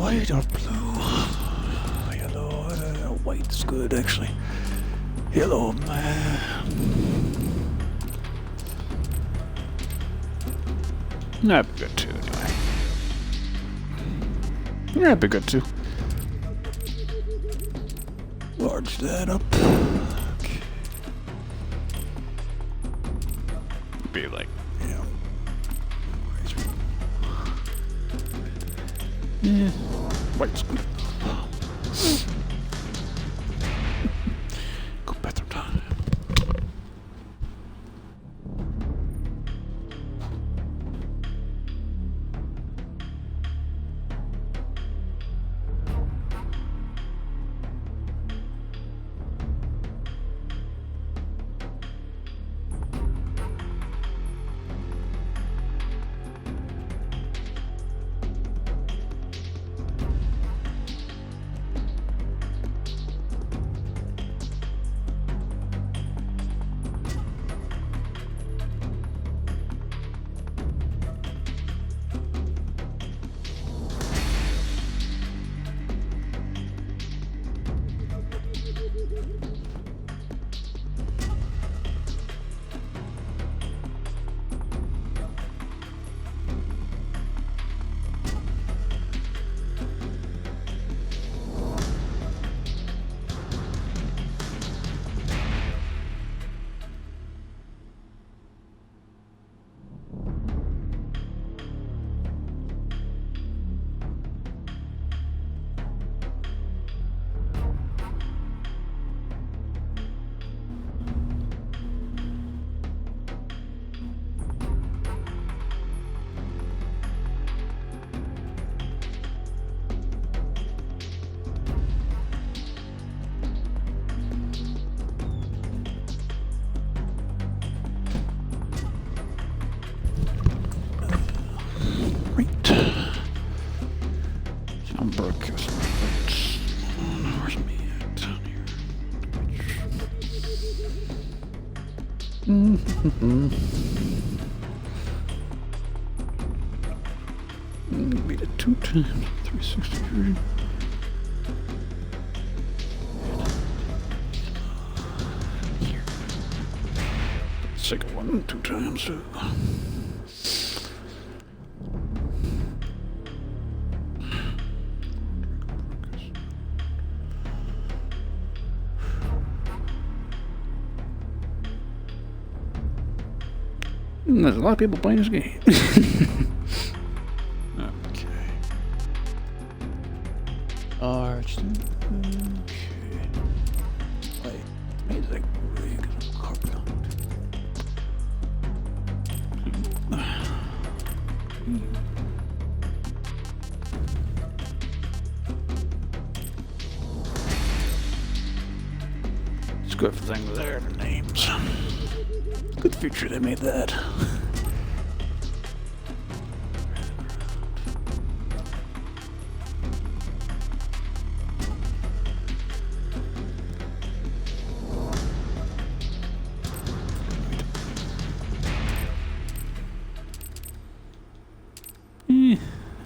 white or blue? Yellow, white's good actually. Yellow, man. That'd be good too, anyway. Yeah, that'd be good too. Large that up. Okay. Be like, yeah. Yeah, white's good. Go bathroom time. Where's me at down here? Beat it 2 times. 360 degree. Here. Second one 2 times. There's a lot of people playing this game. Okay. Arch. Okay. Wait, maybe like rig carpet on it. It's good for things there, the names. Good feature they made that.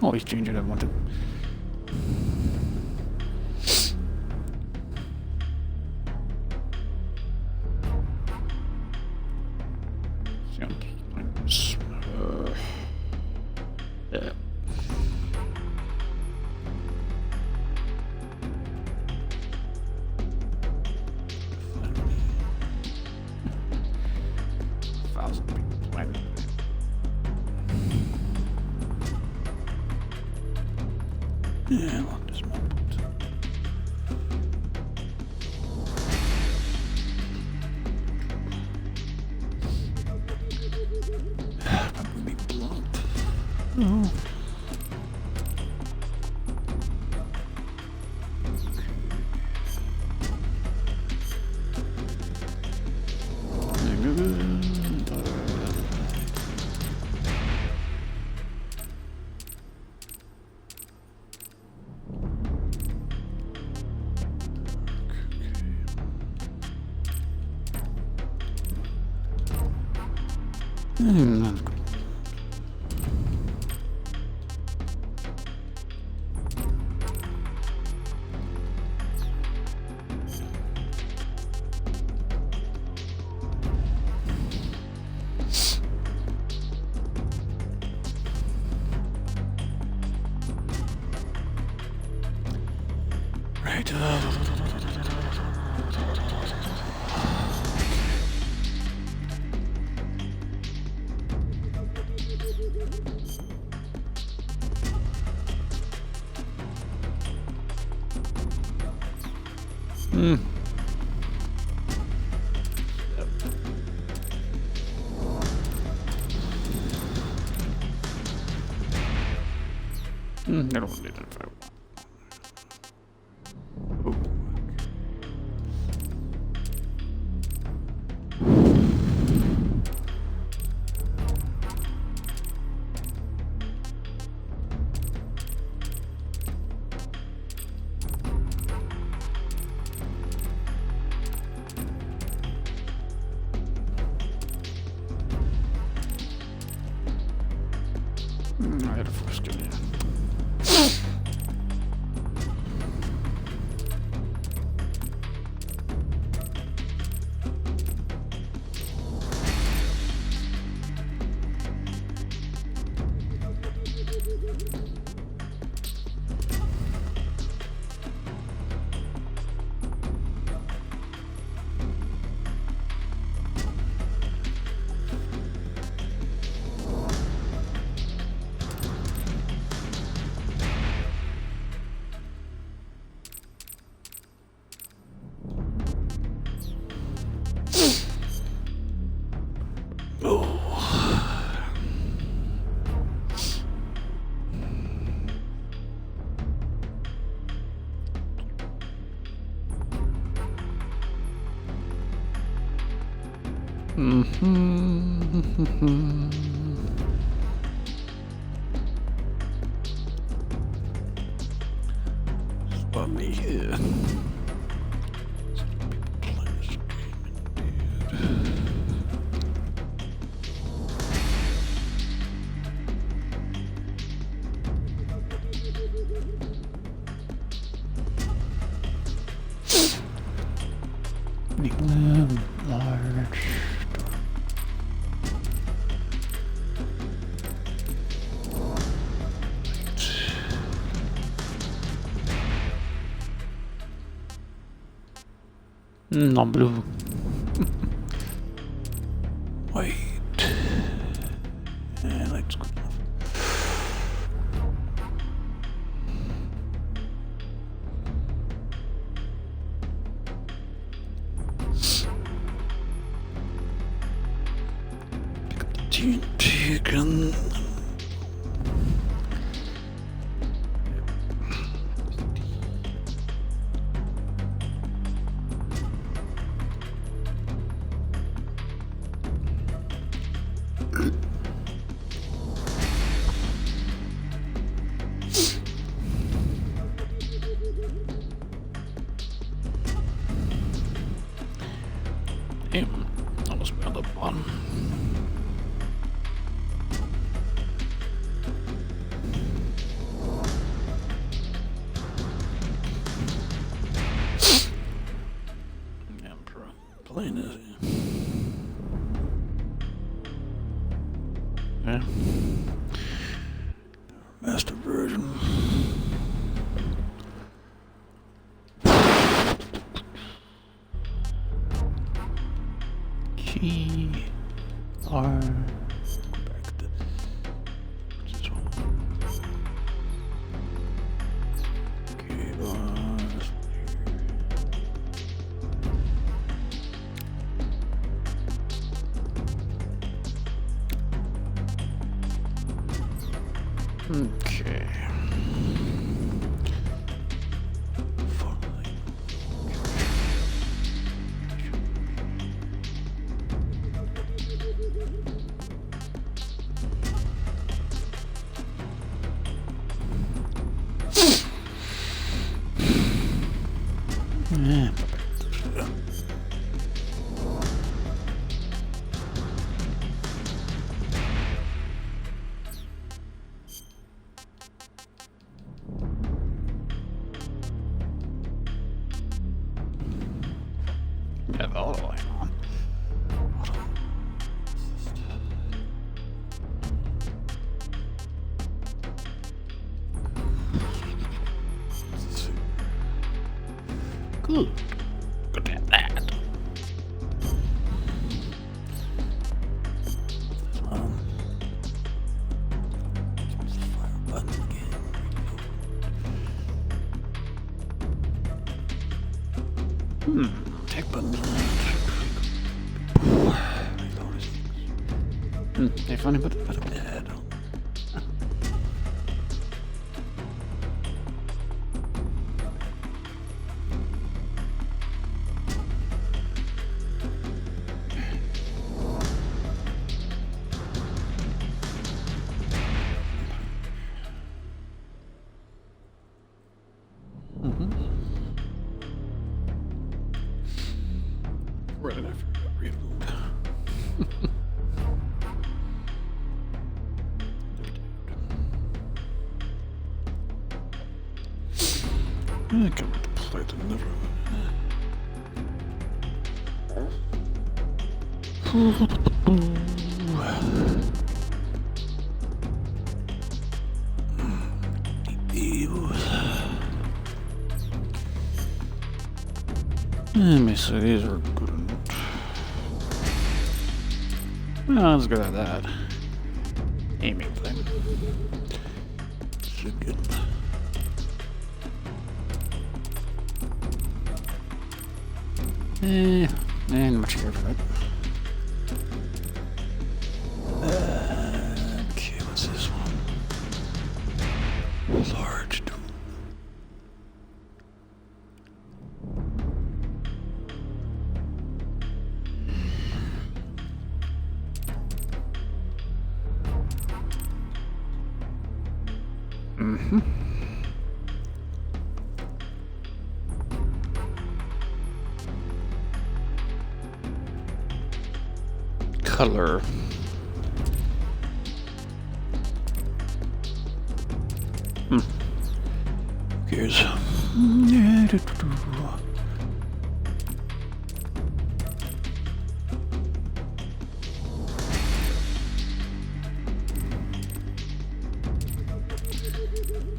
Always change it, I want to. Yeah. Yeah, I want this moment. Probably be blunt. Oh. That's good. Right. I don't need it if I want. Oh. I had a first in here. Spot me here. England, large. Non blue. Wait. Yeah, that's good enough. Pick up the TNT again. Damn, almost found the bottom. Yeah, I'm playing this. Yeah. Master version. Key R. Go back to what's this one? Okay, this one here. Okay. Yeah. Yeah, the auto line on. Ooh, good at that. Fire button again. Tech button. They finally put a bed. Right after reload. I can't wait to play the middle Let me see, these are good enough. Well, let's go at that. Aiming thing. So good. And much care for that. Okay, what's this one? Large door. Color. Who cares?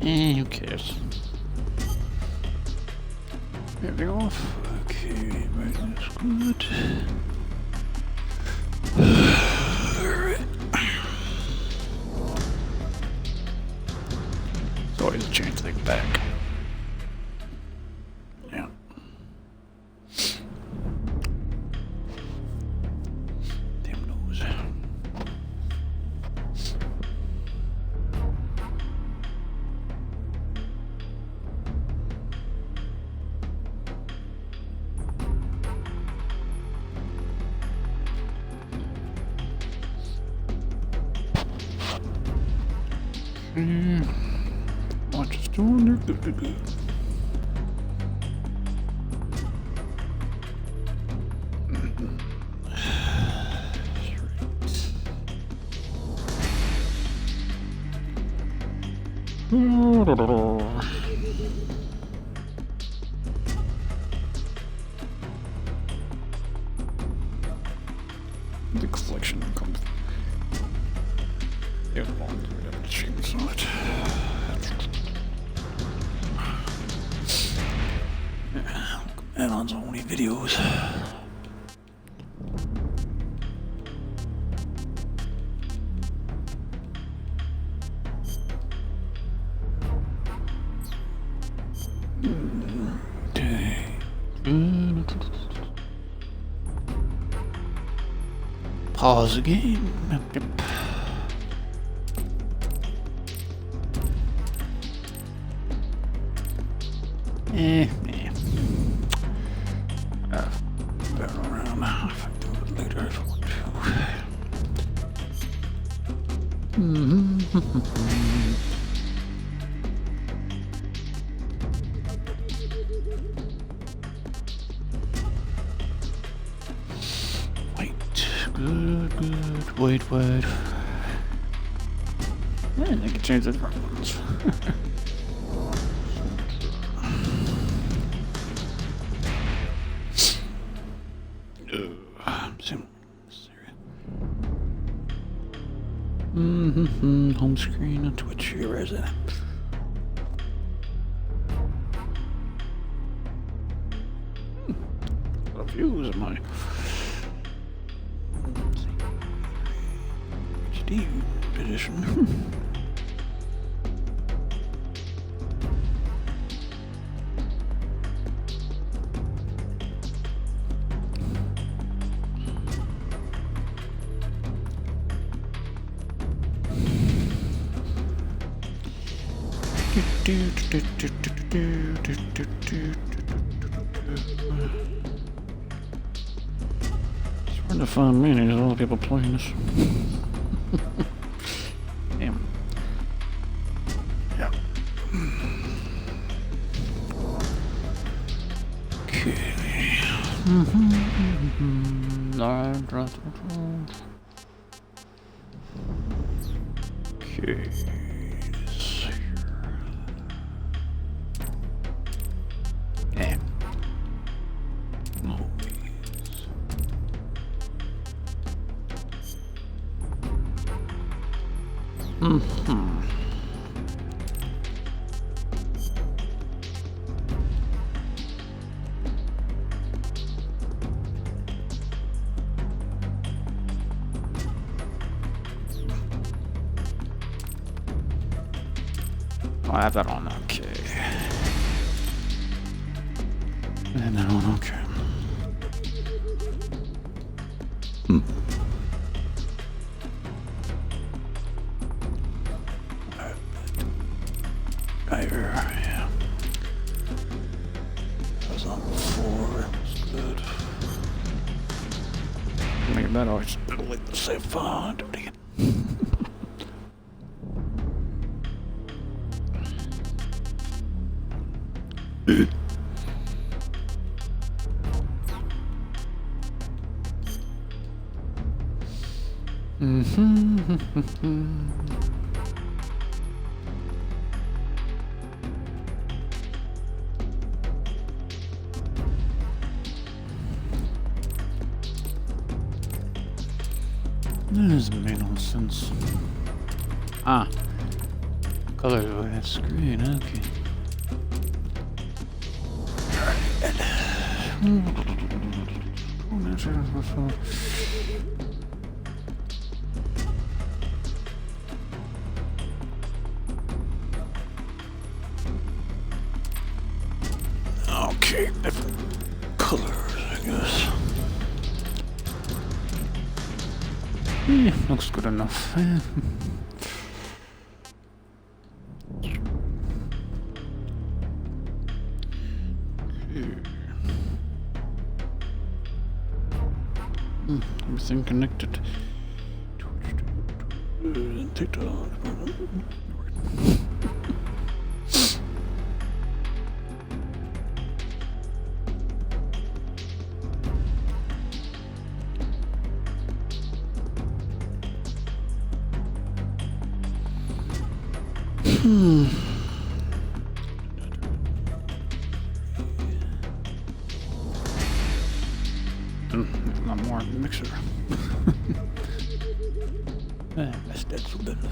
Who cares? Everything off. Okay, right, that's good. It's always a change thing back. Yeah. Damn nose. Watch us doing there. Good. The collection comes. It won't have to change so much. Add-ons only videos. Okay. Pause again. Yep. Better around now if I do it later if I want to. Wait, good. Wait. Yeah, I can change the different ones. Home screen on Twitch. Where is it? confused, am I? HD edition. It's hard to find me. There's a lot of people playing this. Damn. Yeah. Okay. Okay. Yeah. I have that on, okay. And that one, okay. Yeah. That was on before, it was good. Make that always delete the save file, do it again. That doesn't make no sense. Ah. Colors of that screen, okay. Okay, different colors, I guess. Yeah, looks good enough. Everything connected. TikTok. Not more mixer. Missed that so badly.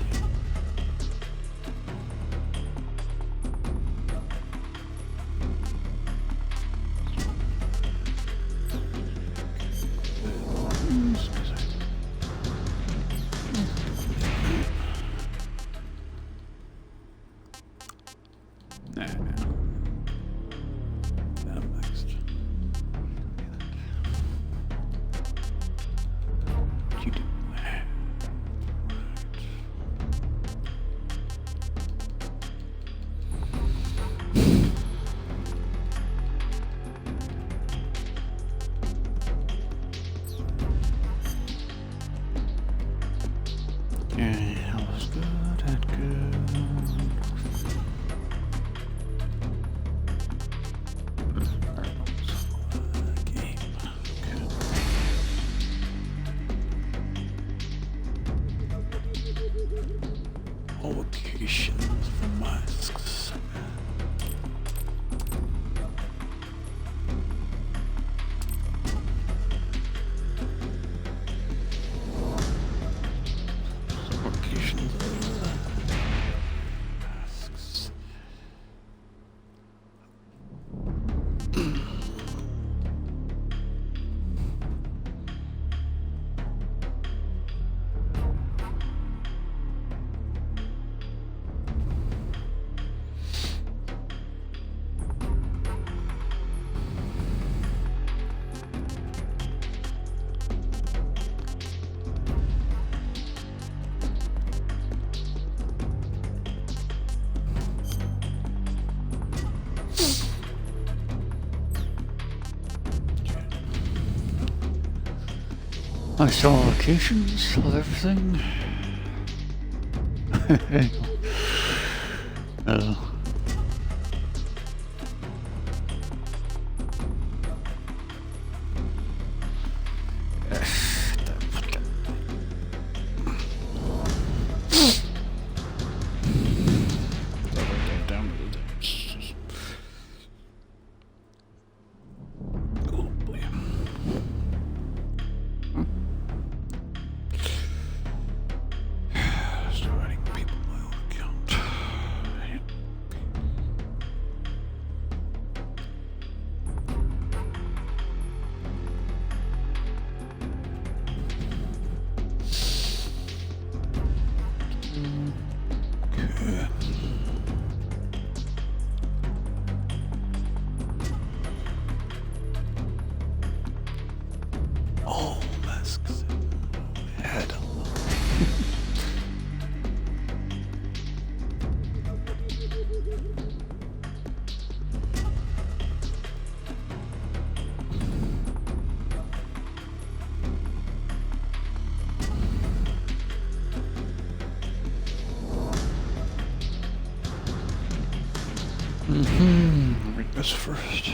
I saw locations of everything. uh, all masks head. Read this first.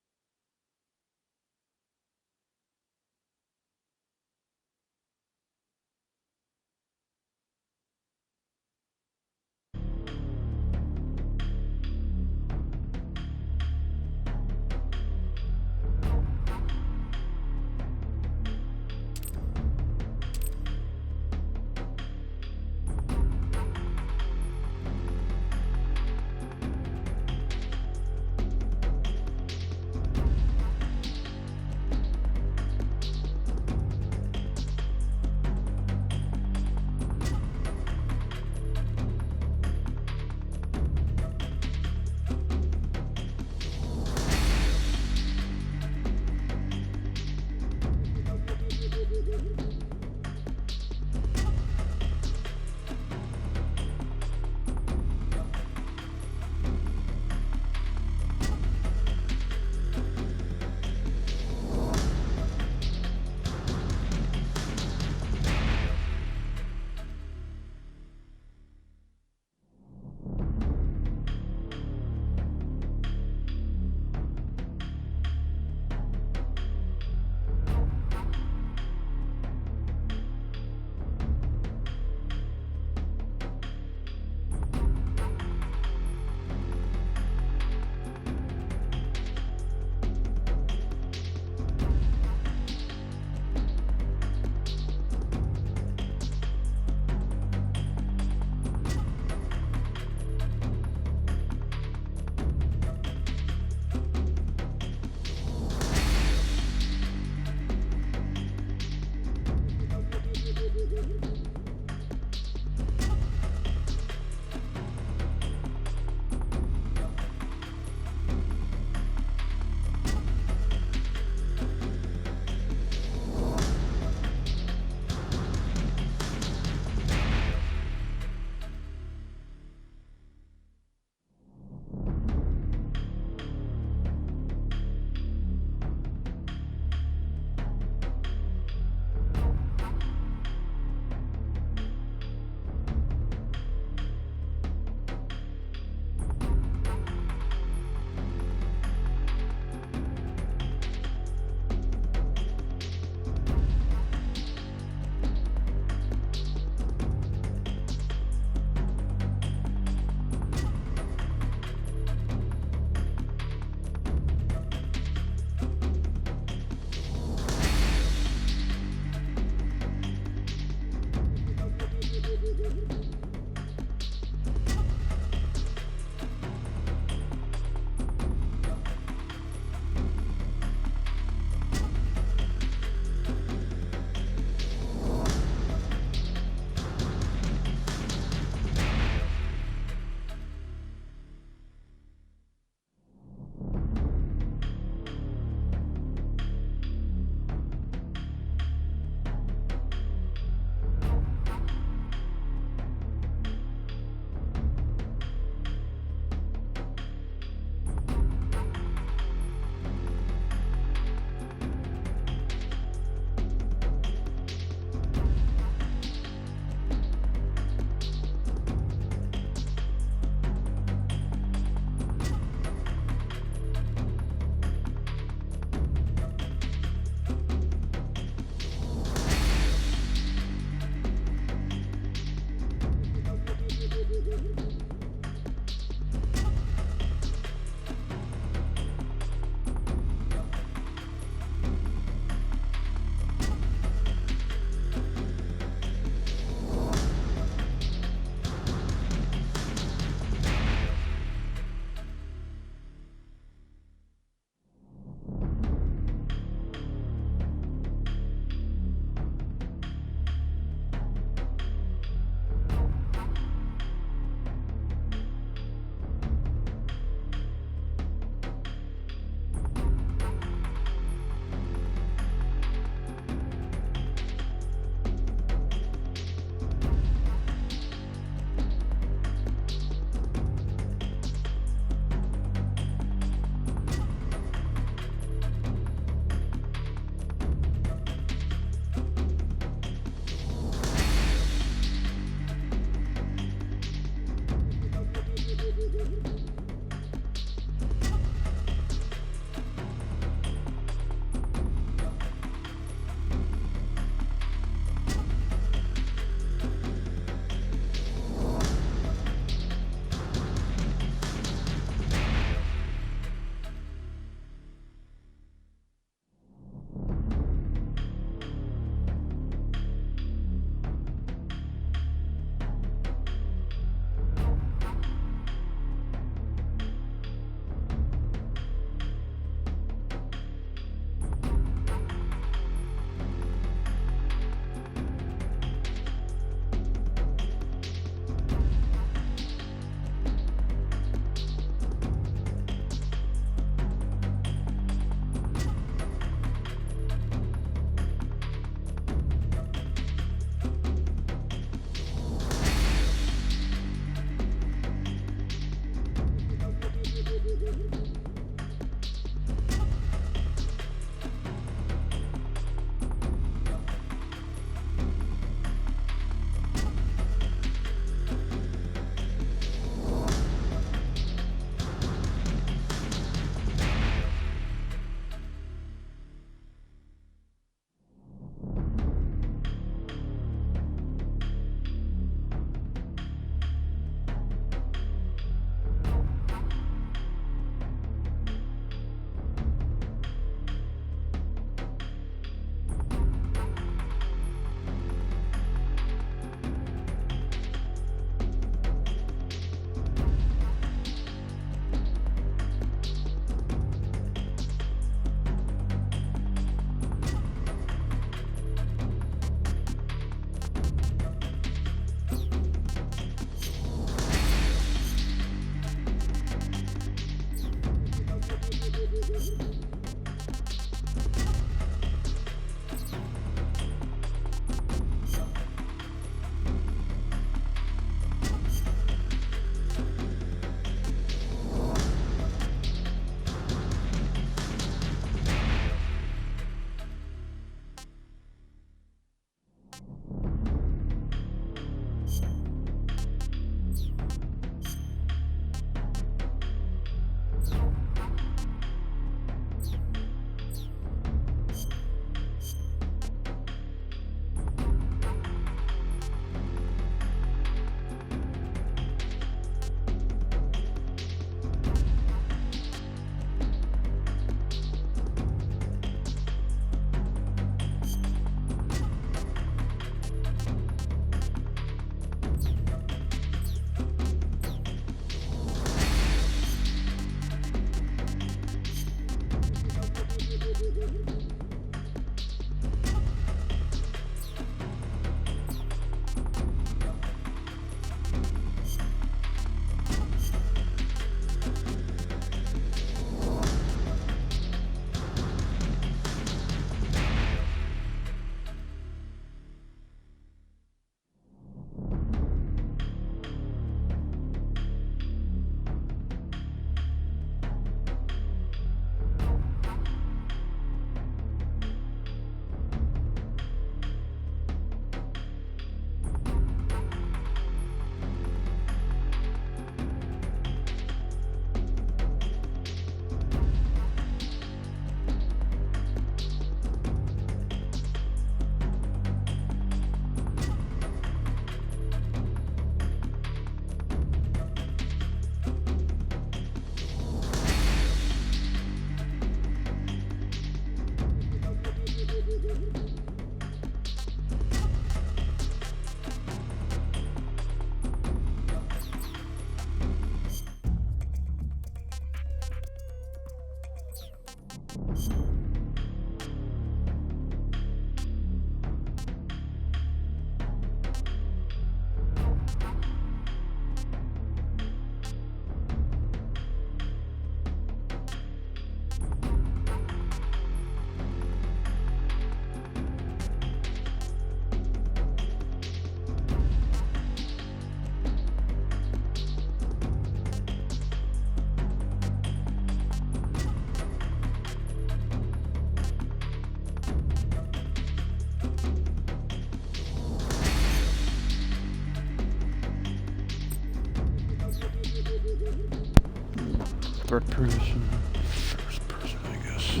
Third person, first person, I guess.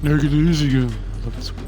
Take it easy again. I love this one.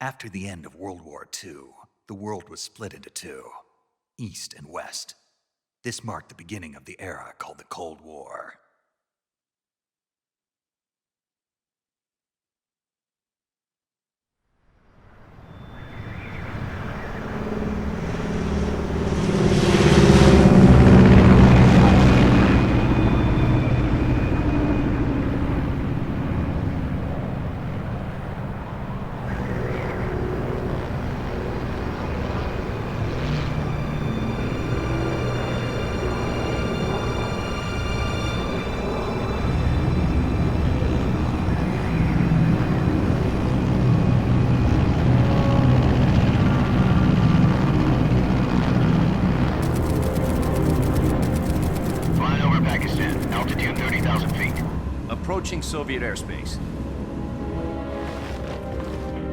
After the end of World War II, the world was split into two, East and West. This marked the beginning of the era called the Cold War. Approaching Soviet airspace.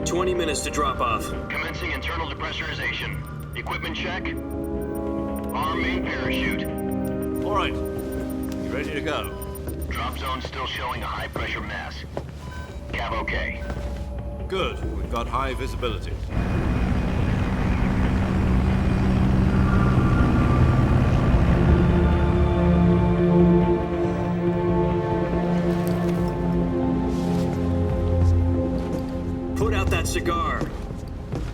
20 minutes to drop off. Commencing internal depressurization. Equipment check. Arm main parachute. All right. You ready to go? Drop zone still showing a high pressure mass. Cav okay. Good. We've got high visibility. cigar.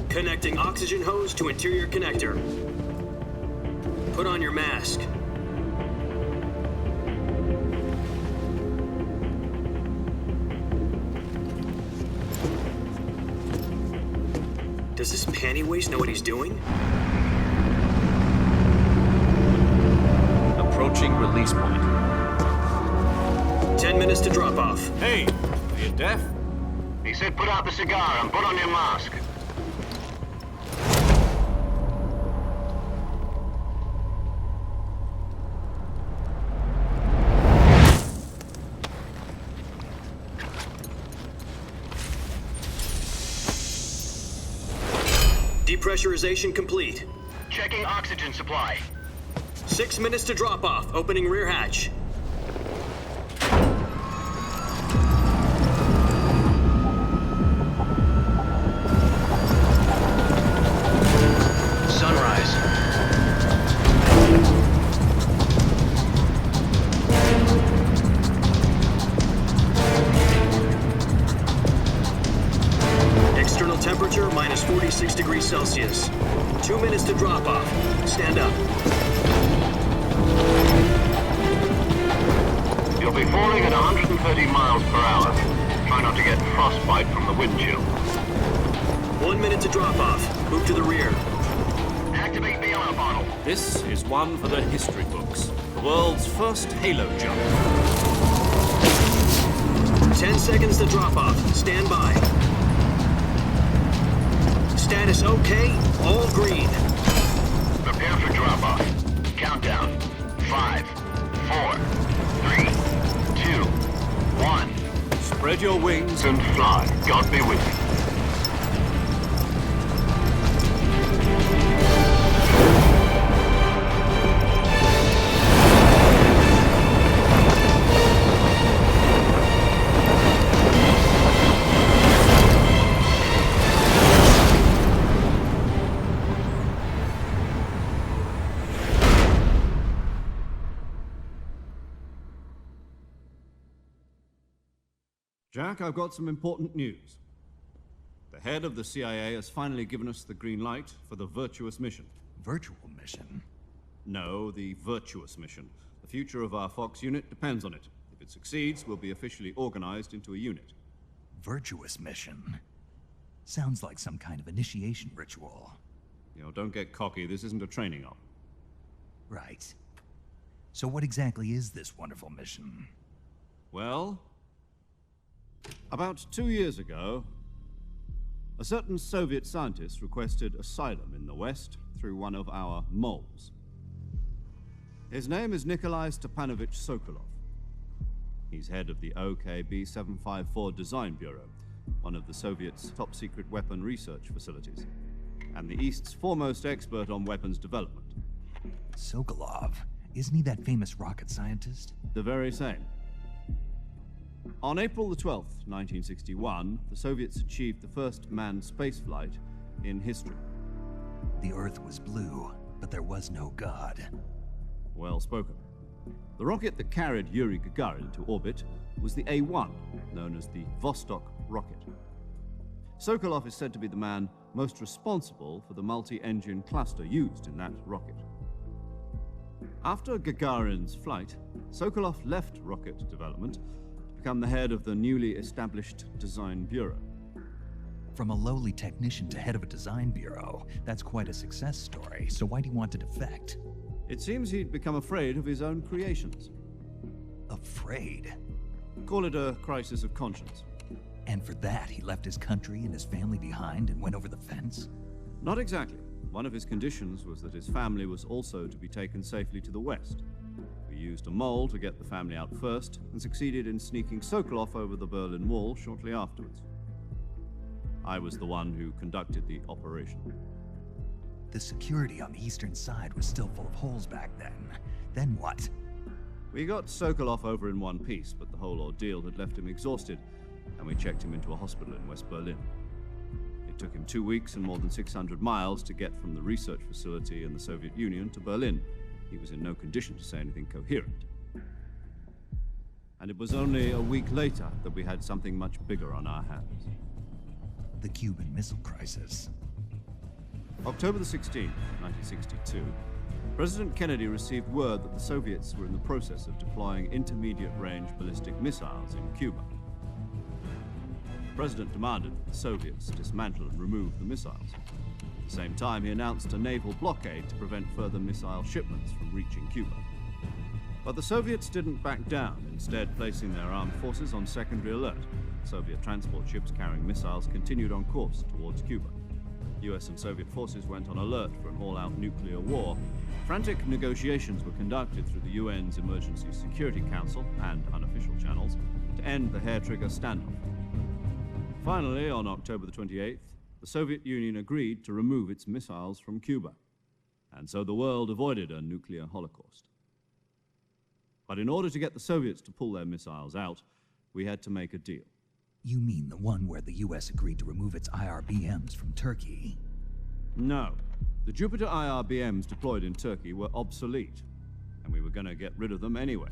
Connecting oxygen hose to interior connector. Put on your mask. Does this panty waste know what he's doing? Approaching release point. 10 minutes to drop off. Hey, are you deaf? He said put out the cigar and put on your mask. Depressurization complete. Checking oxygen supply. 6 minutes to drop off. Opening rear hatch. Sunrise. External temperature minus 46 degrees Celsius. 2 minutes to drop off. Stand up. You'll be falling at 130 miles per hour. Try not to get frostbite from the wind chill. 1 minute to drop off. Move to the rear. Activate the honor bottle. This is one for the history books. The world's first halo jump. 10 seconds to drop off. Stand by. Status okay. All green. Prepare for drop-off. Countdown. 5, 4, 3, 2, 1. Spread your wings And fly. God be with you. Jack, I've got some important news. The head of the CIA has finally given us the green light for the virtuous mission. Virtual mission? No, the virtuous mission. The future of our Fox unit depends on it. If it succeeds, we'll be officially organized into a unit. Virtuous mission? Sounds like some kind of initiation ritual. You know, don't get cocky. This isn't a training op. Right. So what exactly is this wonderful mission? Well, about 2 years ago, a certain Soviet scientist requested asylum in the West through one of our moles. His name is Nikolai Stepanovich Sokolov. He's head of the OKB 754 Design Bureau, one of the Soviets' top-secret weapon research facilities, and the East's foremost expert on weapons development. Sokolov? Isn't he that famous rocket scientist? The very same. On April the 12th, 1961, the Soviets achieved the first manned spaceflight in history. The Earth was blue, but there was no God. Well spoken. The rocket that carried Yuri Gagarin to orbit was the A-1, known as the Vostok rocket. Sokolov is said to be the man most responsible for the multi-engine cluster used in that rocket. After Gagarin's flight, Sokolov left rocket development to become the head of the newly established Design Bureau. From a lowly technician to head of a design bureau, that's quite a success story. So why do you want to defect? It seems he'd become afraid of his own creations. Afraid? Call it a crisis of conscience. And for that, he left his country and his family behind and went over the fence? Not exactly. One of his conditions was that his family was also to be taken safely to the West. We used a mole to get the family out first and succeeded in sneaking Sokolov over the Berlin Wall shortly afterwards. I was the one who conducted the operation. The security on the eastern side was still full of holes back then. Then what? We got Sokolov over in one piece, but the whole ordeal had left him exhausted, and we checked him into a hospital in West Berlin. It took him 2 weeks and more than 600 miles to get from the research facility in the Soviet Union to Berlin. He was in no condition to say anything coherent. And it was only a week later that we had something much bigger on our hands. The Cuban Missile Crisis. October the 16th, 1962, President Kennedy received word that the Soviets were in the process of deploying intermediate-range ballistic missiles in Cuba. The President demanded that the Soviets dismantle and remove the missiles. At the same time, he announced a naval blockade to prevent further missile shipments from reaching Cuba. But the Soviets didn't back down, instead placing their armed forces on secondary alert. Soviet transport ships carrying missiles continued on course towards Cuba. US and Soviet forces went on alert for an all-out nuclear war. Frantic negotiations were conducted through the UN's Emergency Security Council and unofficial channels to end the hair-trigger standoff. Finally, on October the 28th, the Soviet Union agreed to remove its missiles from Cuba, and so the world avoided a nuclear holocaust. But in order to get the Soviets to pull their missiles out, we had to make a deal. You mean the one where the US agreed to remove its IRBMs from Turkey? No. The Jupiter IRBMs deployed in Turkey were obsolete, and we were going to get rid of them anyway.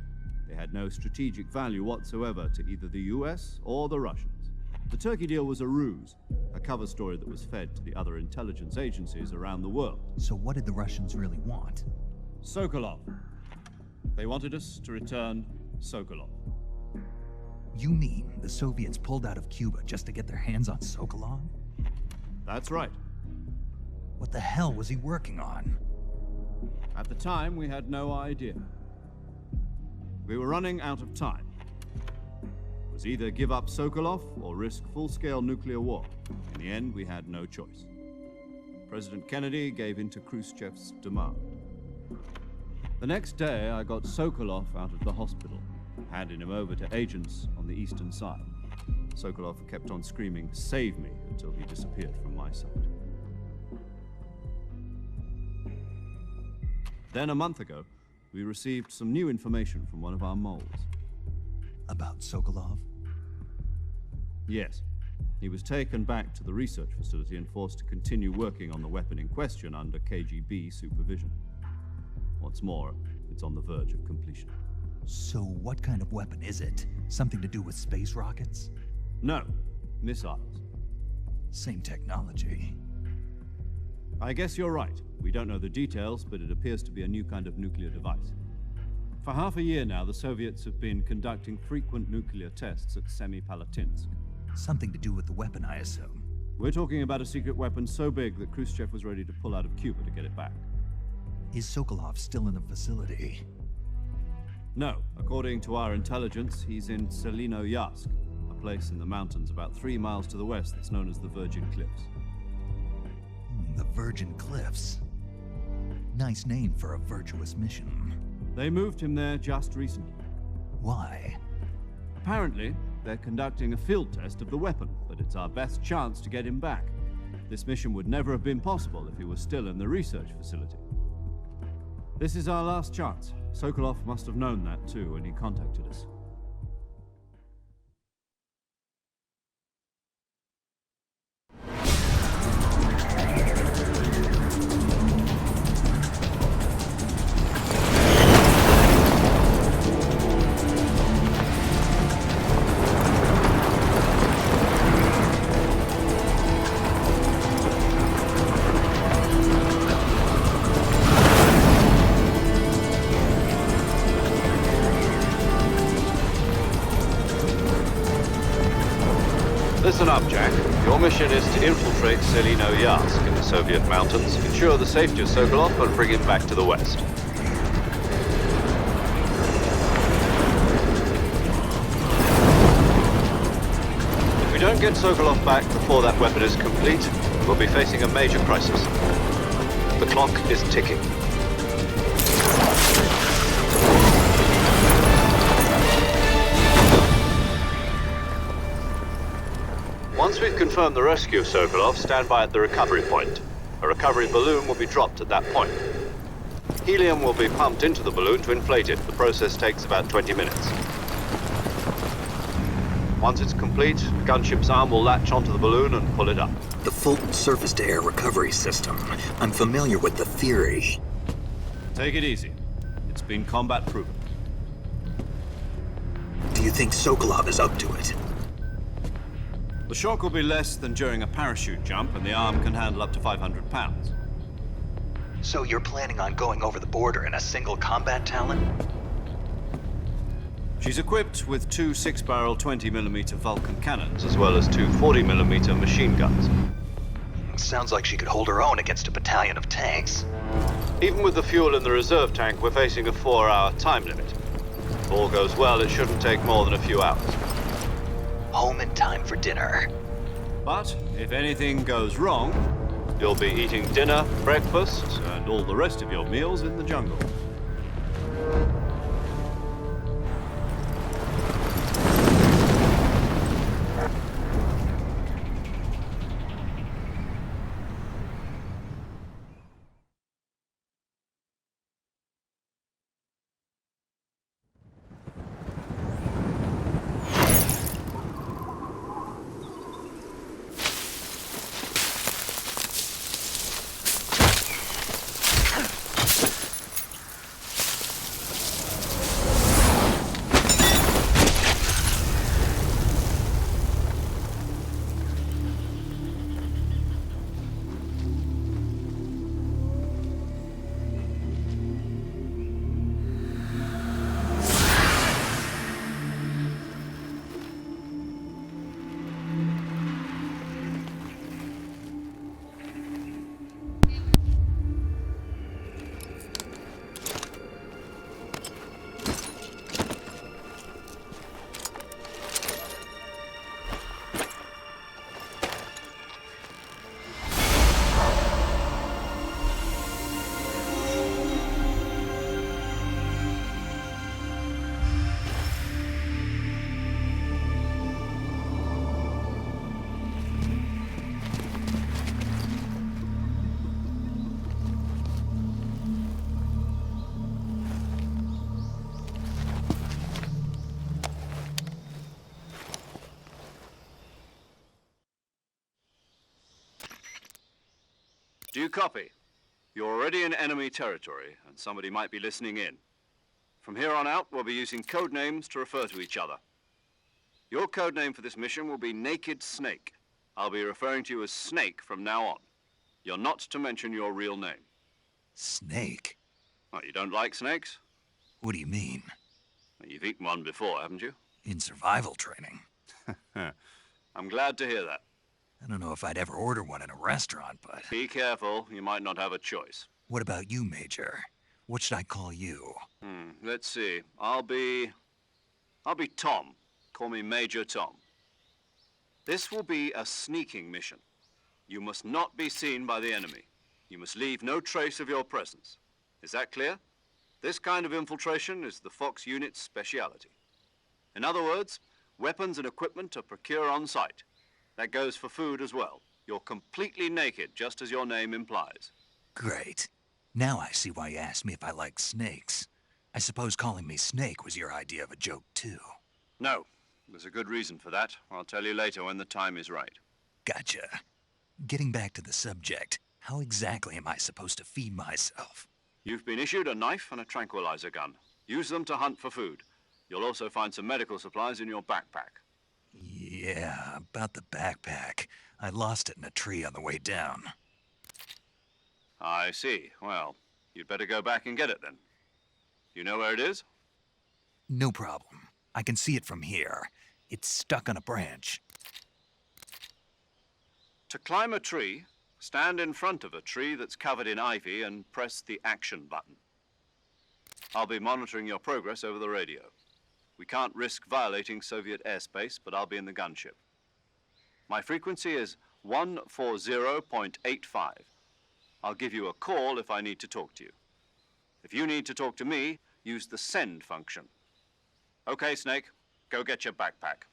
They had no strategic value whatsoever to either the US or the Russians. The Turkey deal was a ruse, a cover story that was fed to the other intelligence agencies around the world. So what did the Russians really want? Sokolov. They wanted us to return Sokolov. You mean the Soviets pulled out of Cuba just to get their hands on Sokolov? That's right. What the hell was he working on? At the time, we had no idea. We were running out of time. It was either give up Sokolov or risk full-scale nuclear war. In the end, we had no choice. President Kennedy gave in to Khrushchev's demand. The next day, I got Sokolov out of the hospital, handing him over to agents on the eastern side. Sokolov kept on screaming, "Save me," until he disappeared from my sight. Then, a month ago, we received some new information from one of our moles. About Sokolov? Yes. He was taken back to the research facility and forced to continue working on the weapon in question under KGB supervision. What's more, it's on the verge of completion. So what kind of weapon is it? Something to do with space rockets? No, missiles. Same technology. I guess you're right. We don't know the details, but it appears to be a new kind of nuclear device. For half a year now, the Soviets have been conducting frequent nuclear tests at Semipalatinsk. Something to do with the weapon, I assume. We're talking about a secret weapon so big that Khrushchev was ready to pull out of Cuba to get it back. Is Sokolov still in the facility? No. According to our intelligence, he's in Selino-Yarsk, a place in the mountains about 3 miles to the west that's known as the Virgin Cliffs. The Virgin Cliffs. Nice name for a virtuous mission. They moved him there just recently. Why? Apparently, they're conducting a field test of the weapon, but it's our best chance to get him back. This mission would never have been possible if he was still in the research facility. This is our last chance. Sokolov must have known that too when he contacted us. Listen up, Jack. Your mission is to infiltrate Selino-Yarsk in the Soviet mountains, ensure the safety of Sokolov, and bring him back to the west. If we don't get Sokolov back before that weapon is complete, we'll be facing a major crisis. The clock is ticking. Once we've confirmed the rescue of Sokolov, stand by at the recovery point. A recovery balloon will be dropped at that point. Helium will be pumped into the balloon to inflate it. The process takes about 20 minutes. Once it's complete, the gunship's arm will latch onto the balloon and pull it up. The Fulton surface-to-air recovery system. I'm familiar with the theory. Take it easy. It's been combat-proven. Do you think Sokolov is up to it? The shock will be less than during a parachute jump, and the arm can handle up to 500 pounds. So you're planning on going over the border in a single combat Talon? She's equipped with two 6-barrel 20mm Vulcan cannons, as well as two 40mm machine guns. Sounds like she could hold her own against a battalion of tanks. Even with the fuel in the reserve tank, we're facing a 4-hour time limit. If all goes well, it shouldn't take more than a few hours. Home in time for dinner. But if anything goes wrong, you'll be eating dinner, breakfast, and all the rest of your meals in the jungle. Do you copy? You're already in enemy territory, and somebody might be listening in. From here on out, we'll be using code names to refer to each other. Your code name for this mission will be Naked Snake. I'll be referring to you as Snake from now on. You're not to mention your real name. Snake? Oh, you don't like snakes? What do you mean? Well, you've eaten one before, haven't you? In survival training. I'm glad to hear that. I don't know if I'd ever order one in a restaurant, but... Be careful, you might not have a choice. What about you, Major? What should I call you? Let's see. I'll be Tom. Call me Major Tom. This will be a sneaking mission. You must not be seen by the enemy. You must leave no trace of your presence. Is that clear? This kind of infiltration is the Fox unit's speciality. In other words, weapons and equipment are procured on site. That goes for food as well. You're completely naked, just as your name implies. Great. Now I see why you asked me if I like snakes. I suppose calling me Snake was your idea of a joke, too. No. There's a good reason for that. I'll tell you later when the time is right. Gotcha. Getting back to the subject, how exactly am I supposed to feed myself? You've been issued a knife and a tranquilizer gun. Use them to hunt for food. You'll also find some medical supplies in your backpack. Yeah, about the backpack. I lost it in a tree on the way down. I see. Well, you'd better go back and get it then. You know where it is? No problem. I can see it from here. It's stuck on a branch. To climb a tree, stand in front of a tree that's covered in ivy and press the action button. I'll be monitoring your progress over the radio. We can't risk violating Soviet airspace, but I'll be in the gunship. My frequency is 140.85. I'll give you a call if I need to talk to you. If you need to talk to me, use the send function. Okay, Snake, go get your backpack.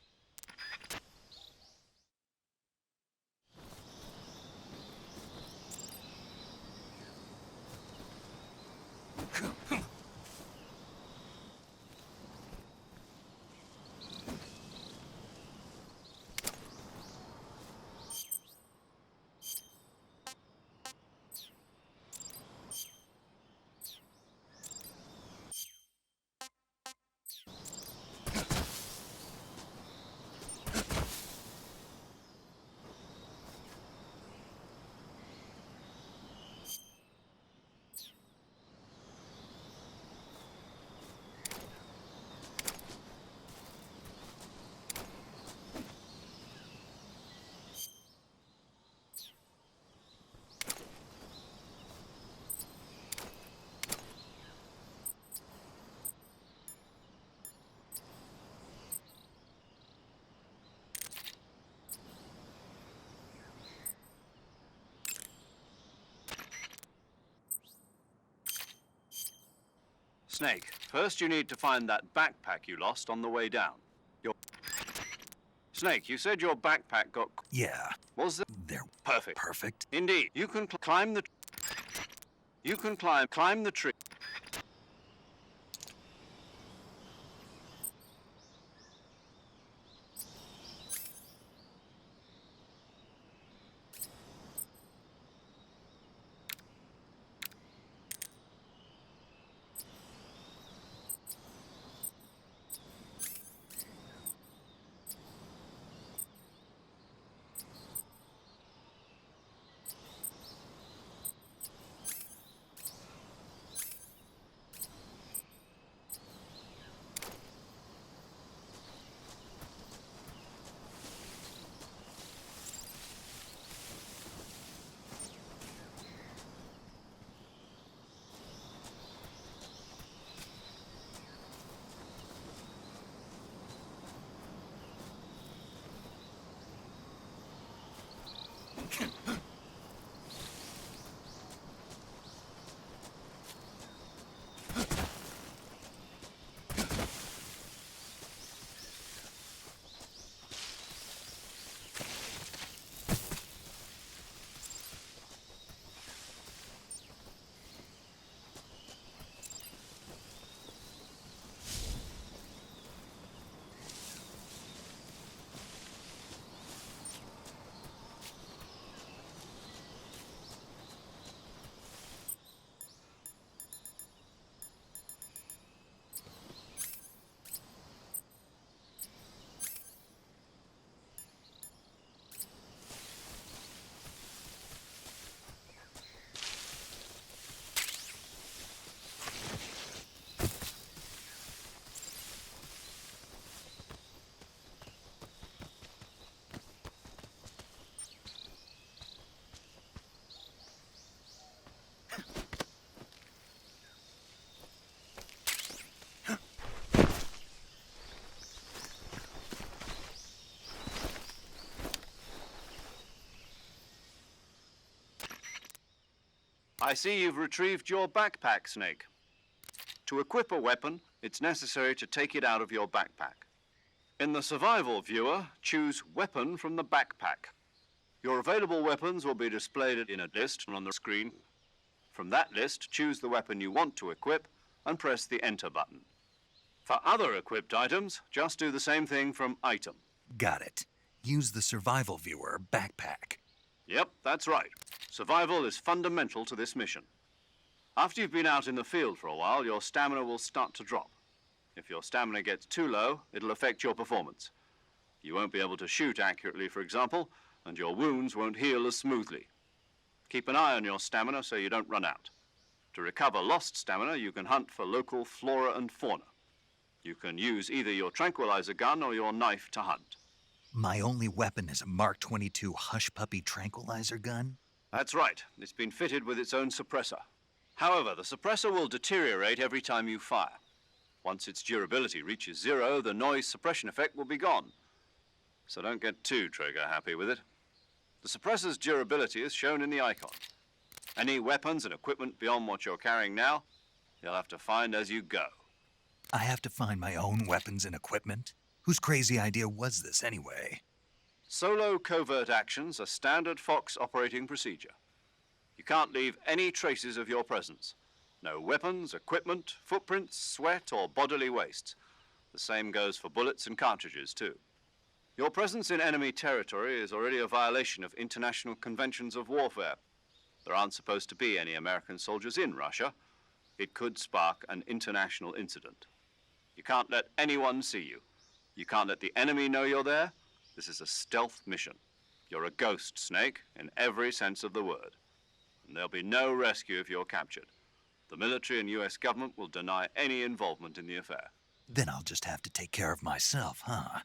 Snake, first you need to find that backpack you lost on the way down. Snake, you said your backpack got... Yeah, Was there... they're Perfect. perfect. Indeed. You can climb the... You can climb the tree. I see you've retrieved your backpack, Snake. To equip a weapon, it's necessary to take it out of your backpack. In the survival viewer, choose Weapon from the backpack. Your available weapons will be displayed in a list on the screen. From that list, choose the weapon you want to equip and press the Enter button. For other equipped items, just do the same thing from Item. Got it. Use the survival viewer backpack. Yep, that's right. Survival is fundamental to this mission. After you've been out in the field for a while, your stamina will start to drop. If your stamina gets too low, it'll affect your performance. You won't be able to shoot accurately, for example, and your wounds won't heal as smoothly. Keep an eye on your stamina so you don't run out. To recover lost stamina, you can hunt for local flora and fauna. You can use either your tranquilizer gun or your knife to hunt. My only weapon is a Mark 22 Hush Puppy tranquilizer gun? That's right. It's been fitted with its own suppressor. However, the suppressor will deteriorate every time you fire. Once its durability reaches 0, the noise suppression effect will be gone. So don't get too trigger-happy with it. The suppressor's durability is shown in the icon. Any weapons and equipment beyond what you're carrying now, you'll have to find as you go. I have to find my own weapons and equipment? Whose crazy idea was this, anyway? Solo covert actions are standard Fox operating procedure. You can't leave any traces of your presence. No weapons, equipment, footprints, sweat, or bodily waste. The same goes for bullets and cartridges, too. Your presence in enemy territory is already a violation of international conventions of warfare. There aren't supposed to be any American soldiers in Russia. It could spark an international incident. You can't let anyone see you. You can't let the enemy know you're there. This is a stealth mission. You're a ghost, Snake, in every sense of the word. And there'll be no rescue if you're captured. The military and US government will deny any involvement in the affair. Then I'll just have to take care of myself, huh?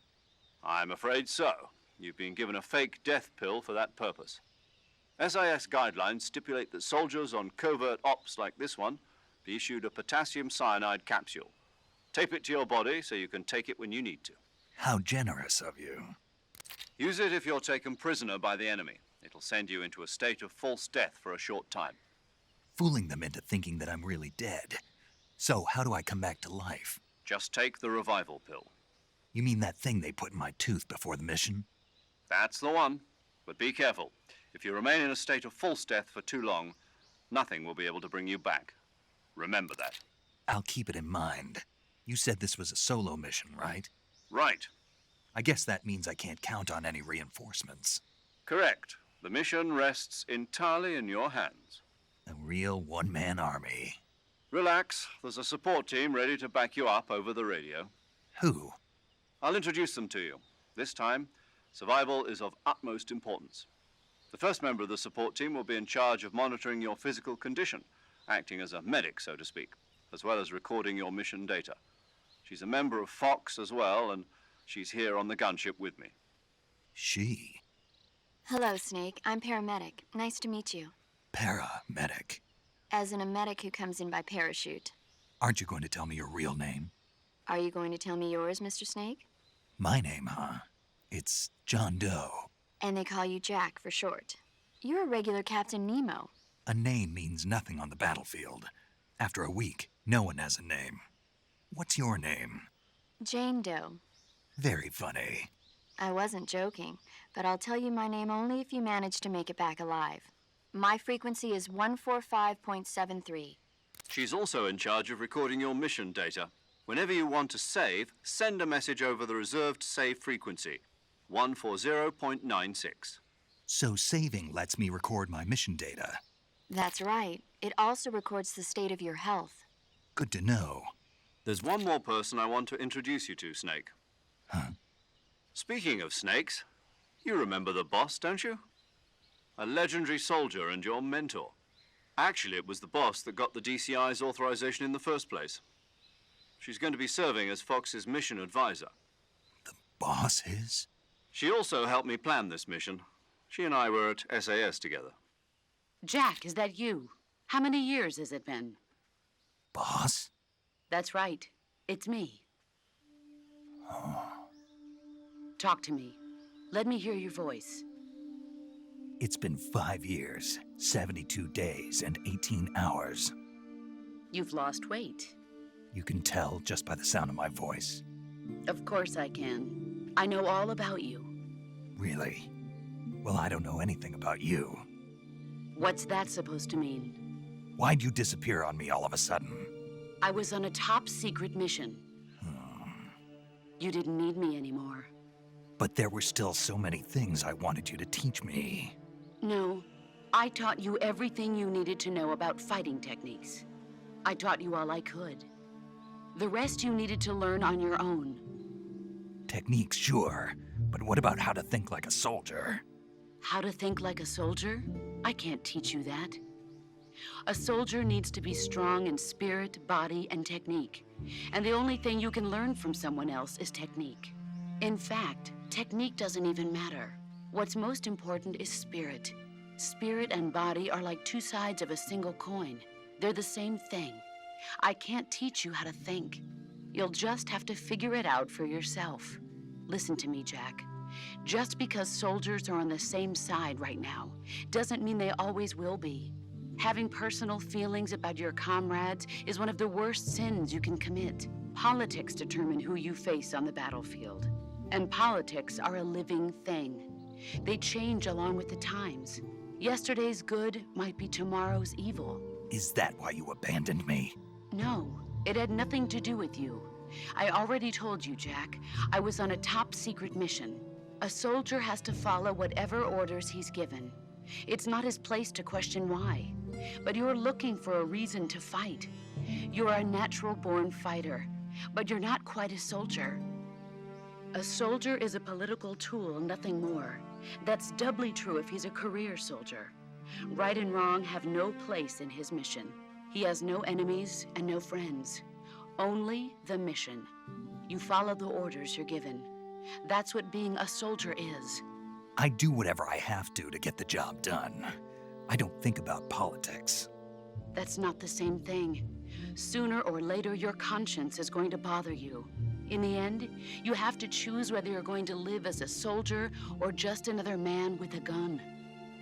I'm afraid so. You've been given a fake death pill for that purpose. SIS guidelines stipulate that soldiers on covert ops like this one be issued a potassium cyanide capsule. Tape it to your body so you can take it when you need to. How generous of you. Use it if you're taken prisoner by the enemy. It'll send you into a state of false death for a short time. Fooling them into thinking that I'm really dead. So, how do I come back to life? Just take the revival pill. You mean that thing they put in my tooth before the mission? That's the one. But be careful. If you remain in a state of false death for too long, nothing will be able to bring you back. Remember that. I'll keep it in mind. You said this was a solo mission, right? Right. I guess that means I can't count on any reinforcements. Correct. The mission rests entirely in your hands. A real one-man army. Relax. There's a support team ready to back you up over the radio. Who? I'll introduce them to you. This time, survival is of utmost importance. The first member of the support team will be in charge of monitoring your physical condition, acting as a medic, so to speak, as well as recording your mission data. She's a member of Fox as well, and she's here on the gunship with me. She? Hello, Snake. I'm paramedic. Nice to meet you. Paramedic. As in a medic who comes in by parachute. Aren't you going to tell me your real name? Are you going to tell me yours, Mr. Snake? My name, huh? It's John Doe. And they call you Jack for short. You're a regular Captain Nemo. A name means nothing on the battlefield. After a week, no one has a name. What's your name? Jane Doe. Very funny. I wasn't joking, but I'll tell you my name only if you manage to make it back alive. My frequency is 145.73. She's also in charge of recording your mission data. Whenever you want to save, send a message over the reserved save frequency, 140.96. So saving lets me record my mission data. That's right. It also records the state of your health. Good to know. There's one more person I want to introduce you to, Snake. Huh? Speaking of snakes, you remember the boss, don't you? A legendary soldier and your mentor. Actually, it was the boss that got the DCI's authorization in the first place. She's going to be serving as Fox's mission advisor. The boss is? She also helped me plan this mission. She and I were at SAS together. Jack, is that you? How many years has it been? Boss? That's right. It's me. Oh. Talk to me. Let me hear your voice. It's been 5 years, 72 days, and 18 hours. You've lost weight. You can tell just by the sound of my voice. Of course I can. I know all about you. Really? Well, I don't know anything about you. What's that supposed to mean? Why'd you disappear on me all of a sudden? I was on a top-secret mission. You didn't need me anymore. But there were still so many things I wanted you to teach me. No, I taught you everything you needed to know about fighting techniques. I taught you all I could. The rest you needed to learn on your own. Techniques, sure. But what about how to think like a soldier? How to think like a soldier? I can't teach you that. A soldier needs to be strong in spirit, body, and technique. And the only thing you can learn from someone else is technique. In fact, technique doesn't even matter. What's most important is spirit. Spirit and body are like two sides of a single coin. They're the same thing. I can't teach you how to think. You'll just have to figure it out for yourself. Listen to me, Jack. Just because soldiers are on the same side right now doesn't mean they always will be. Having personal feelings about your comrades is one of the worst sins you can commit. Politics determine who you face on the battlefield. And politics are a living thing. They change along with the times. Yesterday's good might be tomorrow's evil. Is that why you abandoned me? No, it had nothing to do with you. I already told you, Jack. I was on a top-secret mission. A soldier has to follow whatever orders he's given. It's not his place to question why. But you're looking for a reason to fight. You're a natural-born fighter, but you're not quite a soldier. A soldier is a political tool, nothing more. That's doubly true if he's a career soldier. Right and wrong have no place in his mission. He has no enemies and no friends. Only the mission. You follow the orders you're given. That's what being a soldier is. I do whatever I have to get the job done. I don't think about politics. That's not the same thing. Sooner or later, your conscience is going to bother you. In the end, you have to choose whether you're going to live as a soldier or just another man with a gun.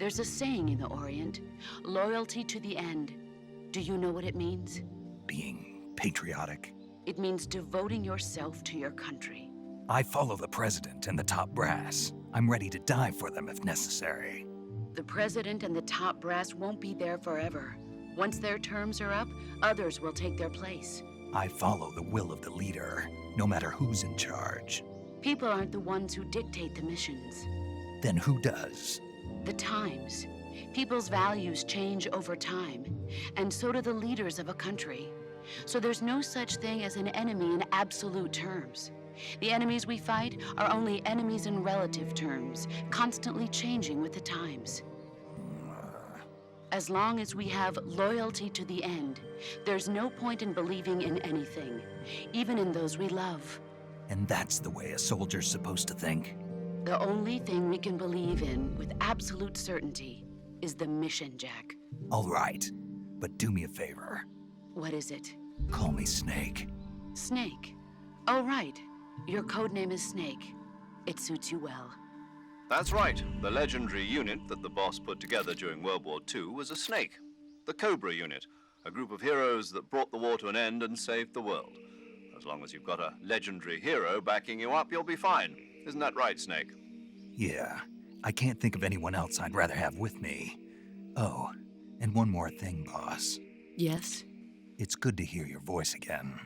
There's a saying in the Orient, loyalty to the end. Do you know what it means? Being patriotic? It means devoting yourself to your country. I follow the president and the top brass. I'm ready to die for them if necessary. The president and the top brass won't be there forever. Once their terms are up, others will take their place. I follow the will of the leader, no matter who's in charge. People aren't the ones who dictate the missions. Then who does? The times. People's values change over time, and so do the leaders of a country. So there's no such thing as an enemy in absolute terms. The enemies we fight are only enemies in relative terms, constantly changing with the times. As long as we have loyalty to the end, there's no point in believing in anything, even in those we love. And that's the way a soldier's supposed to think? The only thing we can believe in with absolute certainty is the mission, Jack. All right, but do me a favor. What is it? Call me Snake. Snake. Oh, right. Your code name is Snake. It suits you well. That's right. The legendary unit that the boss put together during World War II was a snake. The Cobra unit, a group of heroes that brought the war to an end and saved the world. As long as you've got a legendary hero backing you up, you'll be fine. Isn't that right, Snake? Yeah, I can't think of anyone else I'd rather have with me. Oh, and one more thing, boss. Yes? It's good to hear your voice again.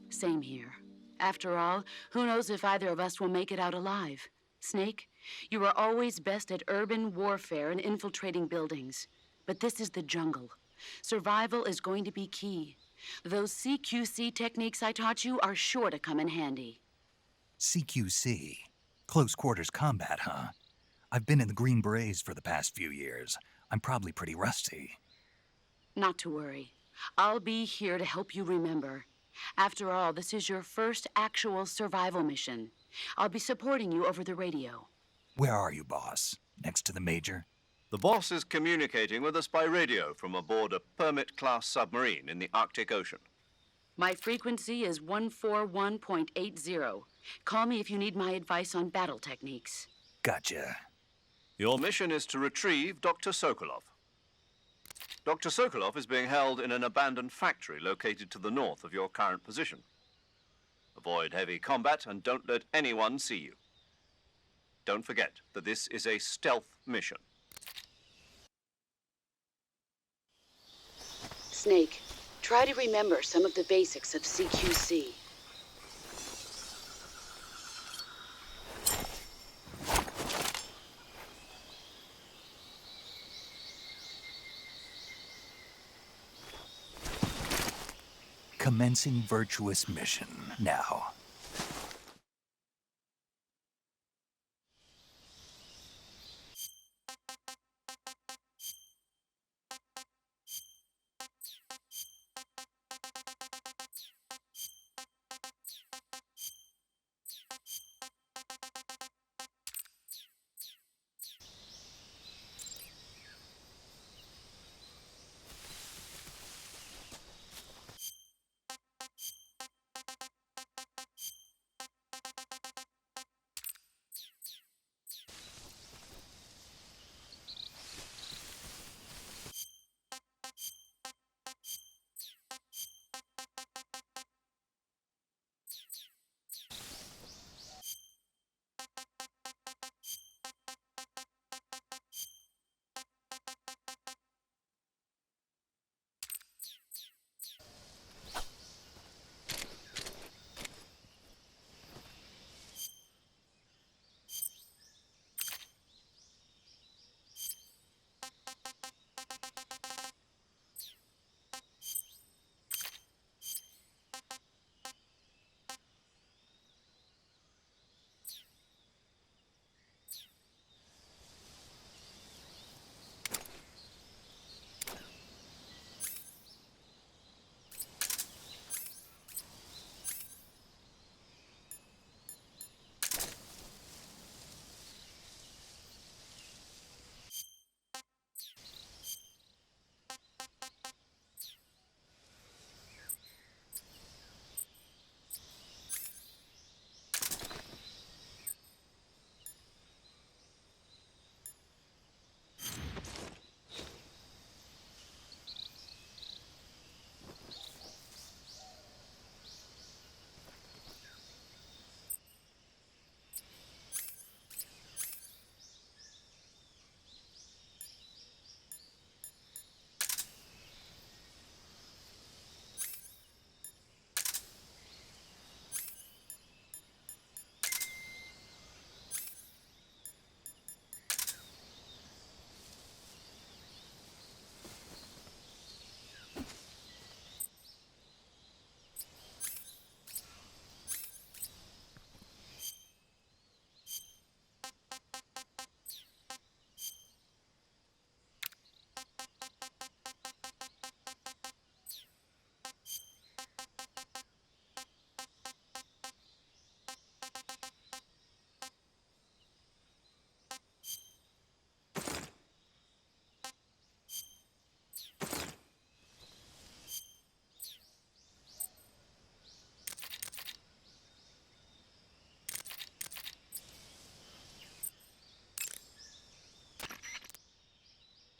Same here. After all, who knows if either of us will make it out alive? Snake, you are always best at urban warfare and infiltrating buildings. But this is the jungle. Survival is going to be key. Those CQC techniques I taught you are sure to come in handy. CQC? Close quarters combat, huh? I've been in the Green Berets for the past few years. I'm probably pretty rusty. Not to worry. I'll be here to help you remember. After all, this is your first actual survival mission. I'll be supporting you over the radio. Where are you, boss? Next to the Major? The boss is communicating with us by radio from aboard a Permit-class submarine in the Arctic Ocean. My frequency is 141.80. Call me if you need my advice on battle techniques. Gotcha. Your mission is to retrieve Dr. Sokolov. Dr. Sokolov is being held in an abandoned factory located to the north of your current position. Avoid heavy combat and don't let anyone see you. Don't forget that this is a stealth mission. Snake, try to remember some of the basics of CQC. Commencing virtuous mission now.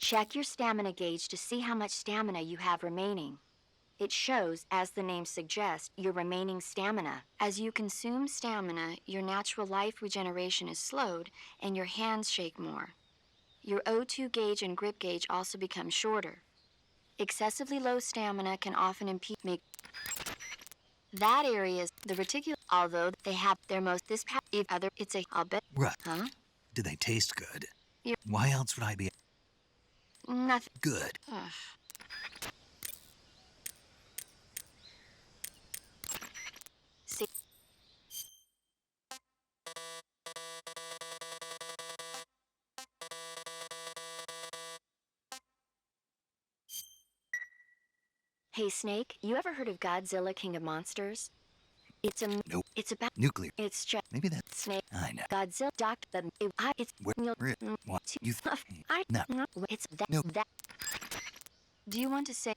Check your stamina gauge to see how much stamina you have remaining. It shows, as the name suggests, your remaining stamina. As you consume stamina, your natural life regeneration is slowed and your hands shake more. Your O2 gauge and grip gauge also become shorter. Excessively low stamina can often impede that area is the reticulum, although they have their most if other it's a I'll bet. Right. Huh? Do they taste good? You're Why else would I be nothing. good? Ugh. See. Hey Snake, you ever heard of Godzilla King of Monsters? It's a Nope. It's about Nuclear. It's just Maybe that's Snake. I know. Godzilla Doctor. It's Where? What? You I No. It's that Nope. that. Do you want to say?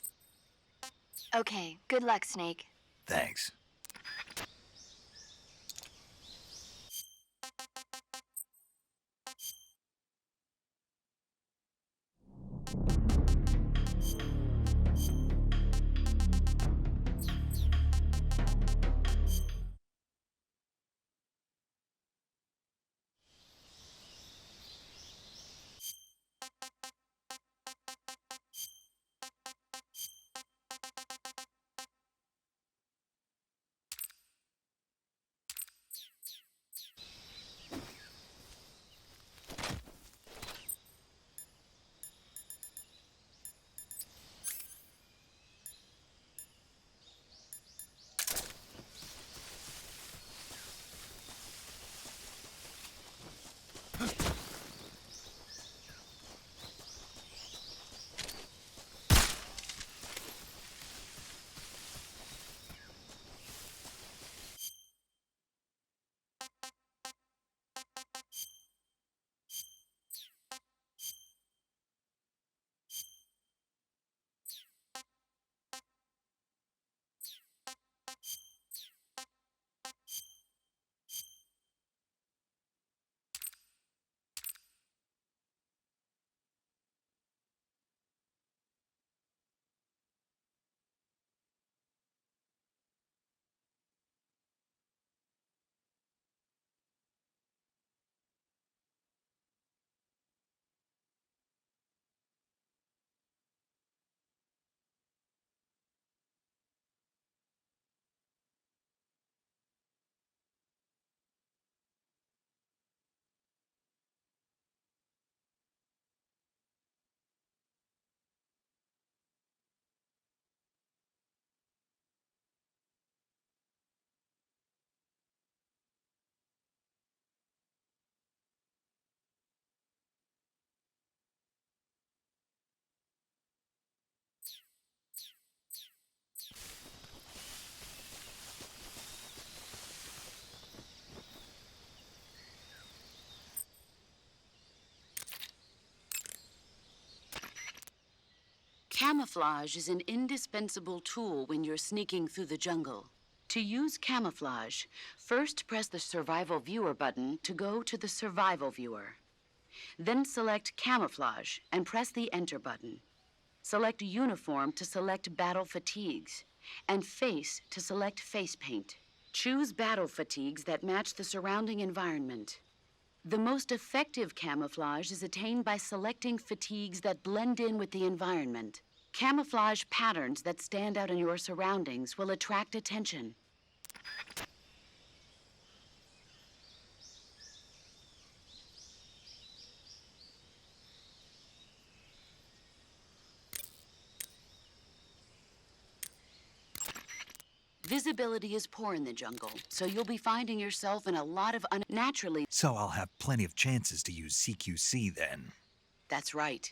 Okay. Good luck, Snake. Thanks. Camouflage is an indispensable tool when you're sneaking through the jungle. To use camouflage, first press the Survival Viewer button to go to the Survival Viewer. Then select Camouflage and press the Enter button. Select Uniform to select Battle Fatigues, and Face to select Face Paint. Choose battle fatigues that match the surrounding environment. The most effective camouflage is attained by selecting fatigues that blend in with the environment. Camouflage patterns that stand out in your surroundings will attract attention. Visibility is poor in the jungle, so you'll be finding yourself in a lot of unnaturally. So I'll have plenty of chances to use CQC then. That's right.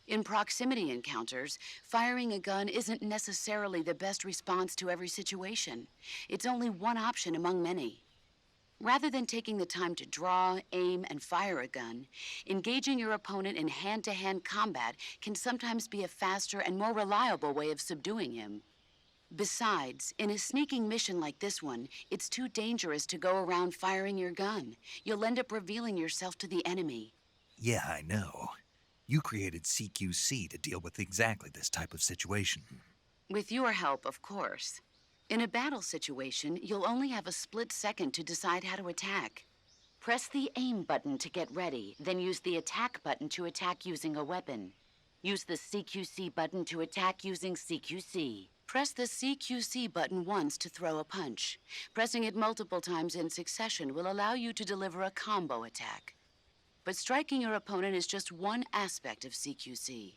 In proximity encounters, firing a gun isn't necessarily the best response to every situation. It's only one option among many. Rather than taking the time to draw, aim, and fire a gun, engaging your opponent in hand-to-hand combat can sometimes be a faster and more reliable way of subduing him. Besides, in a sneaking mission like this one, it's too dangerous to go around firing your gun. You'll end up revealing yourself to the enemy. Yeah, I know. You created CQC to deal with exactly this type of situation. With your help, of course. In a battle situation, you'll only have a split second to decide how to attack. Press the aim button to get ready, then use the attack button to attack using a weapon. Use the CQC button to attack using CQC. Press the CQC button once to throw a punch. Pressing it multiple times in succession will allow you to deliver a combo attack. But striking your opponent is just one aspect of CQC.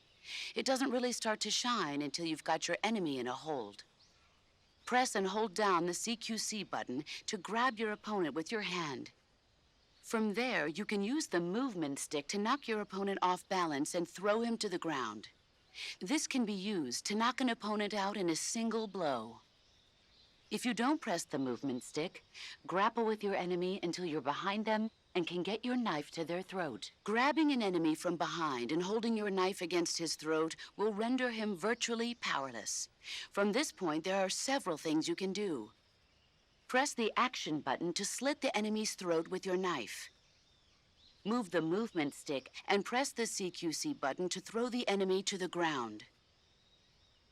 It doesn't really start to shine until you've got your enemy in a hold. Press and hold down the CQC button to grab your opponent with your hand. From there, you can use the movement stick to knock your opponent off balance and throw him to the ground. This can be used to knock an opponent out in a single blow. If you don't press the movement stick, grapple with your enemy until you're behind them and can get your knife to their throat. Grabbing an enemy from behind and holding your knife against his throat will render him virtually powerless. From this point, there are several things you can do. Press the action button to slit the enemy's throat with your knife. Move the movement stick and press the CQC button to throw the enemy to the ground.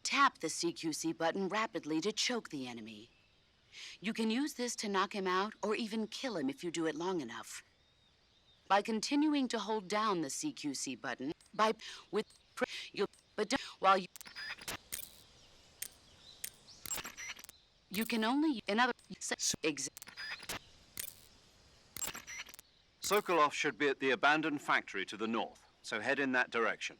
Tap the CQC button rapidly to choke the enemy. You can use this to knock him out or even kill him if you do it long enough. By continuing to hold down the CQC button, you can only, in other Sokolov should be at the abandoned factory to the north, so head in that direction.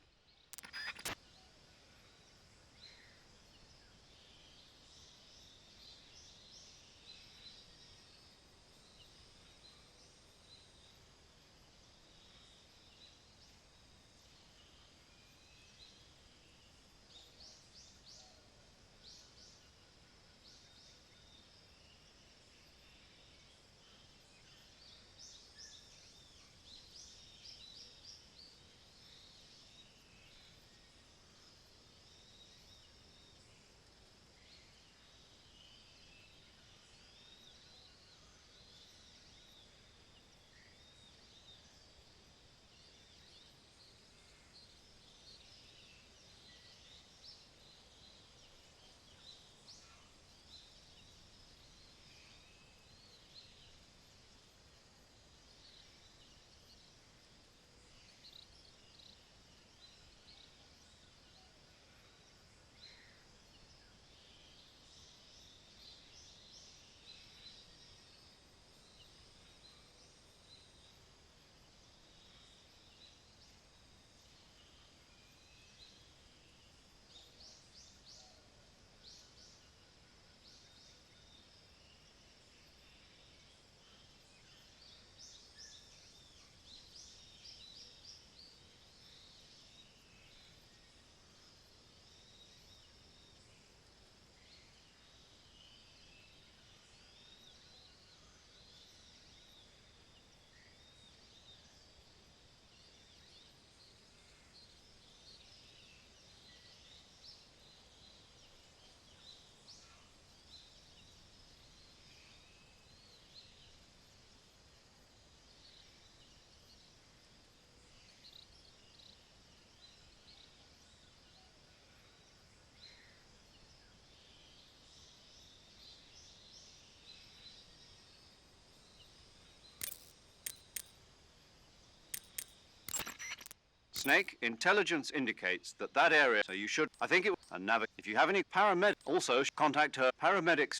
Snake, intelligence indicates that area, so you should, I think it, and navigate. If you have any paramedic, also contact her paramedics.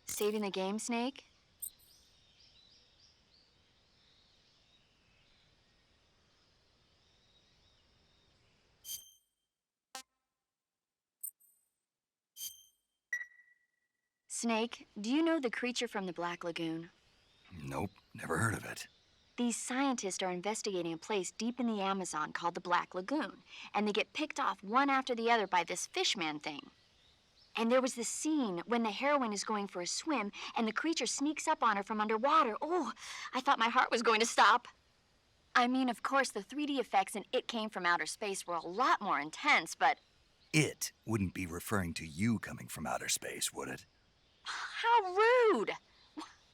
Saving the game, Snake? Snake, do you know the creature from the Black Lagoon? Nope, never heard of it. These scientists are investigating a place deep in the Amazon called the Black Lagoon, and they get picked off one after the other by this fishman thing. And there was this scene when the heroine is going for a swim, and the creature sneaks up on her from underwater. Oh, I thought my heart was going to stop. I mean, of course, the 3D effects in It Came from Outer Space were a lot more intense, but... It wouldn't be referring to you coming from outer space, would it? How rude!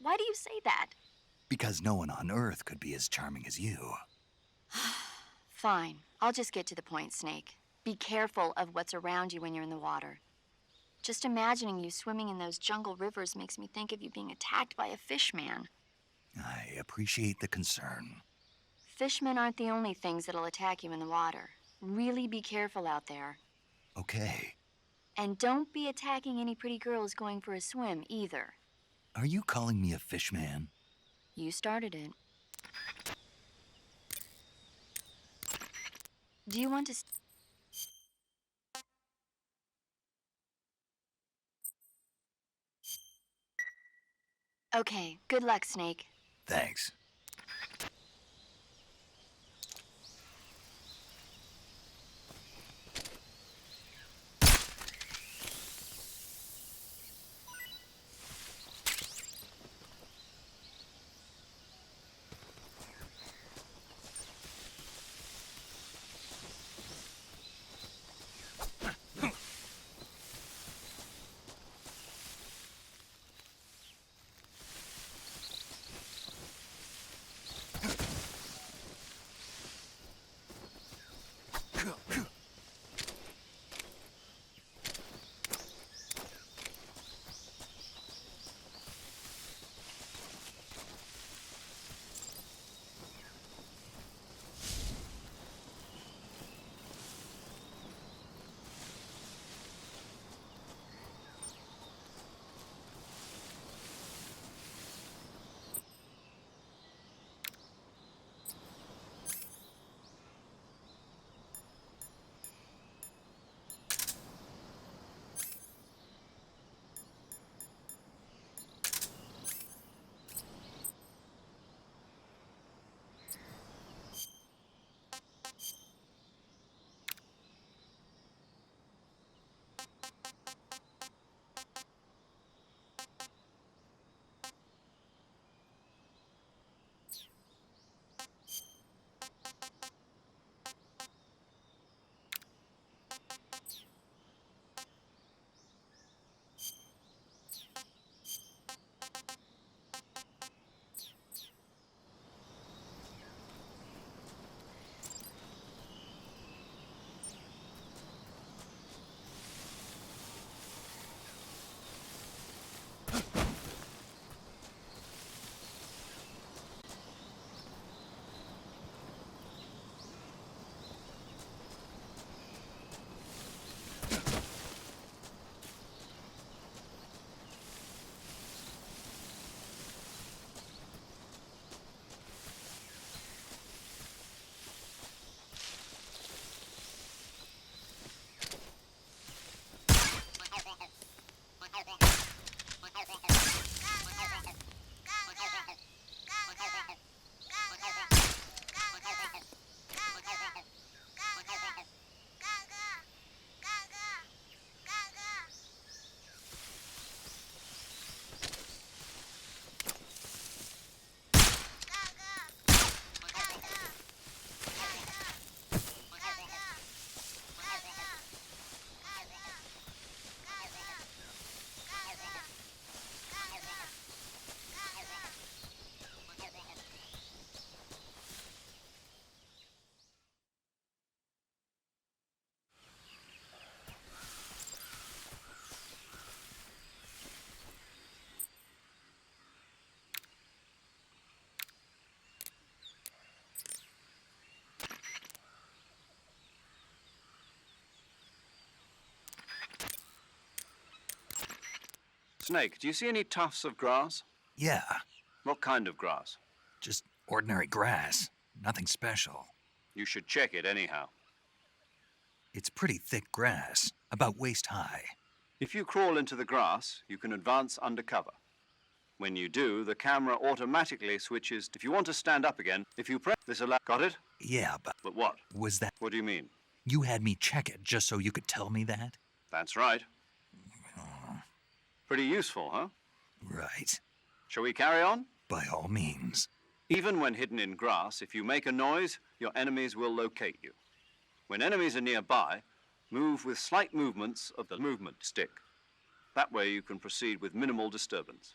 Why do you say that? Because no one on Earth could be as charming as you. Fine. I'll just get to the point, Snake. Be careful of what's around you when you're in the water. Just imagining you swimming in those jungle rivers makes me think of you being attacked by a fishman. I appreciate the concern. Fishmen aren't the only things that'll attack you in the water. Really be careful out there. Okay. And don't be attacking any pretty girls going for a swim, either. Are you calling me a fishman? You started it. Do you want to... Okay, good luck, Snake. Thanks. Snake, do you see any tufts of grass? Yeah, What kind of grass? just ordinary grass. Nothing special. You should check it anyhow. It's pretty thick grass, about waist high. If you crawl into the grass, you can advance undercover. When you do, the camera automatically switches. If you want to stand up again, if you press this allow... Got it? Yeah, but But what? was that... What do you mean? You had me check it just so you could tell me that? That's right. Pretty useful, huh? Right. Shall we carry on? By all means. Even when hidden in grass, if you make a noise, your enemies will locate you. When enemies are nearby, move with slight movements of the movement stick. That way you can proceed with minimal disturbance.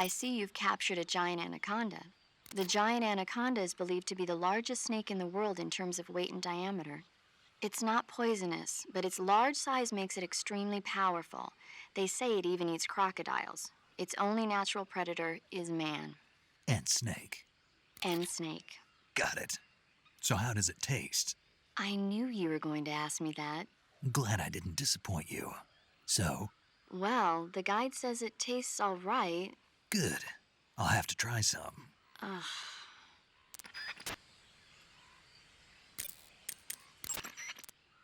I see you've captured a giant anaconda. The giant anaconda is believed to be the largest snake in the world in terms of weight and diameter. It's not poisonous, but its large size makes it extremely powerful. They say it even eats crocodiles. Its only natural predator is man. And snake. And snake. Got it. So how does it taste? I knew you were going to ask me that. Glad I didn't disappoint you. So? Well, the guide says it tastes all right. Good. I'll have to try some. Ugh.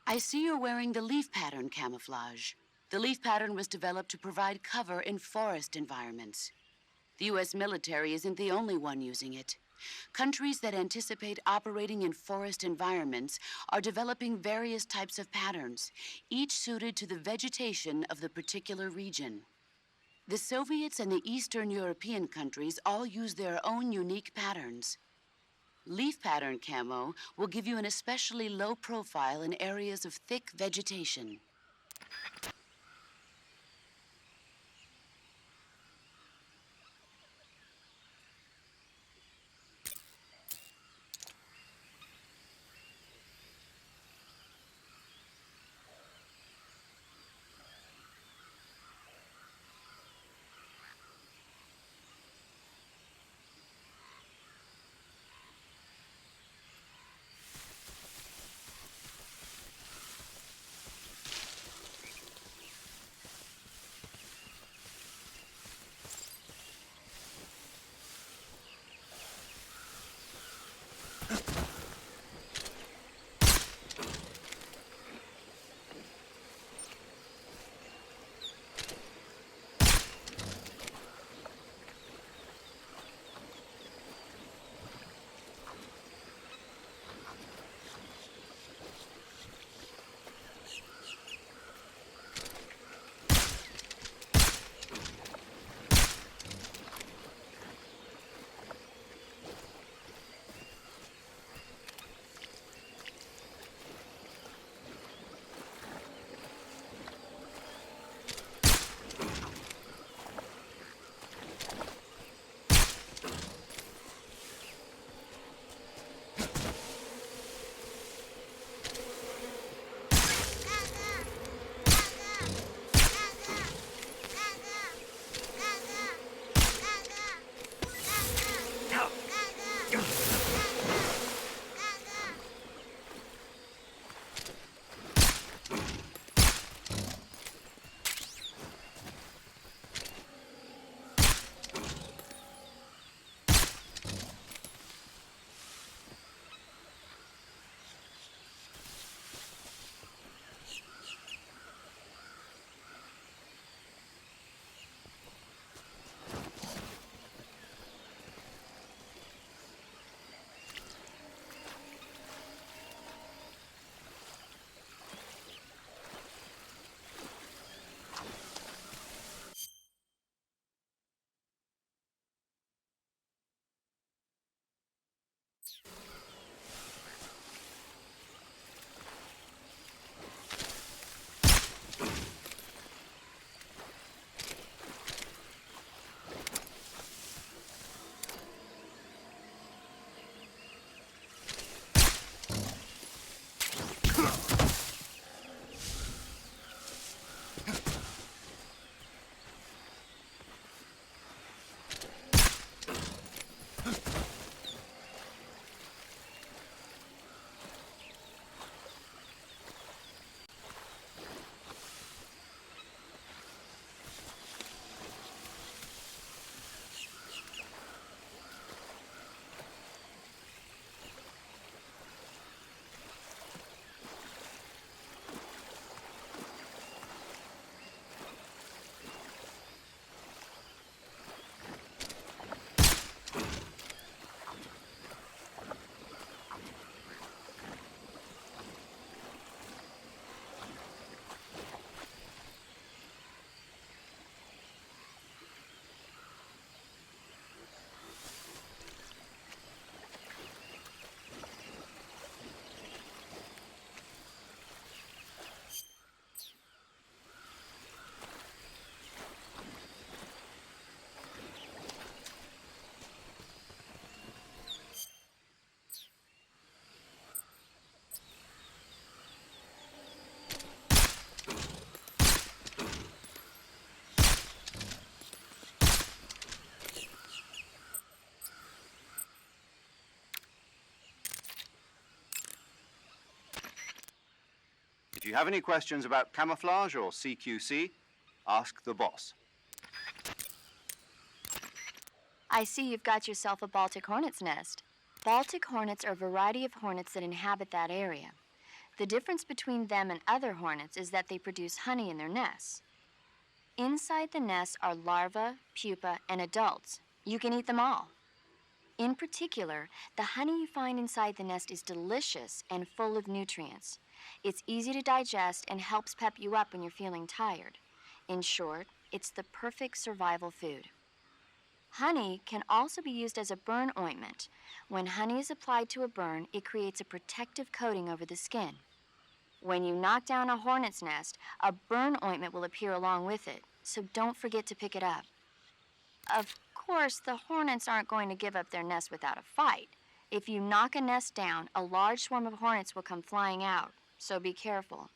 I see you're wearing the leaf pattern camouflage. The leaf pattern was developed to provide cover in forest environments. The U.S. military isn't the only one using it. Countries that anticipate operating in forest environments are developing various types of patterns, each suited to the vegetation of the particular region. The Soviets and the Eastern European countries all use their own unique patterns. Leaf pattern camo will give you an especially low profile in areas of thick vegetation. you have any questions about camouflage or CQC, ask the boss. I see you've got yourself a Baltic hornet's nest. Baltic hornets are a variety of hornets that inhabit that area. The difference between them and other hornets is that they produce honey in their nests. Inside the nests are larvae, pupa, and adults. You can eat them all. In particular, the honey you find inside the nest is delicious and full of nutrients. It's easy to digest and helps pep you up when you're feeling tired. In short, it's the perfect survival food. Honey can also be used as a burn ointment. When honey is applied to a burn, it creates a protective coating over the skin. When you knock down a hornet's nest, a burn ointment will appear along with it, so don't forget to pick it up. Of course, the hornets aren't going to give up their nest without a fight. If you knock a nest down, a large swarm of hornets will come flying out, so be careful.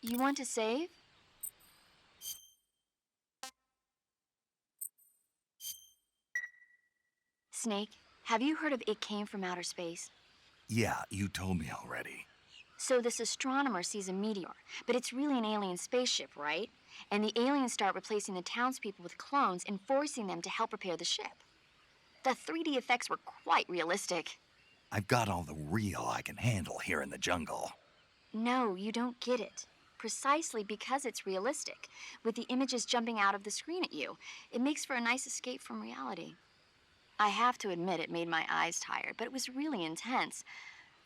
You want to save? Snake, have you heard of It Came from Outer Space? Yeah, you told me already. So this astronomer sees a meteor, but it's really an alien spaceship, right? And the aliens start replacing the townspeople with clones and forcing them to help repair the ship. The 3D effects were quite realistic. I've got all the real I can handle here in the jungle. No, you don't get it. Precisely because it's realistic, with the images jumping out of the screen at you, it makes for a nice escape from reality. I have to admit it made my eyes tired, but it was really intense.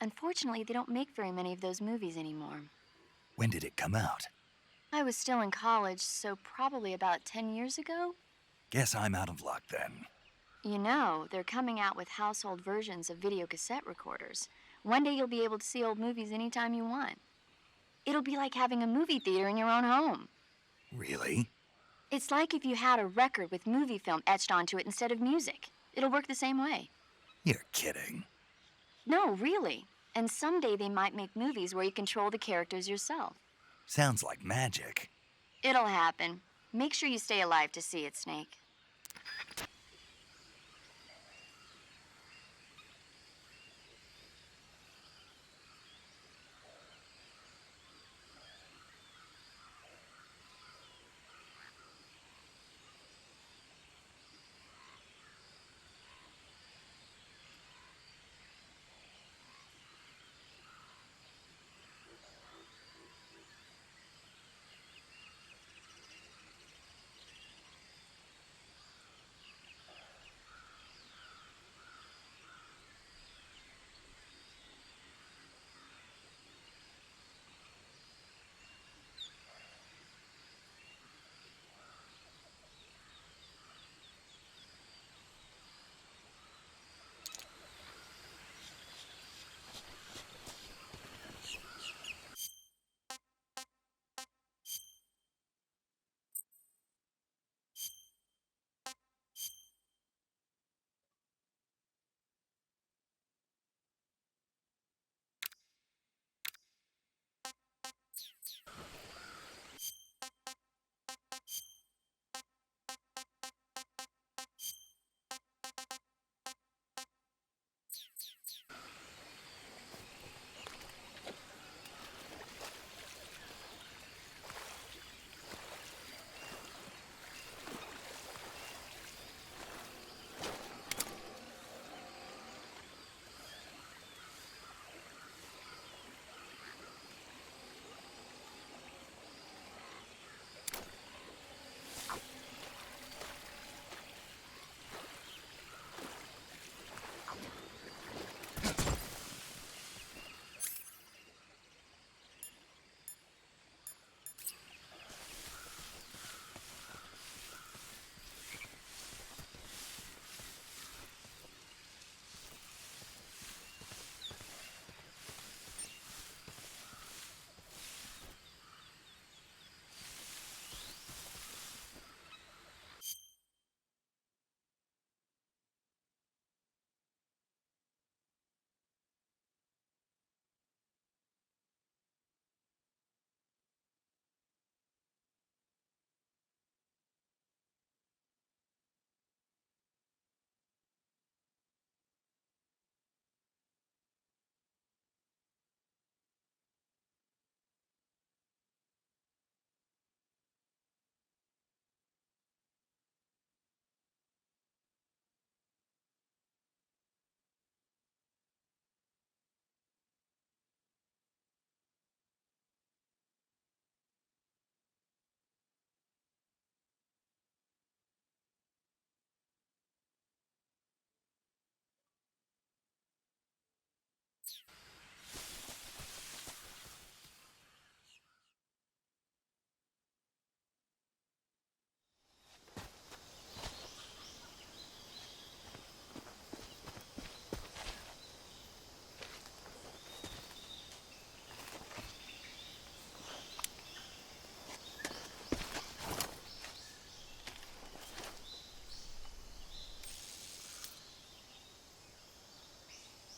Unfortunately, they don't make very many of those movies anymore. When did it come out? I was still in college, so probably about 10 years ago. Guess I'm out of luck then. You know, they're coming out with household versions of video cassette recorders. One day you'll be able to see old movies anytime you want. It'll be like having a movie theater in your own home. Really? It's like if you had a record with movie film etched onto it instead of music. It'll work the same way. You're kidding. No, really. And someday they might make movies where you control the characters yourself. Sounds like magic. It'll happen. Make sure you stay alive to see it, Snake.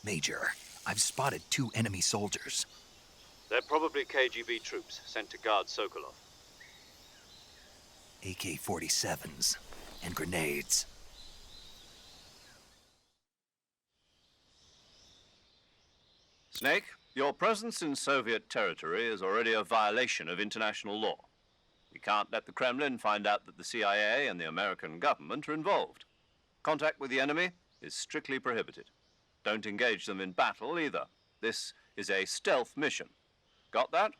Major, I've spotted 2 enemy soldiers. They're probably KGB troops sent to guard Sokolov. AK-47s and grenades. Snake, your presence in Soviet territory is already a violation of international law. We can't let the Kremlin find out that the CIA and the American government are involved. Contact with the enemy is strictly prohibited. Don't engage them in battle either. This is a stealth mission. Got that?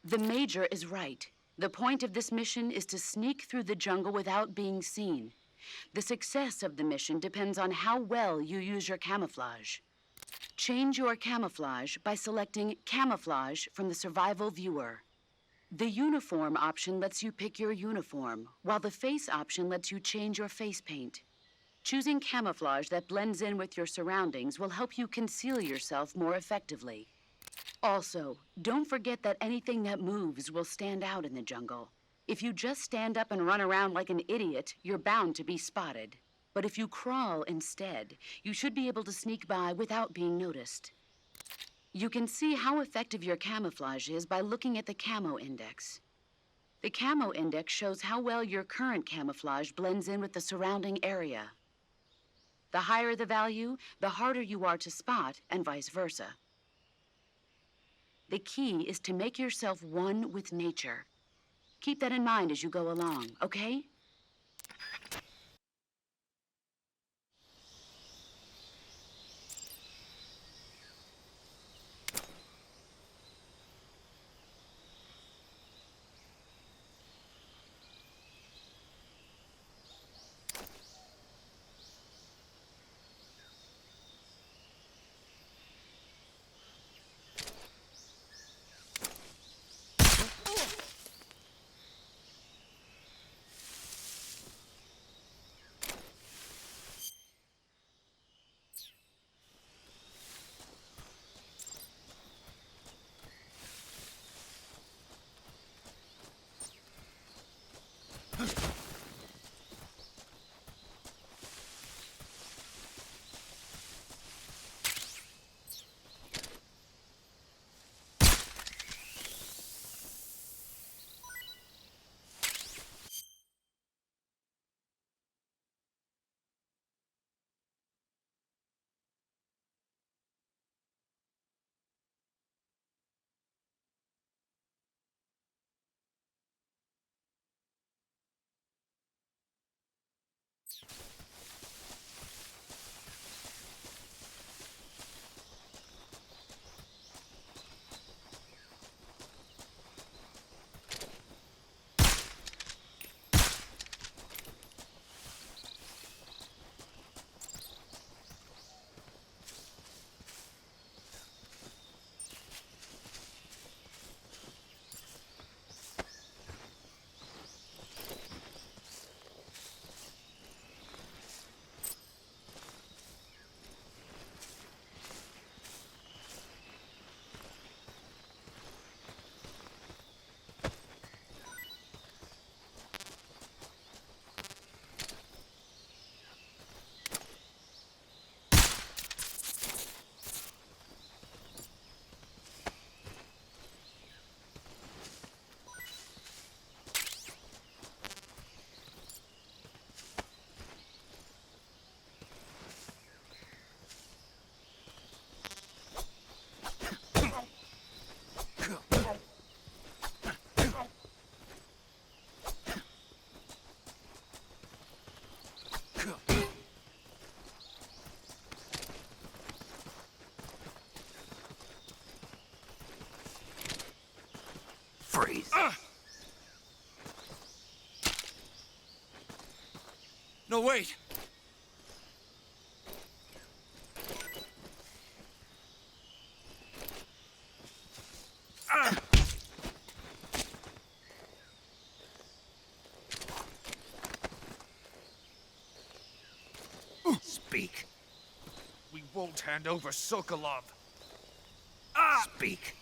The Major is right. The point of this mission is to sneak through the jungle without being seen. The success of the mission depends on how well you use your camouflage. Change your camouflage by selecting Camouflage from the Survival Viewer. The Uniform option lets you pick your uniform, while the Face option lets you change your face paint. Choosing camouflage that blends in with your surroundings will help you conceal yourself more effectively. Also, don't forget that anything that moves will stand out in the jungle. If you just stand up and run around like an idiot, you're bound to be spotted. But if you crawl instead, you should be able to sneak by without being noticed. You can see how effective your camouflage is by looking at the Camo Index. The Camo Index shows how well your current camouflage blends in with the surrounding area. The higher the value, the harder you are to spot, and vice versa. The key is to make yourself one with nature. Keep that in mind as you go along, okay? Freeze. No, wait! won't hand over Sokolov. Speak.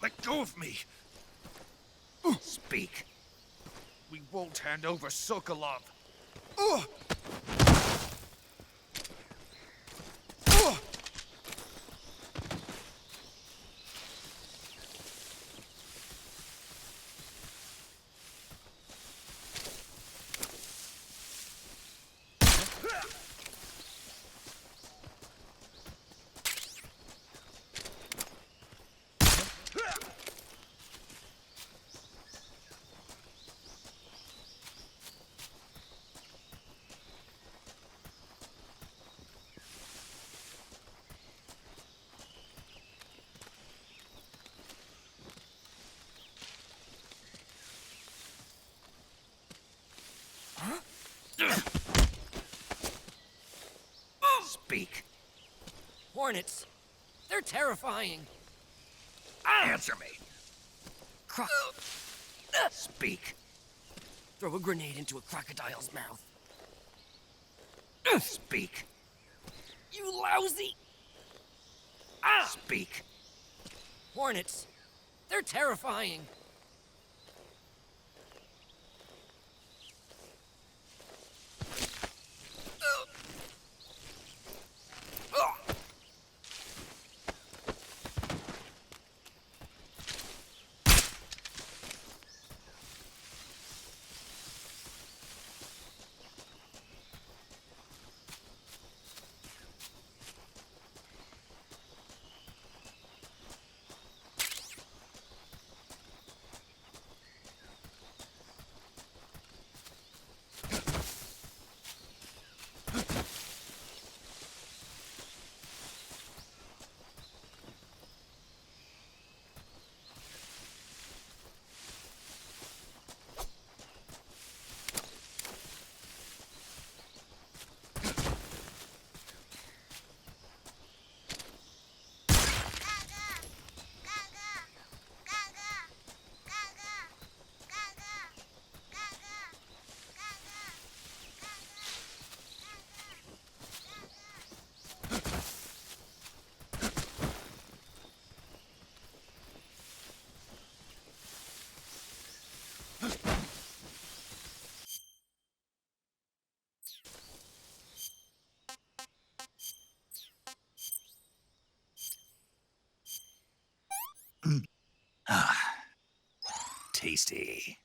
Let go of me. Speak. We won't hand over Sokolov. Speak. Hornets. They're terrifying. Answer me. Speak. Throw a grenade into a crocodile's mouth. Speak. You lousy! Speak. Hornets. They're terrifying. Tasty.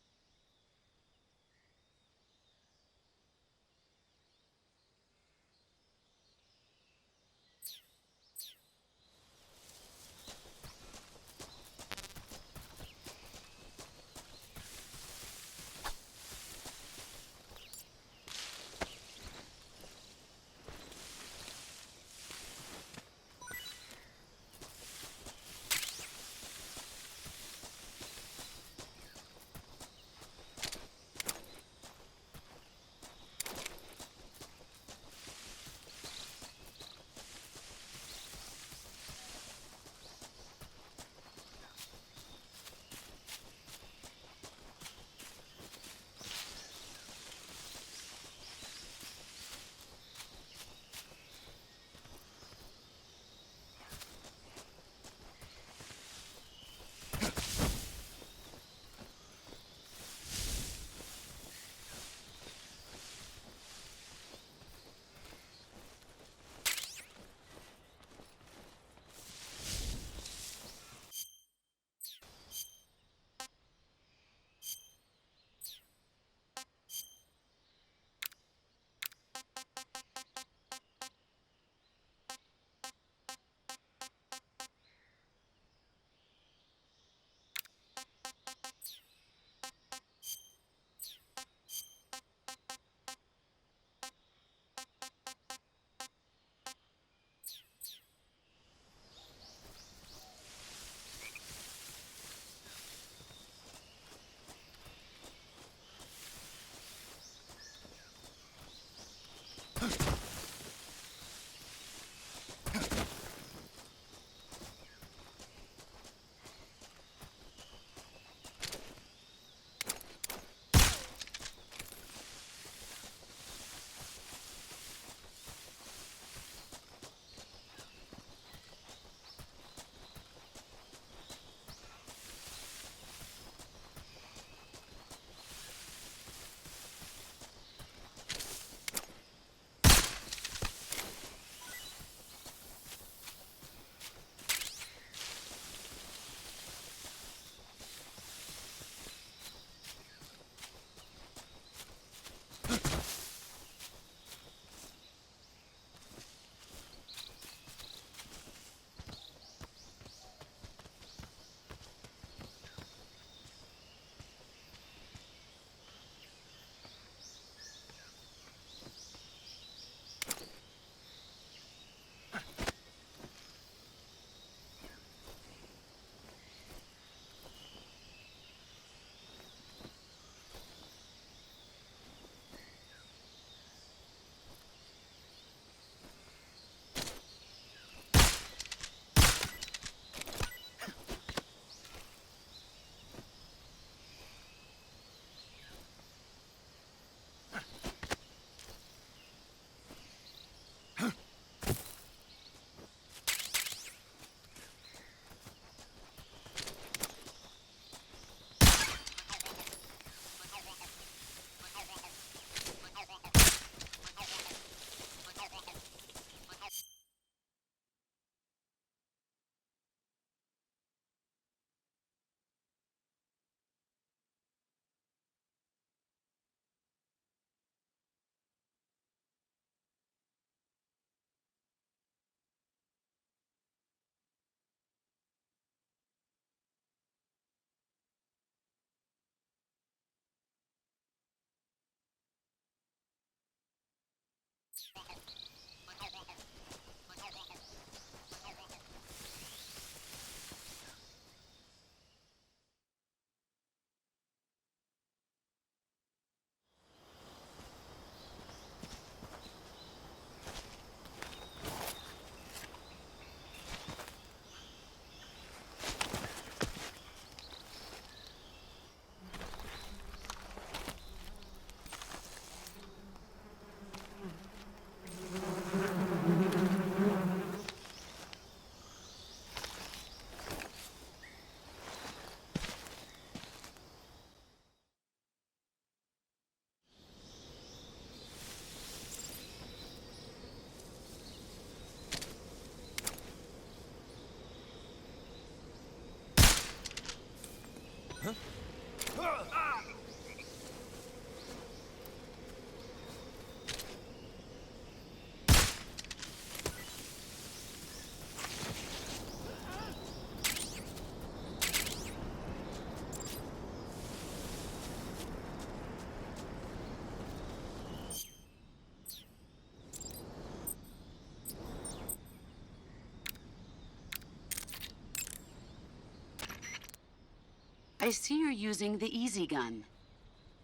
I see you're using the Easy Gun.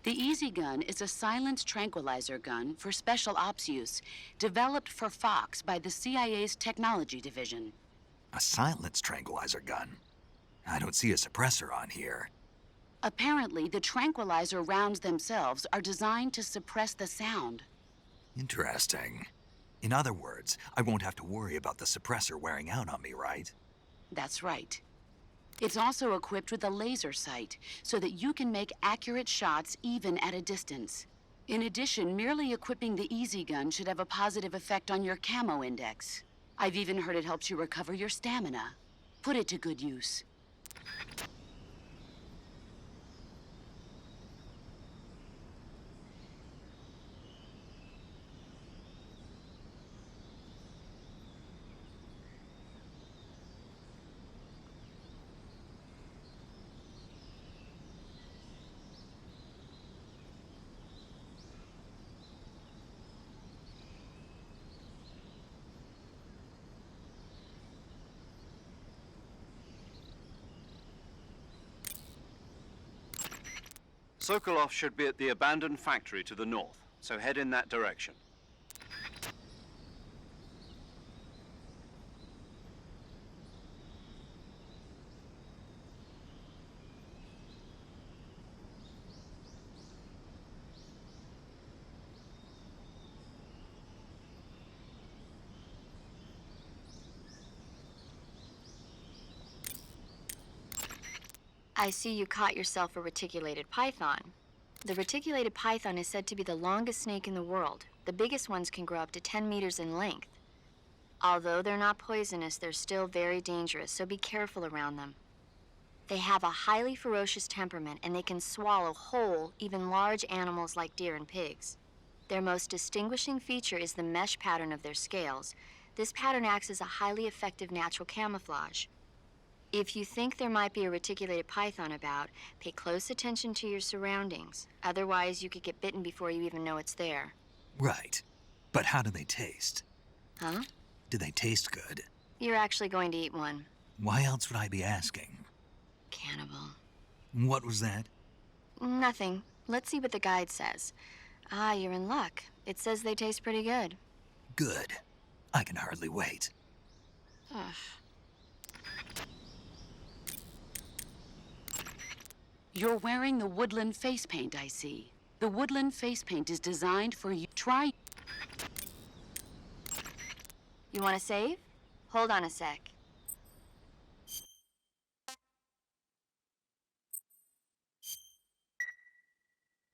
The Easy Gun is a silence tranquilizer gun for special ops use, developed for Fox by the CIA's technology division. A silence tranquilizer gun? I don't see a suppressor on here. Apparently, the tranquilizer rounds themselves are designed to suppress the sound. Interesting. In other words, I won't have to worry about the suppressor wearing out on me, right? That's right. It's also equipped with a laser sight, so that you can make accurate shots even at a distance. In addition, merely equipping the Easy Gun should have a positive effect on your camo index. I've even heard it helps you recover your stamina. Put it to good use. Sokolov should be at the abandoned factory to the north, so head in that direction. I see you caught yourself a reticulated python. The reticulated python is said to be the longest snake in the world. The biggest ones can grow up to 10 meters in length. Although they're not poisonous, they're still very dangerous, so be careful around them. They have a highly ferocious temperament, and they can swallow whole, even large animals like deer and pigs. Their most distinguishing feature is the mesh pattern of their scales. This pattern acts as a highly effective natural camouflage. If you think there might be a reticulated python about, pay close attention to your surroundings. Otherwise, you could get bitten before you even know it's there. Right. But how do they taste? Huh? Do they taste good? You're actually going to eat one. Why else would I be asking? Cannibal. What was that? Nothing. Let's see what the guide says. Ah, you're in luck. It says they taste pretty good. Good. I can hardly wait. Ugh. You're wearing the woodland face paint, I see. The woodland face paint is designed for you. Try. You want to save? Hold on a sec.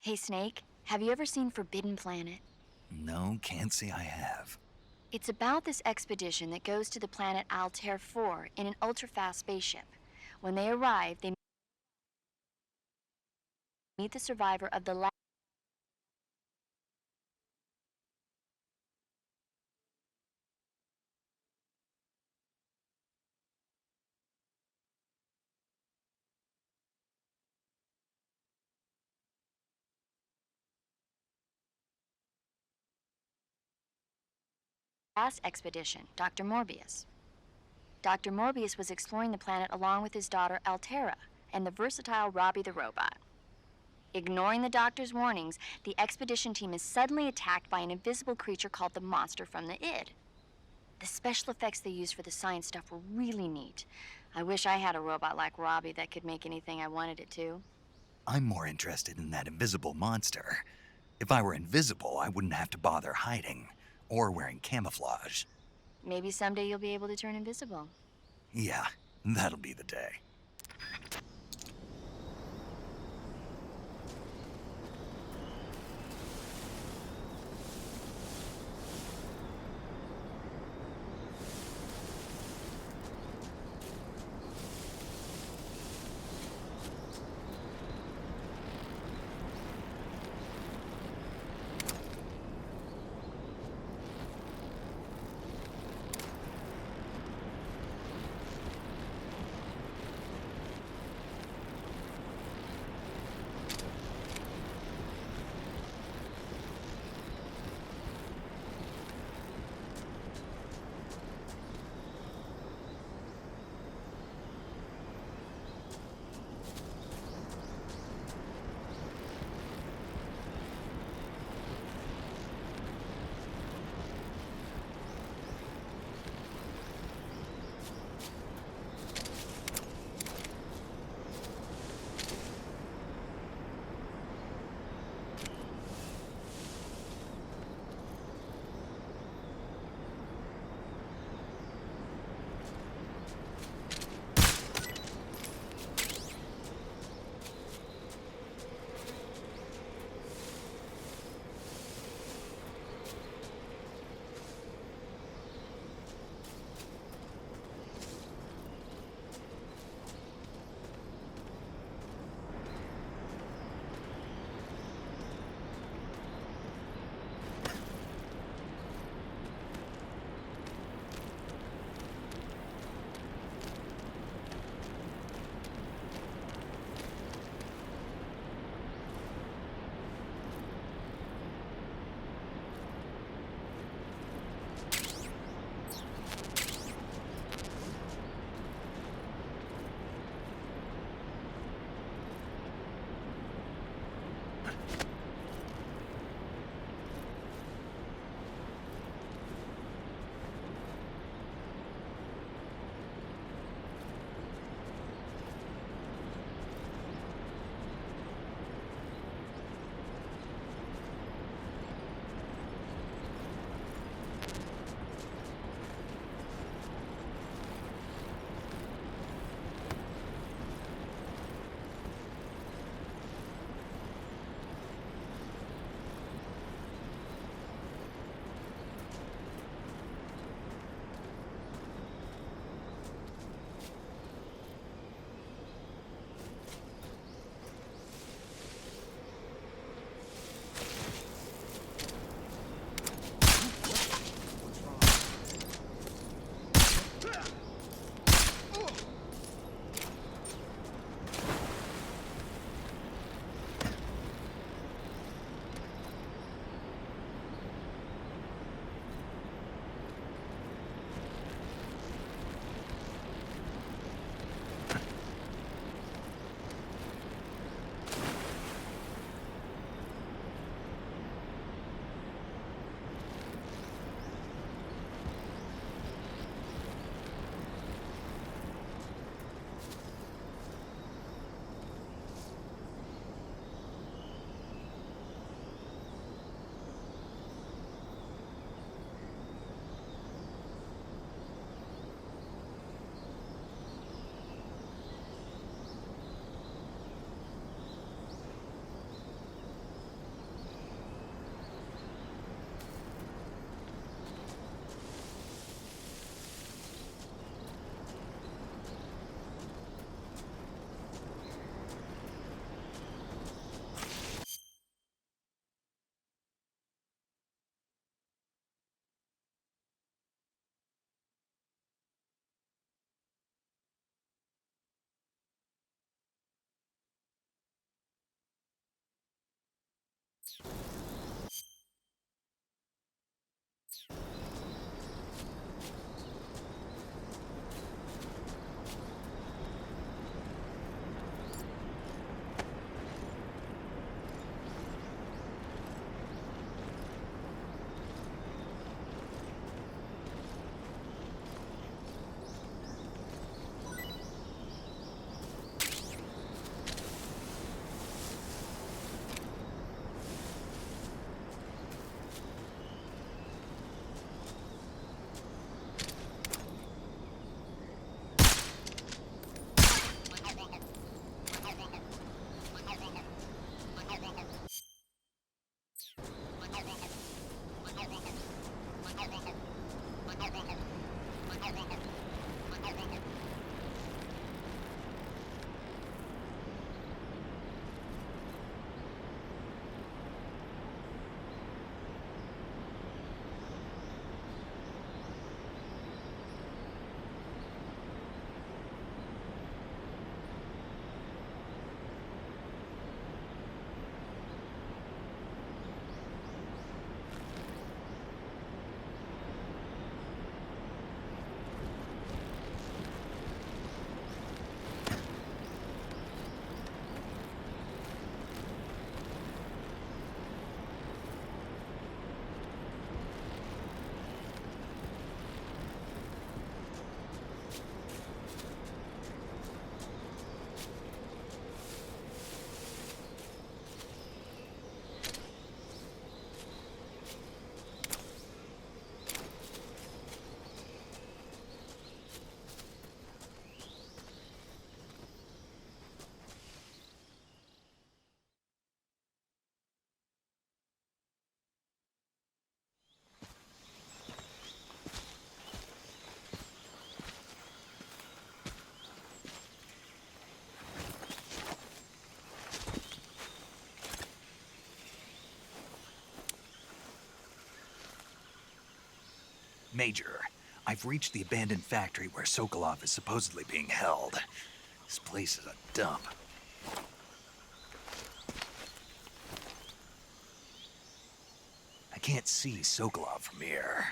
Hey, Snake, have you ever seen Forbidden Planet? No, can't say I have. It's about this expedition that goes to the planet Altair 4 in an ultra-fast spaceship. When they arrive, they meet the survivor of the last last expedition, Dr. Morbius. Dr. Morbius was exploring the planet along with his daughter Altera and the versatile Robbie the robot. Ignoring the doctor's warnings, the expedition team is suddenly attacked by an invisible creature called the Monster from the Id. The special effects they used for the science stuff were really neat. I wish I had a robot like Robbie that could make anything I wanted it to. I'm more interested in that invisible monster. If I were invisible, I wouldn't have to bother hiding or wearing camouflage. Maybe someday you'll be able to turn invisible. Yeah, that'll be the day. Major, I've reached the abandoned factory where Sokolov is supposedly being held. This place is a dump. I can't see Sokolov from here.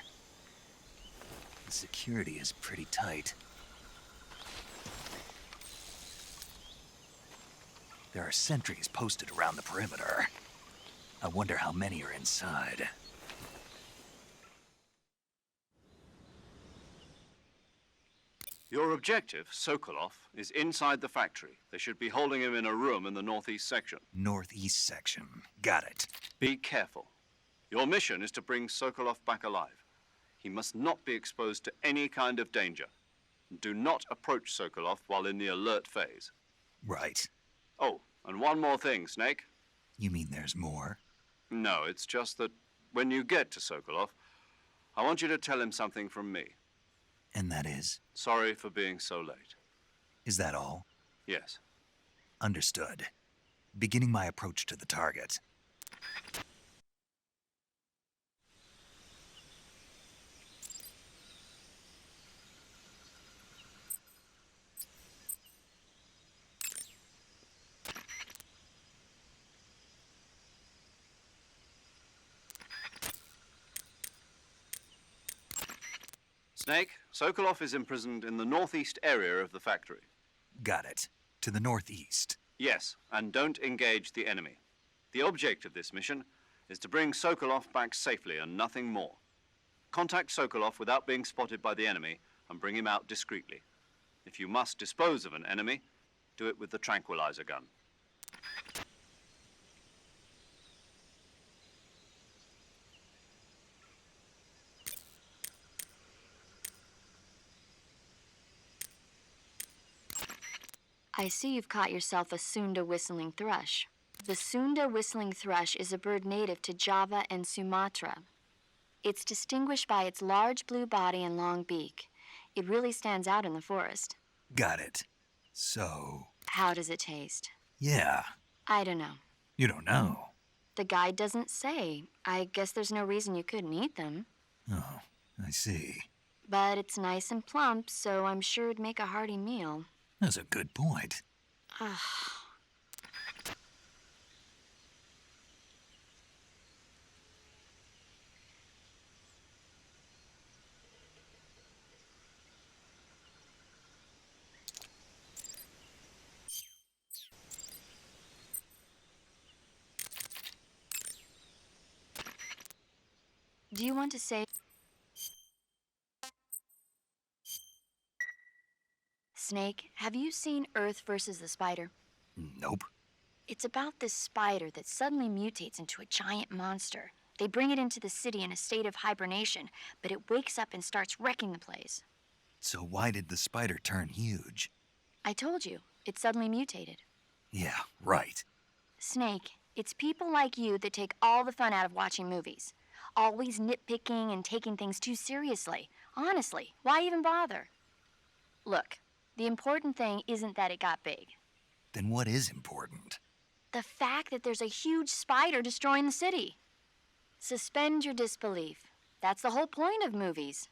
The security is pretty tight. There are sentries posted around the perimeter. I wonder how many are inside. Your objective, Sokolov, is inside the factory. They should be holding him in a room in the northeast section. Northeast section. Got it. Be careful. Your mission is to bring Sokolov back alive. He must not be exposed to any kind of danger. Do not approach Sokolov while in the alert phase. Right. Oh, and one more thing, Snake. You mean there's more? No, it's just that when you get to Sokolov, I want you to tell him something from me. And that is? Sorry for being so late. Is that all? Yes. Understood. Beginning my approach to the target. Snake, Sokolov is imprisoned in the northeast area of the factory. Got it. To the northeast. Yes, and don't engage the enemy. The object of this mission is to bring Sokolov back safely and nothing more. Contact Sokolov without being spotted by the enemy and bring him out discreetly. If you must dispose of an enemy, do it with the tranquilizer gun. I see you've caught yourself a Sunda whistling thrush. The Sunda whistling thrush is a bird native to Java and Sumatra. It's distinguished by its large blue body and long beak. It really stands out in the forest. Got it. So... How does it taste? Yeah. I don't know. You don't know? The guide doesn't say. I guess there's no reason you couldn't eat them. Oh, I see. But it's nice and plump, so I'm sure it'd make a hearty meal. That's a good point. Do you want to say... Snake, have you seen Earth versus the Spider? Nope. It's about this spider that suddenly mutates into a giant monster. They bring it into the city in a state of hibernation, but it wakes up and starts wrecking the place. So why did the spider turn huge? I told you, it suddenly mutated. Yeah, right. Snake, it's people like you that take all the fun out of watching movies. Always nitpicking and taking things too seriously. Honestly, why even bother? Look, the important thing isn't that it got big. Then what is important? The fact that there's a huge spider destroying the city. Suspend your disbelief. That's the whole point of movies.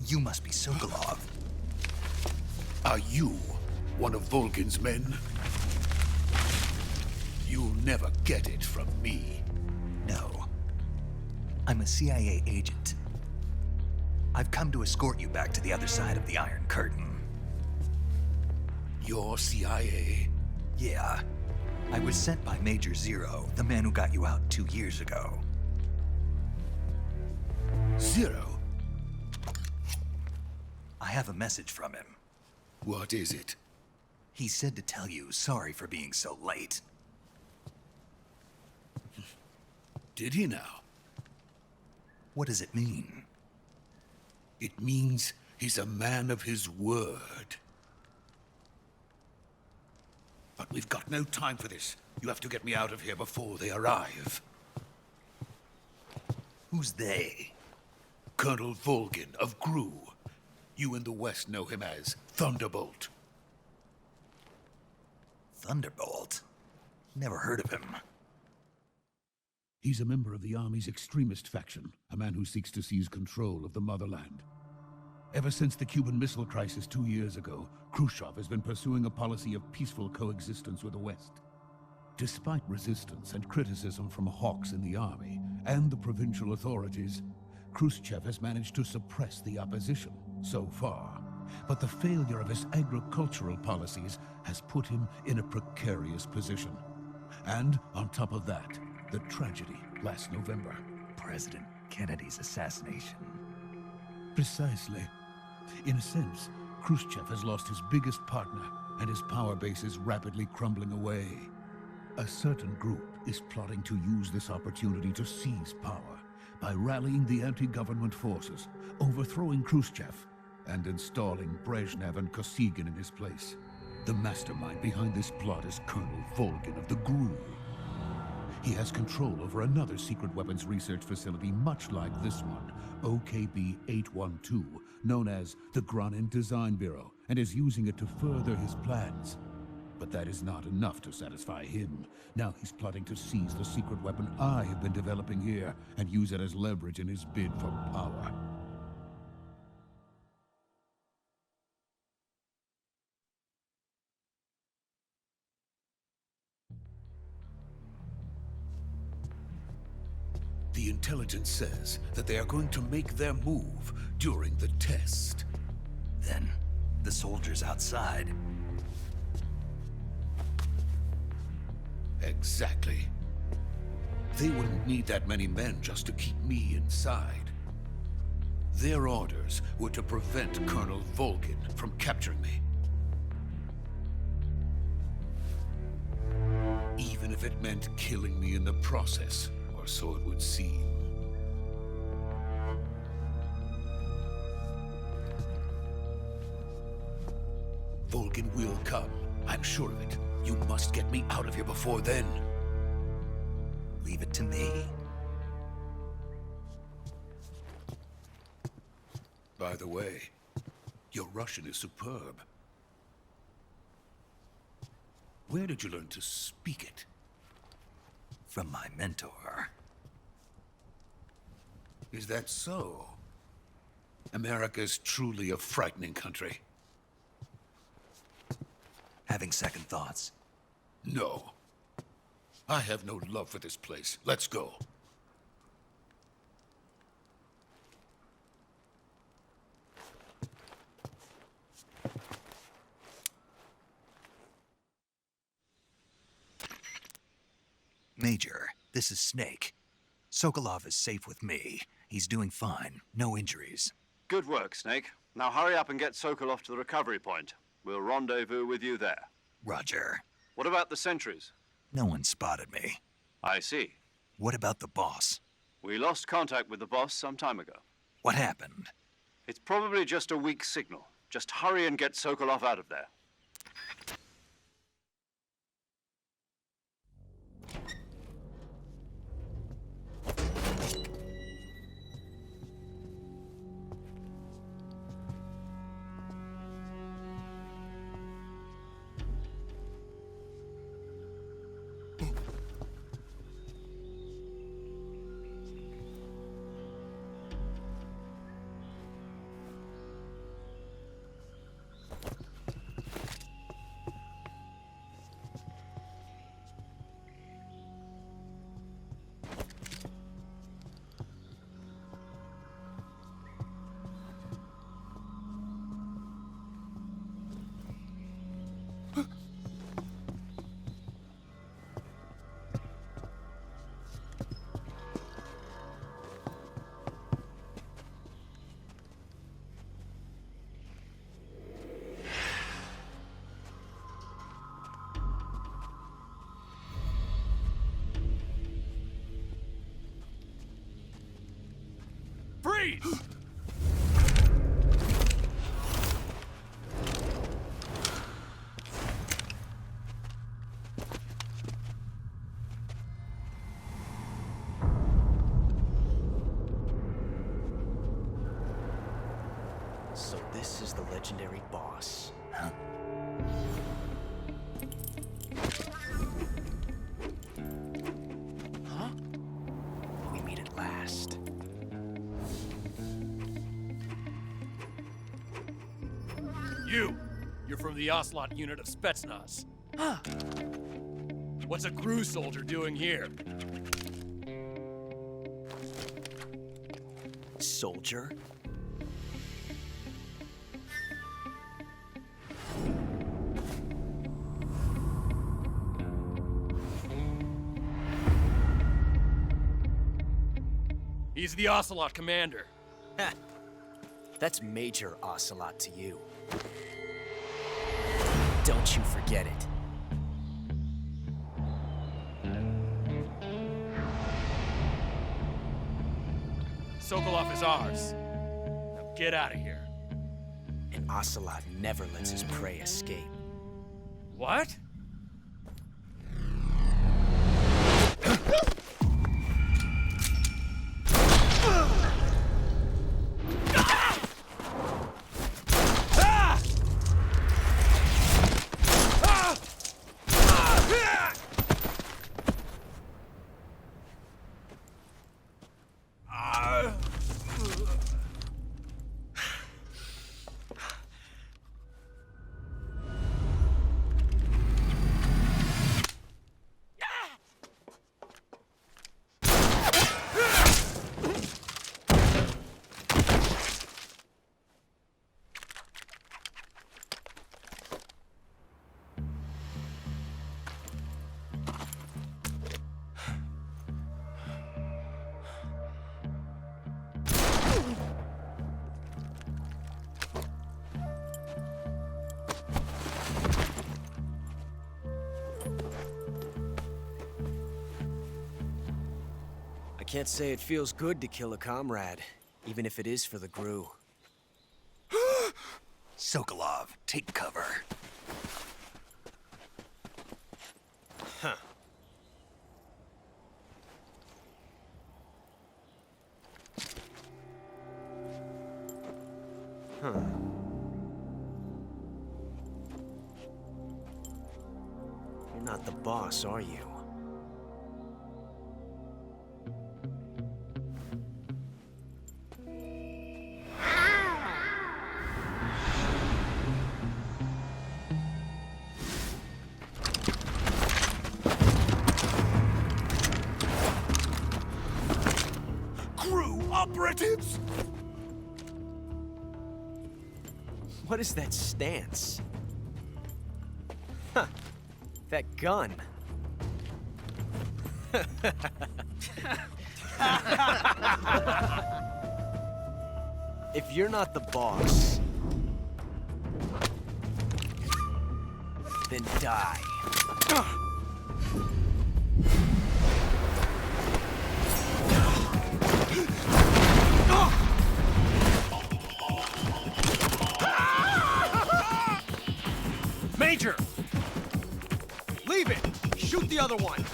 You must be Sokolov. Are you one of Volgin's men? You'll never get it from me. No. I'm a CIA agent. I've come to escort you back to the other side of the Iron Curtain. You're CIA? Yeah. I was sent by Major Zero, the man who got you out 2 years ago. Zero? I have a message from him. What is it? He said to tell you sorry for being so late. Did he now? What does it mean? It means he's a man of his word. But we've got no time for this. You have to get me out of here before they arrive. Who's they? Colonel Volgin of Gru. You in the West know him as Thunderbolt. Thunderbolt? Never heard of him. He's a member of the Army's extremist faction, a man who seeks to seize control of the motherland. Ever since the Cuban Missile Crisis 2 years ago, Khrushchev has been pursuing a policy of peaceful coexistence with the West. Despite resistance and criticism from hawks in the army and the provincial authorities, Khrushchev has managed to suppress the opposition so far. But the failure of his agricultural policies has put him in a precarious position. And on top of that, the tragedy last November. President Kennedy's assassination. Precisely. In a sense, Khrushchev has lost his biggest partner, and his power base is rapidly crumbling away. A certain group is plotting to use this opportunity to seize power by rallying the anti-government forces, overthrowing Khrushchev, and installing Brezhnev and Kosygin in his place. The mastermind behind this plot is Colonel Volgin of the GRU. He has control over another secret weapons research facility much like this one, OKB-812, known as the Granin Design Bureau, and is using it to further his plans. But that is not enough to satisfy him. Now he's plotting to seize the secret weapon I have been developing here and use it as leverage in his bid for power. The intelligence says that they are going to make their move during the test. Then, the soldiers outside. Exactly. They wouldn't need that many men just to keep me inside. Their orders were to prevent Colonel Volgin from capturing me. Even if it meant killing me in the process, or so it would seem. Volgin will come. I'm sure of it. You must get me out of here before then. Leave it to me. By the way, your Russian is superb. Where did you learn to speak it? From my mentor. Is that so? America's truly a frightening country. Having second thoughts? No. I have no love for this place. Let's go. Major, this is Snake. Sokolov is safe with me. He's doing fine. No injuries. Good work, Snake. Now hurry up and get Sokolov to the recovery point. We'll rendezvous with you there. Roger. What about the sentries? No one spotted me. I see. What about the boss? We lost contact with the boss some time ago. What happened? It's probably just a weak signal. Just hurry and get Sokolov out of there. Freeze! So this is the legendary boss. Huh? Huh? We meet at last. You're from the Ocelot unit of Spetsnaz. Huh. What's a GRU soldier doing here? Soldier? He's the Ocelot commander. Ha! That's Major Ocelot to you. Don't you forget it. Sokolov is ours. Now get out of here. And Ocelot never lets his prey escape. What? I can't say it feels good to kill a comrade, even if it is for the GRU. Sokolov, take cover. Huh. Huh. You're not the boss, are you? Operatives! What is that stance? Huh. That gun. If you're not the boss, then die. Major! Leave it! Shoot the other one!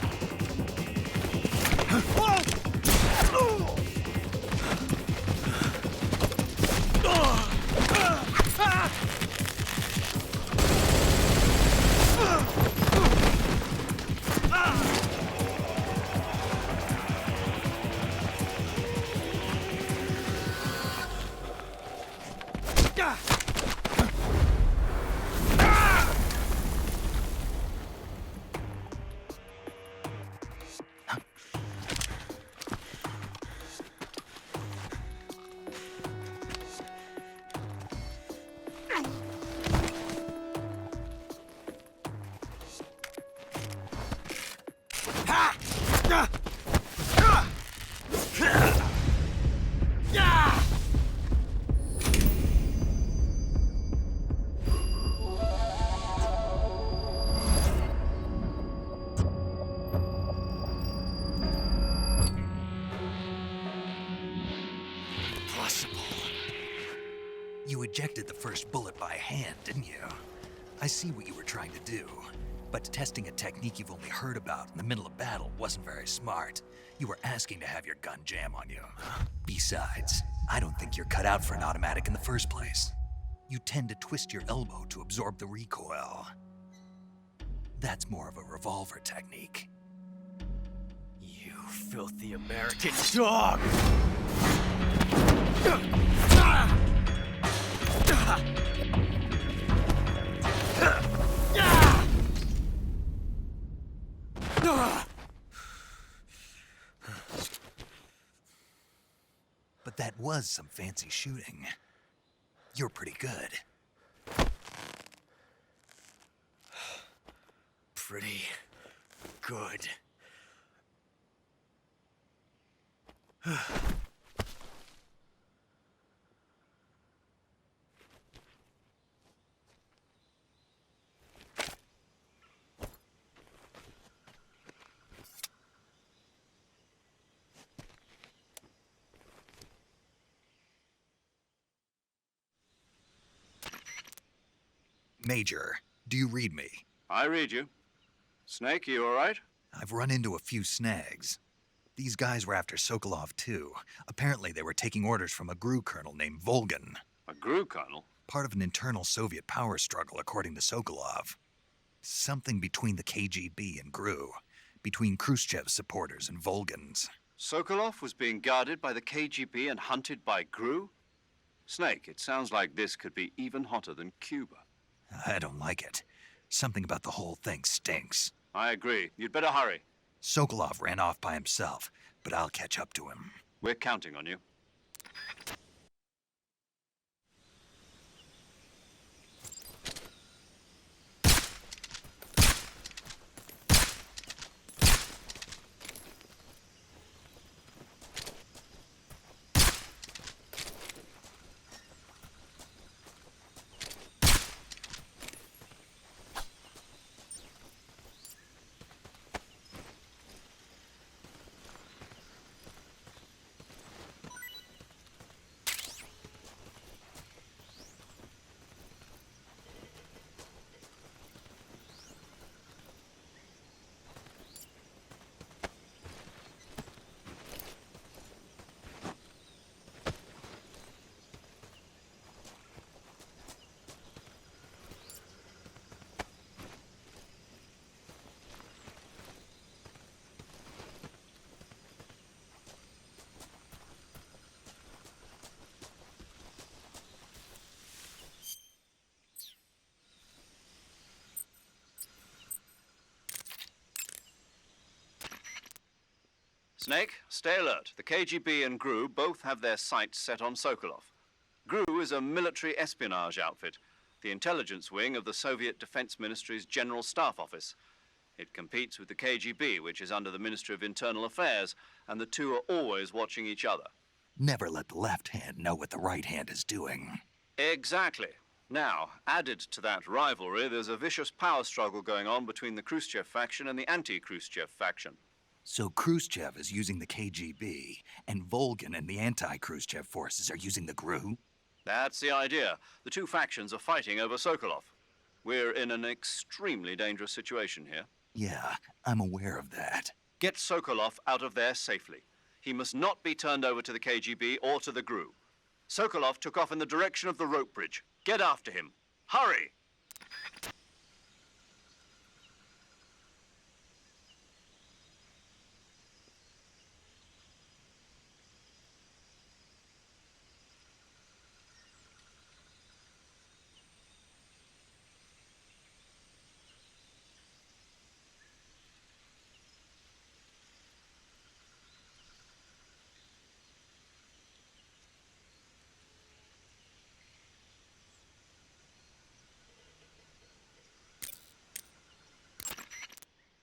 impossible. You ejected the first bullet by hand, didn't you? I see what you were trying to do. But testing a technique you've only heard about in the middle of battle wasn't very smart. You were asking to have your gun jam on you. Besides, I don't think you're cut out for an automatic in the first place. You tend to twist your elbow to absorb the recoil. That's more of a revolver technique. You filthy American dog! But that was some fancy shooting. You're pretty good. Pretty good. Major, do you read me? I read you. Snake, you all right? I've run into a few snags. These guys were after Sokolov, too. Apparently, they were taking orders from a GRU colonel named Volgan. A GRU colonel? Part of an internal Soviet power struggle, according to Sokolov. Something between the KGB and GRU. Between Khrushchev's supporters and Volgan's. Sokolov was being guarded by the KGB and hunted by GRU? Snake, it sounds like this could be even hotter than Cuba. I don't like it. Something about the whole thing stinks. I agree. You'd better hurry. Sokolov ran off by himself, but I'll catch up to him. We're counting on you. Snake, stay alert. The KGB and GRU both have their sights set on Sokolov. GRU is a military espionage outfit, the intelligence wing of the Soviet Defense Ministry's General Staff Office. It competes with the KGB, which is under the Ministry of Internal Affairs, and the two are always watching each other. Never let the left hand know what the right hand is doing. Exactly. Now, added to that rivalry, there's a vicious power struggle going on between the Khrushchev faction and the anti-Khrushchev faction. So Khrushchev is using the KGB, and Volgan and the anti-Khrushchev forces are using the GRU? That's the idea. The two factions are fighting over Sokolov. We're in an extremely dangerous situation here. Yeah, I'm aware of that. Get Sokolov out of there safely. He must not be turned over to the KGB or to the GRU. Sokolov took off in the direction of the rope bridge. Get after him. Hurry!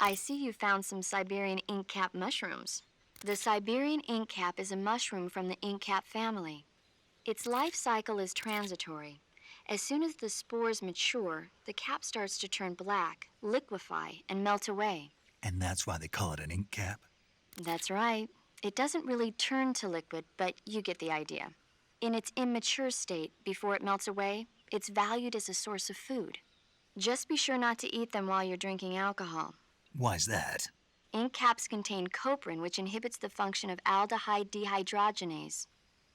I see you found some Siberian ink cap mushrooms. The Siberian ink cap is a mushroom from the ink cap family. Its life cycle is transitory. As soon as the spores mature, the cap starts to turn black, liquefy, and melt away. And that's why they call it an ink cap? That's right. It doesn't really turn to liquid, but you get the idea. In its immature state, before it melts away, it's valued as a source of food. Just be sure not to eat them while you're drinking alcohol. Why's that? Ink caps contain coprin, which inhibits the function of aldehyde dehydrogenase.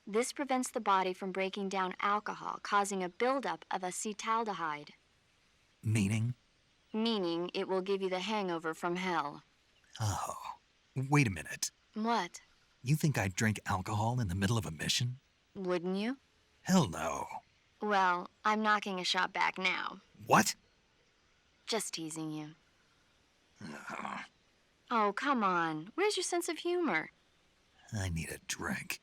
This prevents the body from breaking down alcohol, causing a buildup of acetaldehyde. Meaning? Meaning it will give you the hangover from hell. Oh, wait a minute. What? You think I'd drink alcohol in the middle of a mission? Wouldn't you? Hell no. Well, I'm knocking a shot back now. What? Just teasing you. Oh, come on. Where's your sense of humor? I need a drink.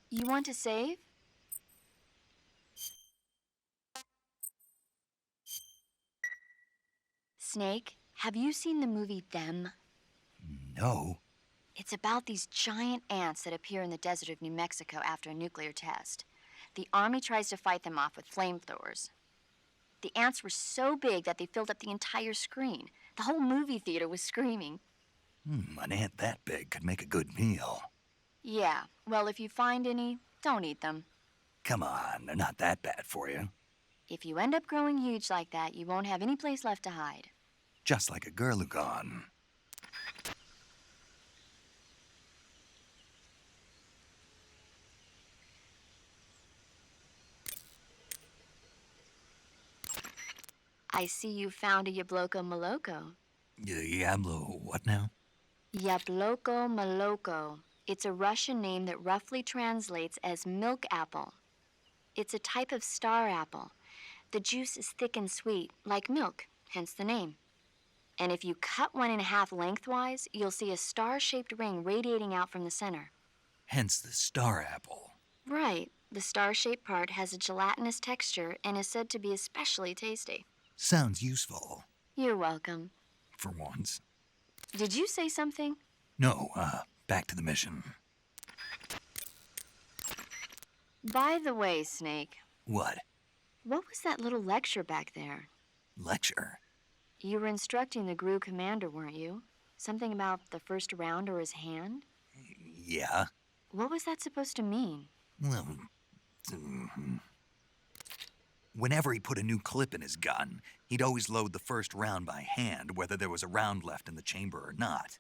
You want to save? Snake, have you seen the movie Them? No. It's about these giant ants that appear in the desert of New Mexico after a nuclear test. The army tries to fight them off with flamethrowers. The ants were so big that they filled up the entire screen. The whole movie theater was screaming. An ant that big could make a good meal. Yeah, well, if you find any, don't eat them. Come on, they're not that bad for you. If you end up growing huge like that, you won't have any place left to hide. Just like a Gurlugon. I see you found a Yabloko Maloko. Yablo what now? Yabloko Maloko. It's a Russian name that roughly translates as milk apple. It's a type of star apple. The juice is thick and sweet, like milk, hence the name. And if you cut one in half lengthwise, you'll see a star-shaped ring radiating out from the center. Hence the star apple. Right. The star-shaped part has a gelatinous texture and is said to be especially tasty. Sounds useful. You're welcome. For once. Did you say something? No, back to the mission. By the way, Snake. What? What was that little lecture back there? Lecture? You were instructing the GRU commander, weren't you? Something about the first round or his hand? Yeah. What was that supposed to mean? Well, whenever he put a new clip in his gun, he'd always load the first round by hand, whether there was a round left in the chamber or not.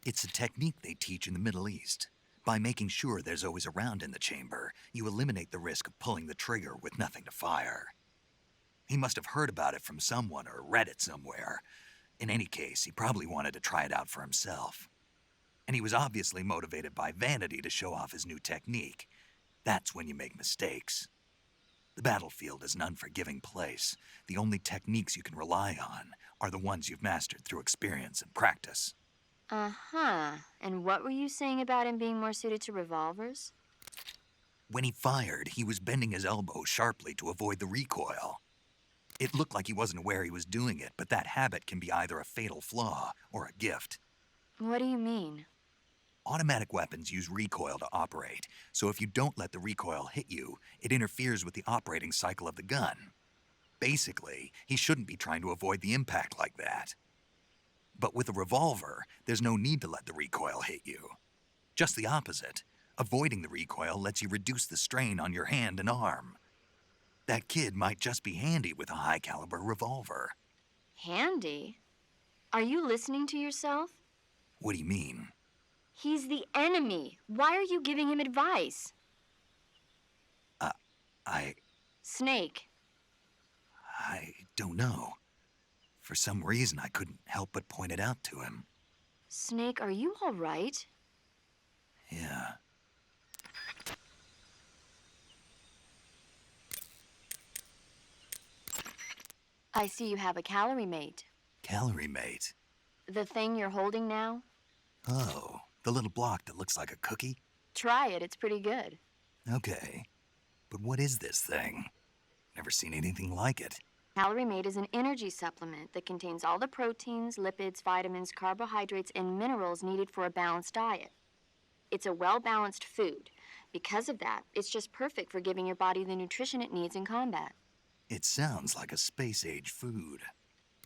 It's a technique they teach in the Middle East. By making sure there's always a round in the chamber, you eliminate the risk of pulling the trigger with nothing to fire. He must have heard about it from someone or read it somewhere. In any case, he probably wanted to try it out for himself. And he was obviously motivated by vanity to show off his new technique. That's when you make mistakes. The battlefield is an unforgiving place. The only techniques you can rely on are the ones you've mastered through experience and practice. Uh-huh. And what were you saying about him being more suited to revolvers? When he fired, he was bending his elbow sharply to avoid the recoil. It looked like he wasn't aware he was doing it, but that habit can be either a fatal flaw or a gift. What do you mean? Automatic weapons use recoil to operate, so if you don't let the recoil hit you, it interferes with the operating cycle of the gun. Basically, he shouldn't be trying to avoid the impact like that. But with a revolver, there's no need to let the recoil hit you. Just the opposite. Avoiding the recoil lets you reduce the strain on your hand and arm. That kid might just be handy with a high-caliber revolver. Handy? Are you listening to yourself? What do you mean? He's the enemy. Why are you giving him advice? Snake. I don't know. For some reason, I couldn't help but point it out to him. Snake, are you all right? Yeah. I see you have a calorie mate. Calorie mate? The thing you're holding now? Oh, the little block that looks like a cookie? Try it, it's pretty good. Okay. But what is this thing? Never seen anything like it. Calorie Mate is an energy supplement that contains all the proteins, lipids, vitamins, carbohydrates, and minerals needed for a balanced diet. It's a well-balanced food. Because of that, it's just perfect for giving your body the nutrition it needs in combat. It sounds like a space-age food.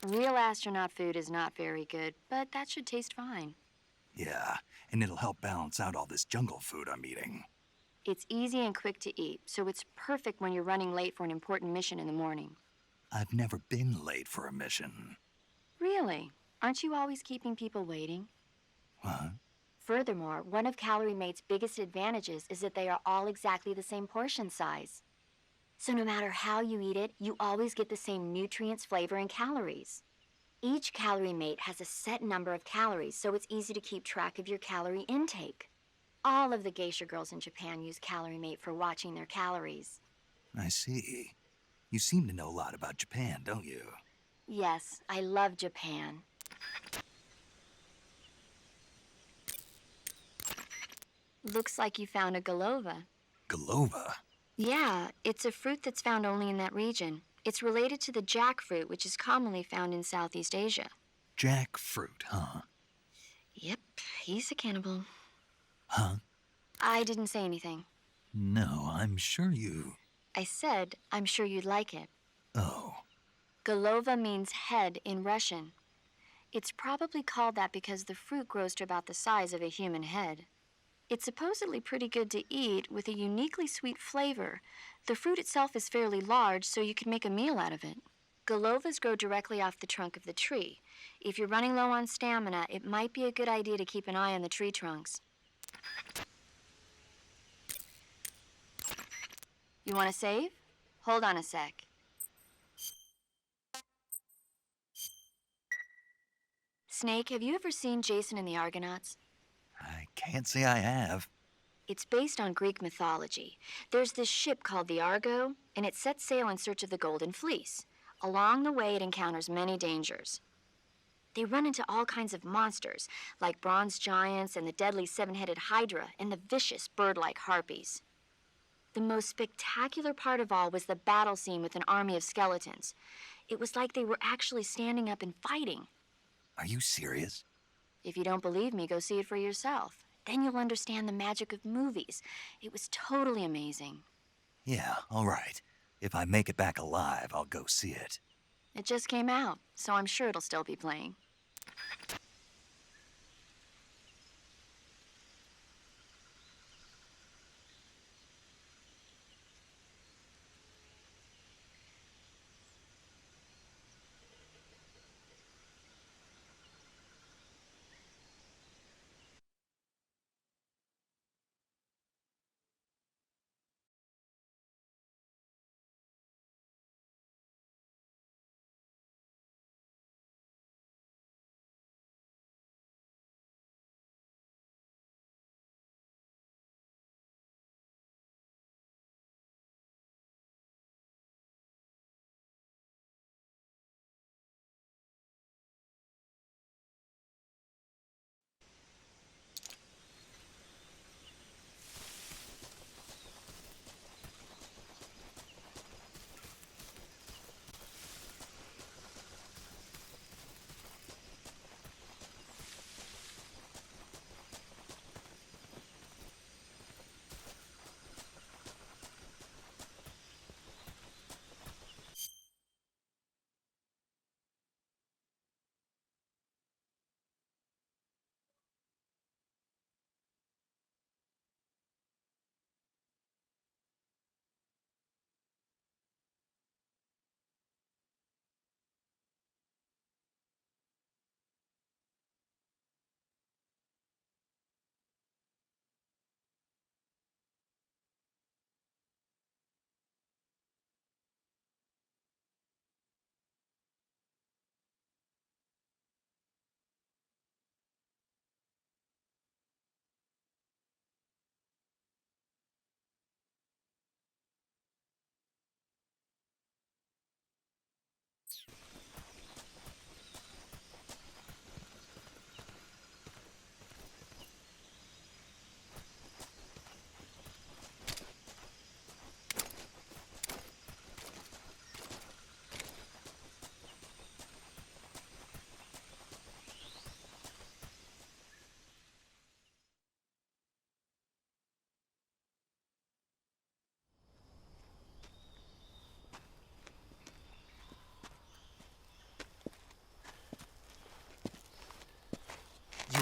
Real astronaut food is not very good, but that should taste fine. Yeah, and it'll help balance out all this jungle food I'm eating. It's easy and quick to eat, so it's perfect when you're running late for an important mission in the morning. I've never been late for a mission. Really? Aren't you always keeping people waiting? Huh? Furthermore, one of Calorie Mate's biggest advantages is that they are all exactly the same portion size. So no matter how you eat it, you always get the same nutrients, flavor, and calories. Each Calorie Mate has a set number of calories, so it's easy to keep track of your calorie intake. All of the geisha girls in Japan use Calorie Mate for watching their calories. I see. You seem to know a lot about Japan, don't you? Yes, I love Japan. Looks like you found a Golova. Golova? Yeah, it's a fruit that's found only in that region. It's related to the jackfruit, which is commonly found in Southeast Asia. Jackfruit, huh? Yep, he's a cannibal. Huh? I didn't say anything. No, I'm sure you... I said, I'm sure you'd like it. Oh. Golova means head in Russian. It's probably called that because the fruit grows to about the size of a human head. It's supposedly pretty good to eat with a uniquely sweet flavor. The fruit itself is fairly large, so you can make a meal out of it. Golovas grow directly off the trunk of the tree. If you're running low on stamina, it might be a good idea to keep an eye on the tree trunks. You want to save? Hold on a sec. Snake, have you ever seen Jason and the Argonauts? I can't say I have. It's based on Greek mythology. There's this ship called the Argo, and it sets sail in search of the Golden Fleece. Along the way, it encounters many dangers. They run into all kinds of monsters, like bronze giants and the deadly seven-headed Hydra and the vicious bird-like harpies. The most spectacular part of all was the battle scene with an army of skeletons. It was like they were actually standing up and fighting. Are you serious? If you don't believe me, go see it for yourself. Then you'll understand the magic of movies. It was totally amazing. Yeah, all right. If I make it back alive, I'll go see it. It just came out, so I'm sure it'll still be playing.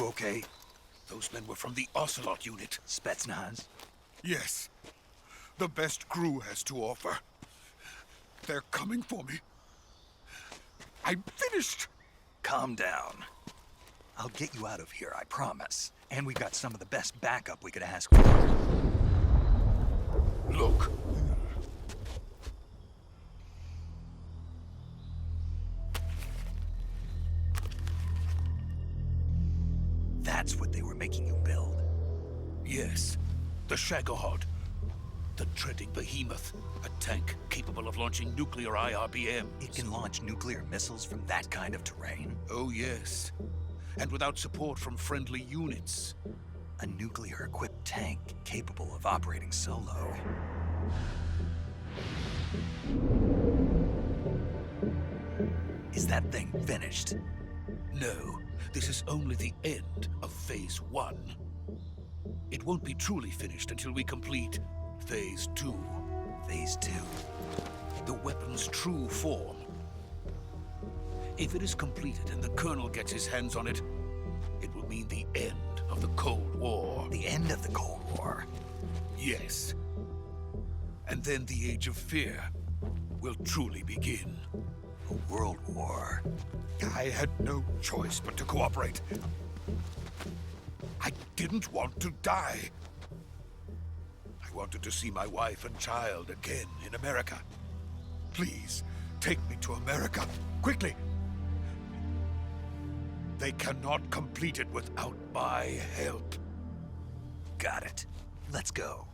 You okay? Those men were from the Ocelot unit. Spetsnaz? Yes. The best crew has to offer. They're coming for me. I'm finished. Calm down. I'll get you out of here, I promise. And we've got some of the best backup we could ask for. Look. That's what they were making you build? Yes. The Shagohod. The treading behemoth. A tank capable of launching nuclear IRBMs. It can launch nuclear missiles from that kind of terrain? Oh, yes. And without support from friendly units. A nuclear-equipped tank capable of operating solo. Is that thing finished? No. This is only the end of Phase 1. It won't be truly finished until we complete Phase 2. Phase 2? The weapon's true form. If it is completed and the Colonel gets his hands on it, it will mean the end of the Cold War. The end of the Cold War? Yes. And then the Age of Fear will truly begin. A world war? I had no choice but to cooperate. I didn't want to die. I wanted to see my wife and child again in America. Please, take me to America, quickly. They cannot complete it without my help. Got it. Let's go.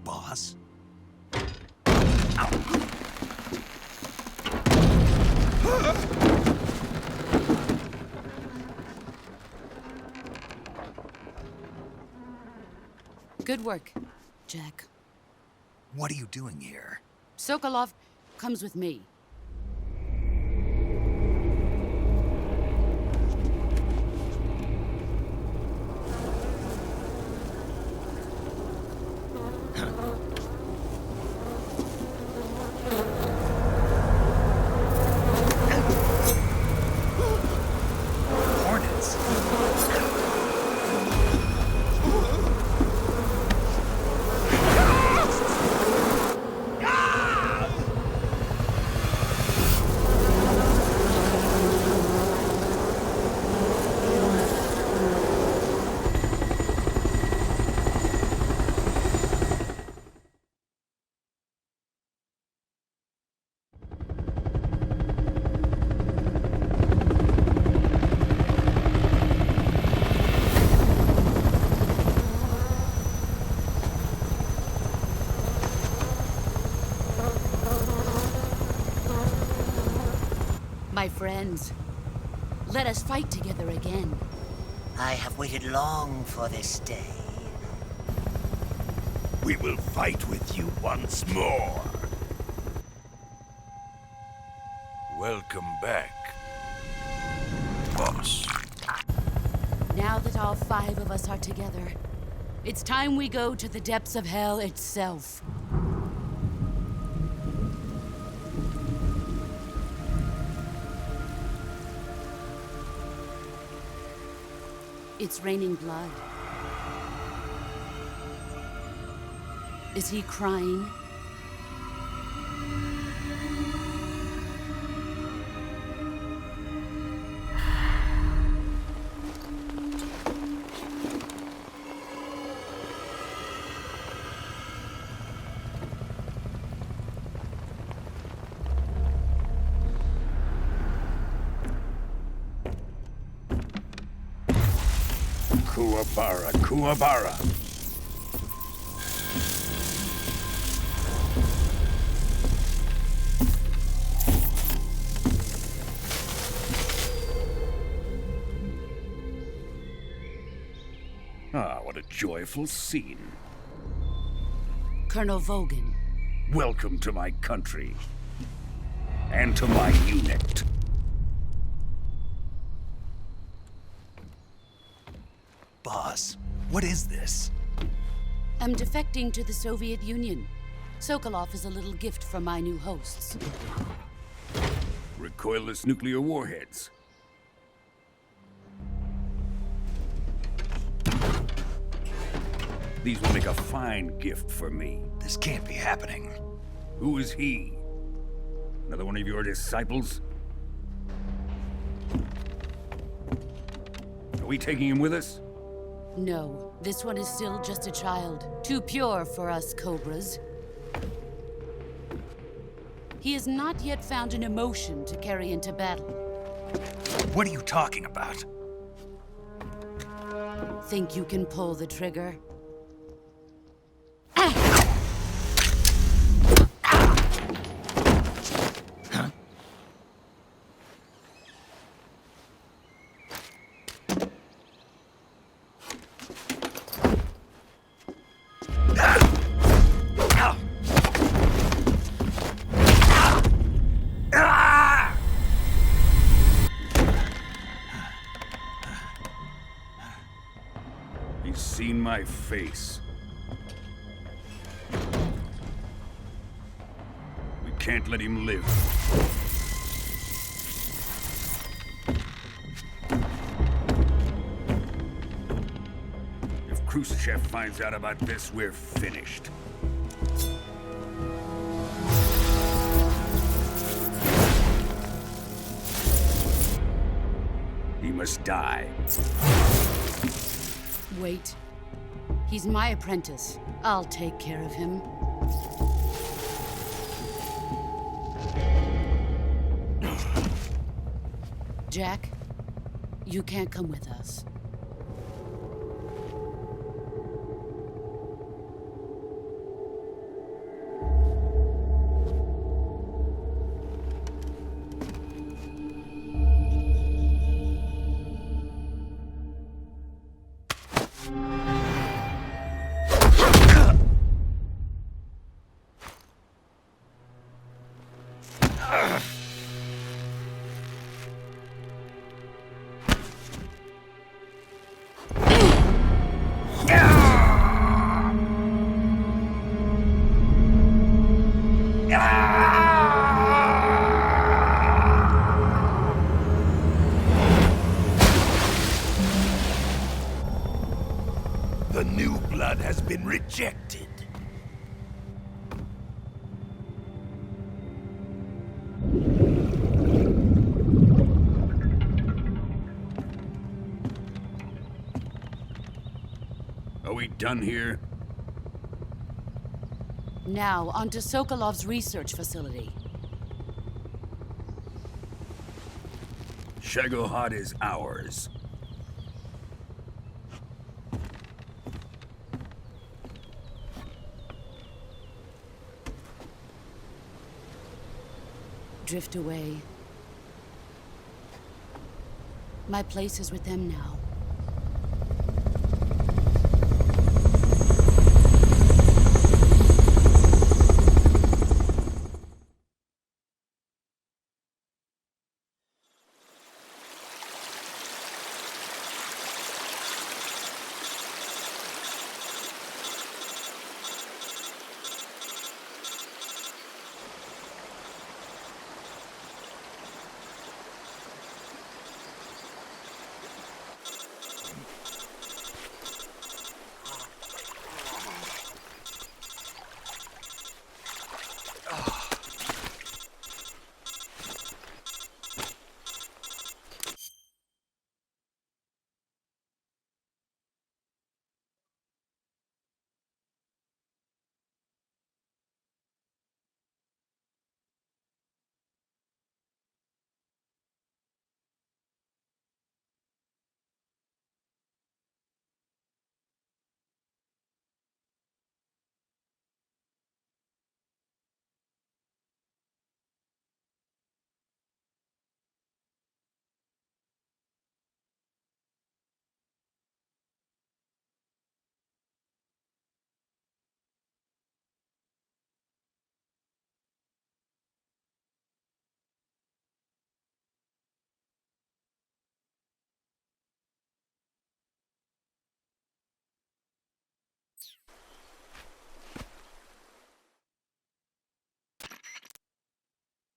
Boss? Good work, Jack. What are you doing here? Sokolov comes with me. Hornets? My friends, let us fight together again. I have waited long for this day. We will fight with you once more. Welcome back, boss. Now that all 5 of us are together, it's time we go to the depths of hell itself. It's raining blood. Is he crying? Kuwabara, Kuwabara. Ah, what a joyful scene. Colonel Vogan. Welcome to my country. And to my unit. Boss, what is this? I'm defecting to the Soviet Union. Sokolov is a little gift from my new hosts. Recoilless nuclear warheads. These will make a fine gift for me. This can't be happening. Who is he? Another one of your disciples? Are we taking him with us? No, this one is still just a child. Too pure for us Cobras. He has not yet found an emotion to carry into battle. What are you talking about? Think you can pull the trigger? He's seen my face. We can't let him live. If Khrushchev finds out about this, we're finished. He must die. Wait. He's my apprentice. I'll take care of him. Jack, you can't come with us. The new blood has been rejected. Are we done here? Now, onto Sokolov's research facility. Shagohod is ours. Drift away. My place is with them now.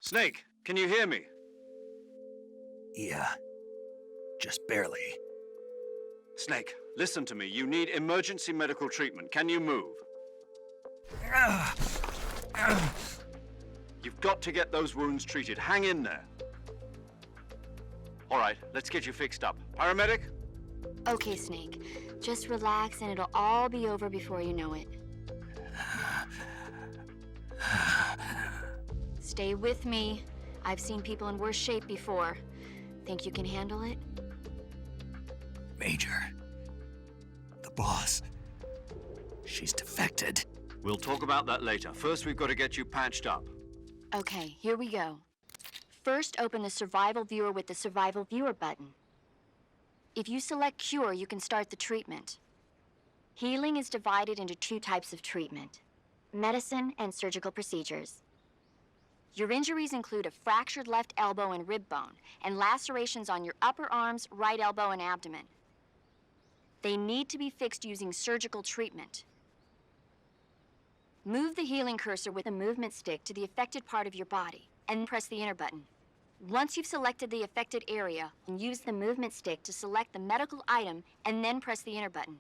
Snake, can you hear me? Yeah. Just barely. Snake, listen to me. You need emergency medical treatment. Can you move? You've got to get those wounds treated. Hang in there. All right, let's get you fixed up. Paramedic? Okay, Snake. Just relax and it'll all be over before you know it. Stay with me. I've seen people in worse shape before. Think you can handle it? Major. The boss. She's defected. We'll talk about that later. First, we've got to get you patched up. Okay, here we go. First, open the Survival Viewer with the Survival Viewer button. If you select Cure, you can start the treatment. Healing is divided into 2 types of treatment: medicine and surgical procedures. Your injuries include a fractured left elbow and rib bone, and lacerations on your upper arms, right elbow, and abdomen. They need to be fixed using surgical treatment. Move the healing cursor with a movement stick to the affected part of your body, and press the enter button. Once you've selected the affected area, use the movement stick to select the medical item, and then press the enter button.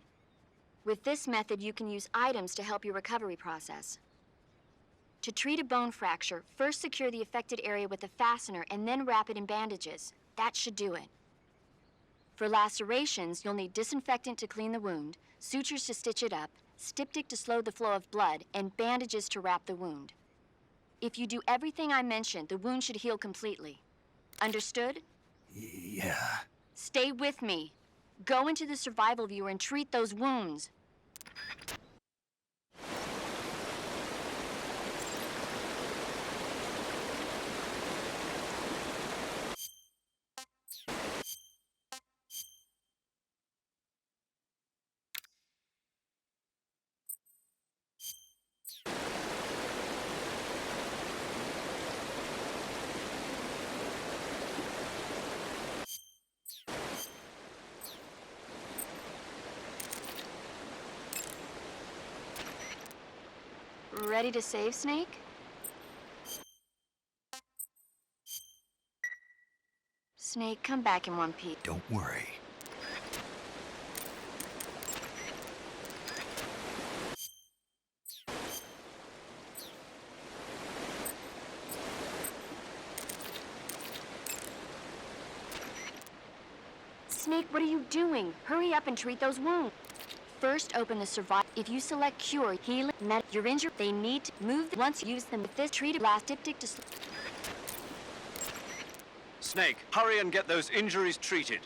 With this method, you can use items to help your recovery process. To treat a bone fracture, first secure the affected area with a fastener and then wrap it in bandages. That should do it. For lacerations, you'll need disinfectant to clean the wound, sutures to stitch it up, styptic to slow the flow of blood, and bandages to wrap the wound. If you do everything I mentioned, the wound should heal completely. Understood? Yeah. Stay with me. Go into the Survival Viewer and treat those wounds. Ready to save, Snake? Snake, come back in one piece. Don't worry. Snake, what are you doing? Hurry up and treat those wounds. First, open the survival. If you select Cure, Healing, you're injured, they need to move. Once you use them with this treated last diptych to... Snake, hurry and get those injuries treated.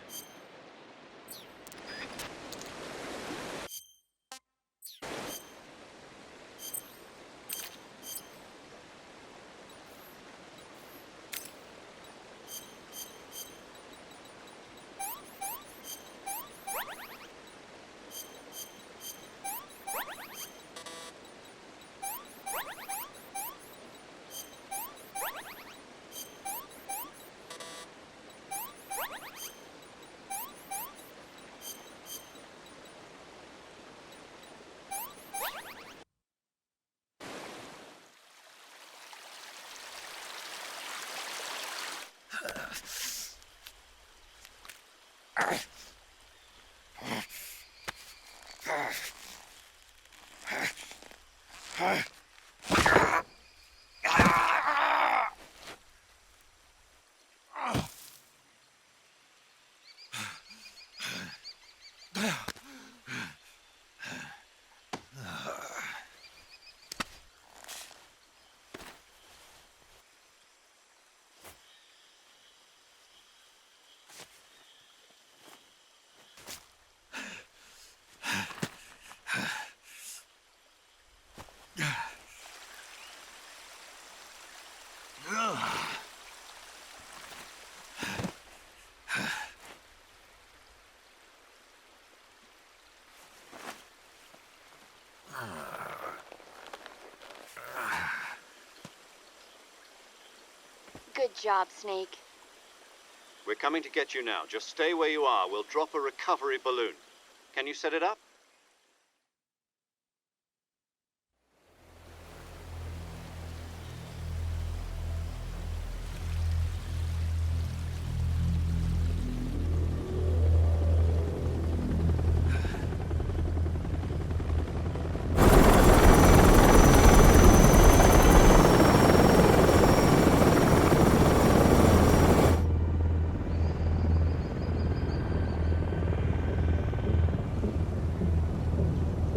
Good job, Snake. We're coming to get you now. Just stay where you are. We'll drop a recovery balloon. Can you set it up?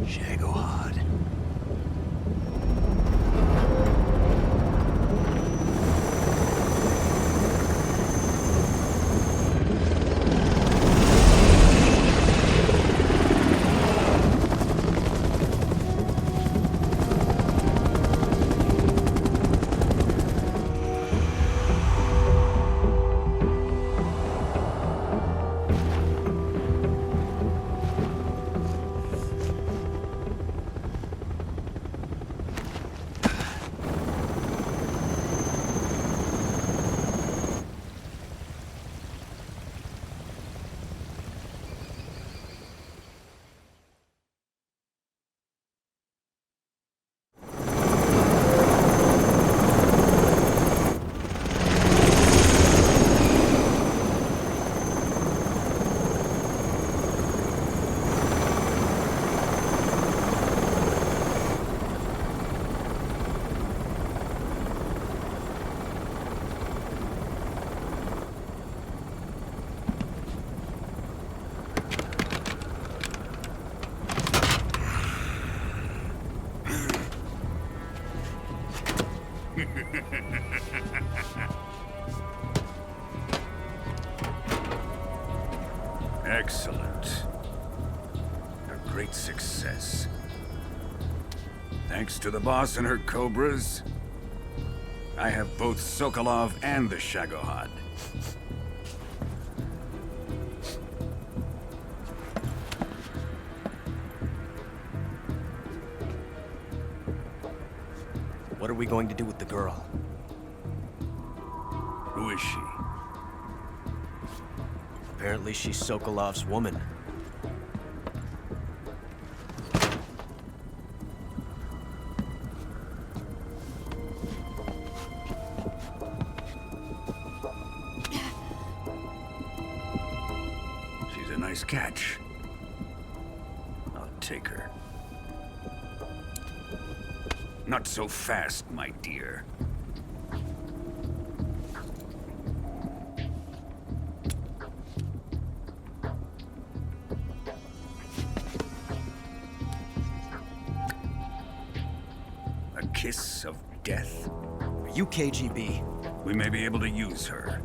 Shagohod. Excellent. A great success. Thanks to the boss and her cobras, I have both Sokolov and the Shagohod. What are we going to do with the girl? Who is she? Apparently she's Sokolov's woman. She's a nice catch. I'll take her. Not so fast, my dear. A kiss of death? Are you KGB? We may be able to use her.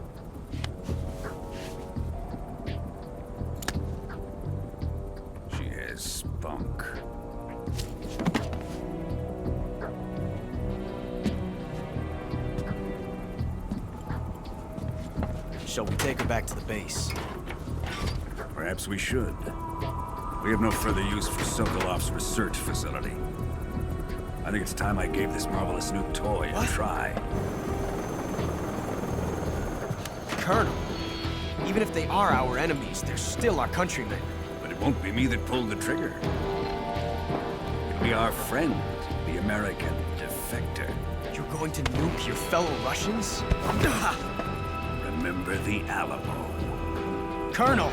She has spunk. Shall we take her back to the base? Perhaps we should. We have no further use for Sokolov's research facility. I think it's time I gave this marvelous new toy a try. Colonel, even if they are our enemies, they're still our countrymen. But it won't be me that pulled the trigger. It'll be our friend, the American defector. You're going to nuke your fellow Russians? Remember the Alamo. Colonel!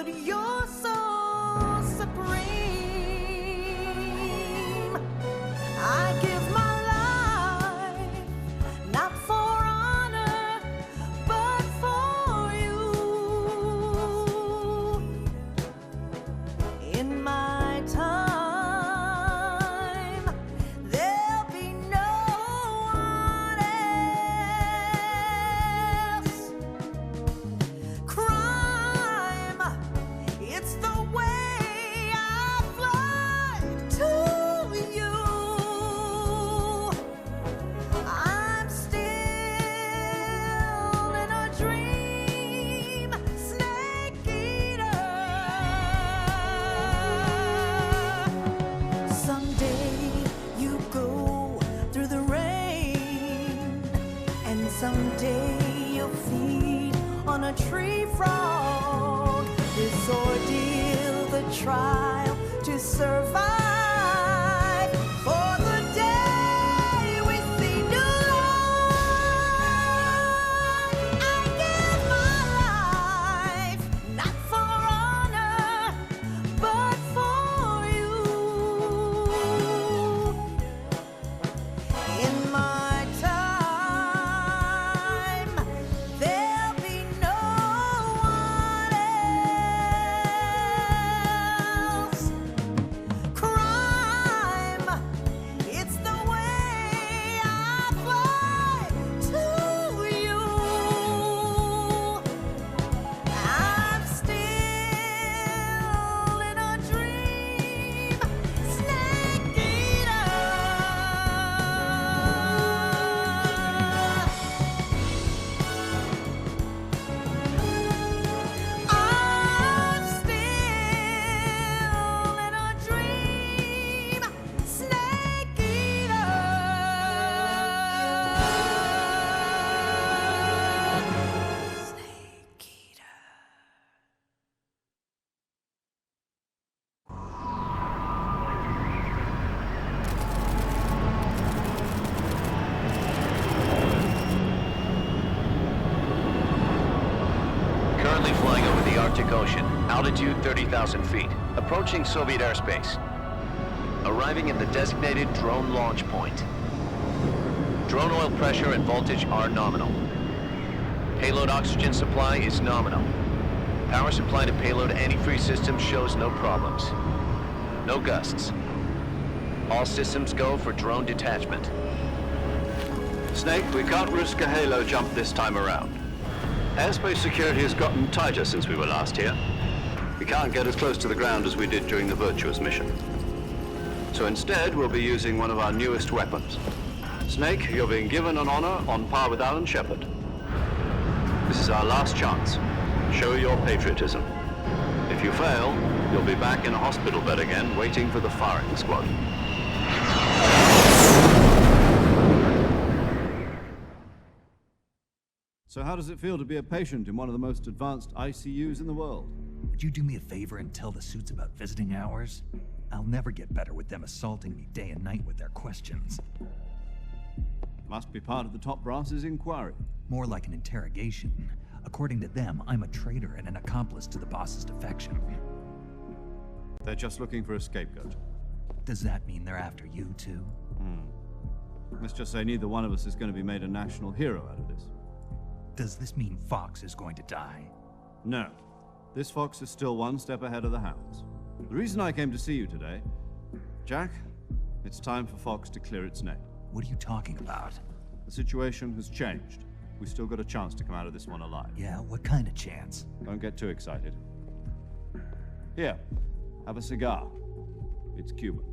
but you're so supreme. I give my life, not for honor, but for you. In my time, there'll be no one else. Crime, it's the way I fly to you. I'm still in a dream, snake eater. Someday you go through the rain, and someday you'll feed on a tree frog. This ordeal, the trial to survive, for the day we see new light. I give my life, not for honor, but for you. In my time, there'll be no one else. Crime, it's the way I fly to you. I'm still in a dream, snake eater. I'm still in a dream, snake eater. Snake eater. Currently flying over the Arctic Ocean, altitude 30,000 feet, approaching Soviet airspace. Arriving at the designated drone launch point. Drone oil pressure and voltage are nominal. Payload oxygen supply is nominal. Power supply to payload antifreeze system shows no problems. No gusts. All systems go for drone detachment. Snake, we can't risk a halo jump this time around. Airspace security has gotten tighter since we were last here. We can't get as close to the ground as we did during the Virtuous mission. So instead, we'll be using one of our newest weapons. Snake, you're being given an honor on par with Alan Shepard. This is our last chance. Show your patriotism. If you fail, you'll be back in a hospital bed again, waiting for the firing squad. So how does it feel to be a patient in one of the most advanced ICUs in the world? Would you do me a favor and tell the suits about visiting hours? I'll never get better with them assaulting me day and night with their questions. Must be part of the top brass's inquiry. More like an interrogation. According to them, I'm a traitor and an accomplice to the boss's defection. They're just looking for a scapegoat. Does that mean they're after you too? Let's just say neither one of us is going to be made a national hero out of this. Does this mean Fox is going to die? No. This fox is still one step ahead of the hounds. The reason I came to see you today, Jack, it's time for Fox to clear its name. What are you talking about? The situation has changed. We still got a chance to come out of this one alive. Yeah, what kind of chance? Don't get too excited. Here, have a cigar. It's Cuban.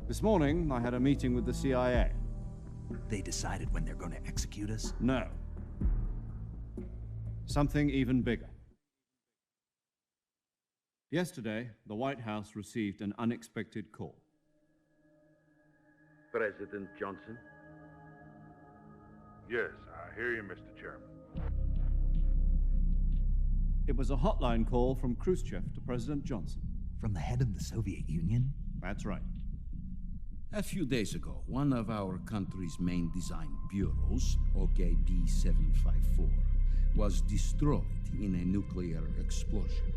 This morning, I had a meeting with the CIA. They decided when they're going to execute us? No. Something even bigger. Yesterday, the White House received an unexpected call. President Johnson? Yes, I hear you, Mr. Chairman. It was a hotline call from Khrushchev to President Johnson. From the head of the Soviet Union? That's right. A few days ago, one of our country's main design bureaus, OKB 754, was destroyed in a nuclear explosion.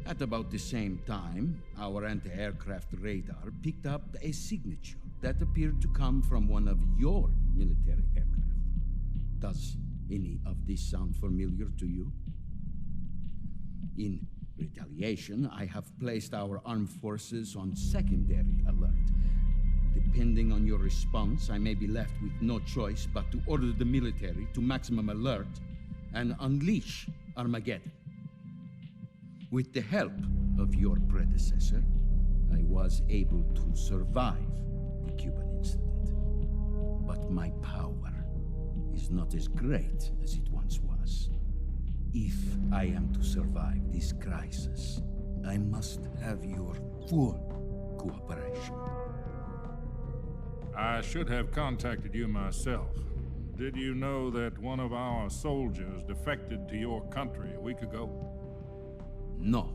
At about the same time, our anti-aircraft radar picked up a signature that appeared to come from one of your military aircraft. Does any of this sound familiar to you? In retaliation, I have placed our armed forces on secondary alert. Depending on your response, I may be left with no choice but to order the military to maximum alert and unleash Armageddon. With the help of your predecessor, I was able to survive the Cuban incident. But my power is not as great as it once was. If I am to survive this crisis, I must have your full cooperation. I should have contacted you myself. Did you know that one of our soldiers defected to your country a week ago? No.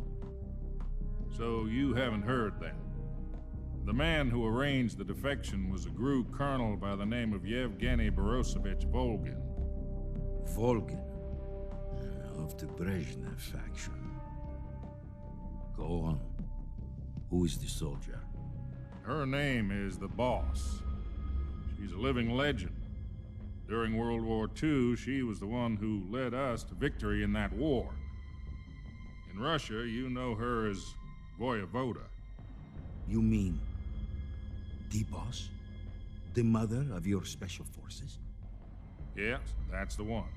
So you haven't heard then? The man who arranged the defection was a GRU colonel by the name of Yevgeny Borosovich Volgin. Volgin? Of the Brezhnev faction. Go on. Who is the soldier? Her name is the Boss. She's a living legend. During World War II, she was the one who led us to victory in that war. In Russia, you know her as Voyevoda. You mean the Boss? The mother of your special forces? Yes, that's the one.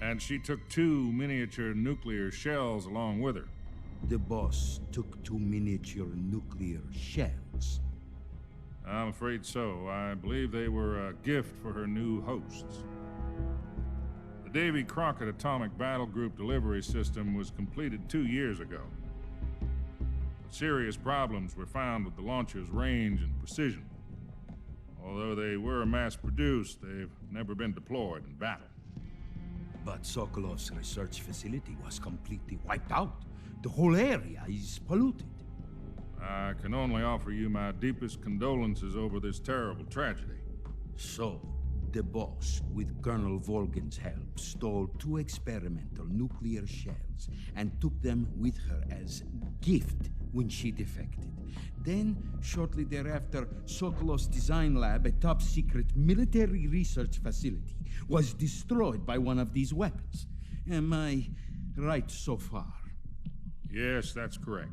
And she took 2 miniature nuclear shells along with her. The Boss took 2 miniature nuclear shells? I'm afraid so. I believe they were a gift for her new hosts. The Davy Crockett Atomic Battle Group delivery system was completed 2 years ago. But serious problems were found with the launcher's range and precision. Although they were mass-produced, they've never been deployed in battle. But Sokolov's research facility was completely wiped out. The whole area is polluted. I can only offer you my deepest condolences over this terrible tragedy. So, the Boss, with Colonel Volgin's help, stole 2 experimental nuclear shells and took them with her as gift when she defected. Then, shortly thereafter, Sokolov's design lab, a top-secret military research facility, was destroyed by one of these weapons. Am I right so far? Yes, that's correct.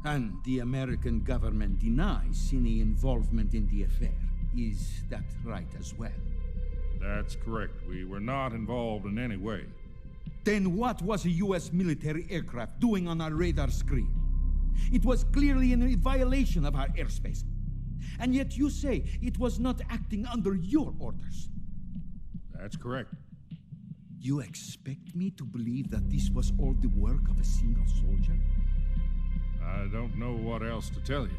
And the American government denies any involvement in the affair. Is that right as well? That's correct. We were not involved in any way. Then what was a U.S. military aircraft doing on our radar screen? It was clearly in a violation of our airspace. And yet you say it was not acting under your orders. That's correct. You expect me to believe that this was all the work of a single soldier? I don't know what else to tell you.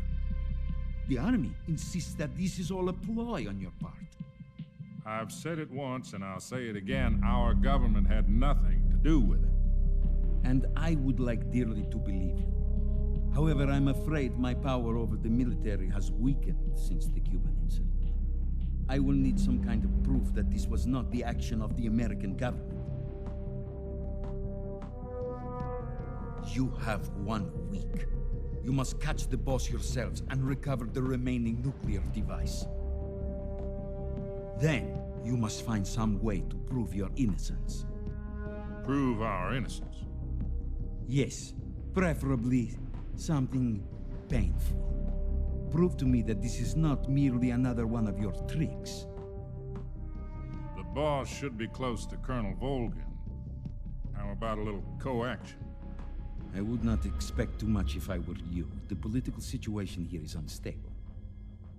The army insists that this is all a ploy on your part. I've said it once and I'll say it again. Our government had nothing to do with it. And I would like dearly to believe you. However, I'm afraid my power over the military has weakened since the Cuban incident. I will need some kind of proof that this was not the action of the American government. You have 1 week. You must catch the Boss yourselves and recover the remaining nuclear device. Then, you must find some way to prove your innocence. Prove our innocence? Yes, preferably something painful. Prove to me that this is not merely another one of your tricks. The Boss should be close to Colonel Volgin. How about a little co-action? I would not expect too much if I were you. The political situation here is unstable.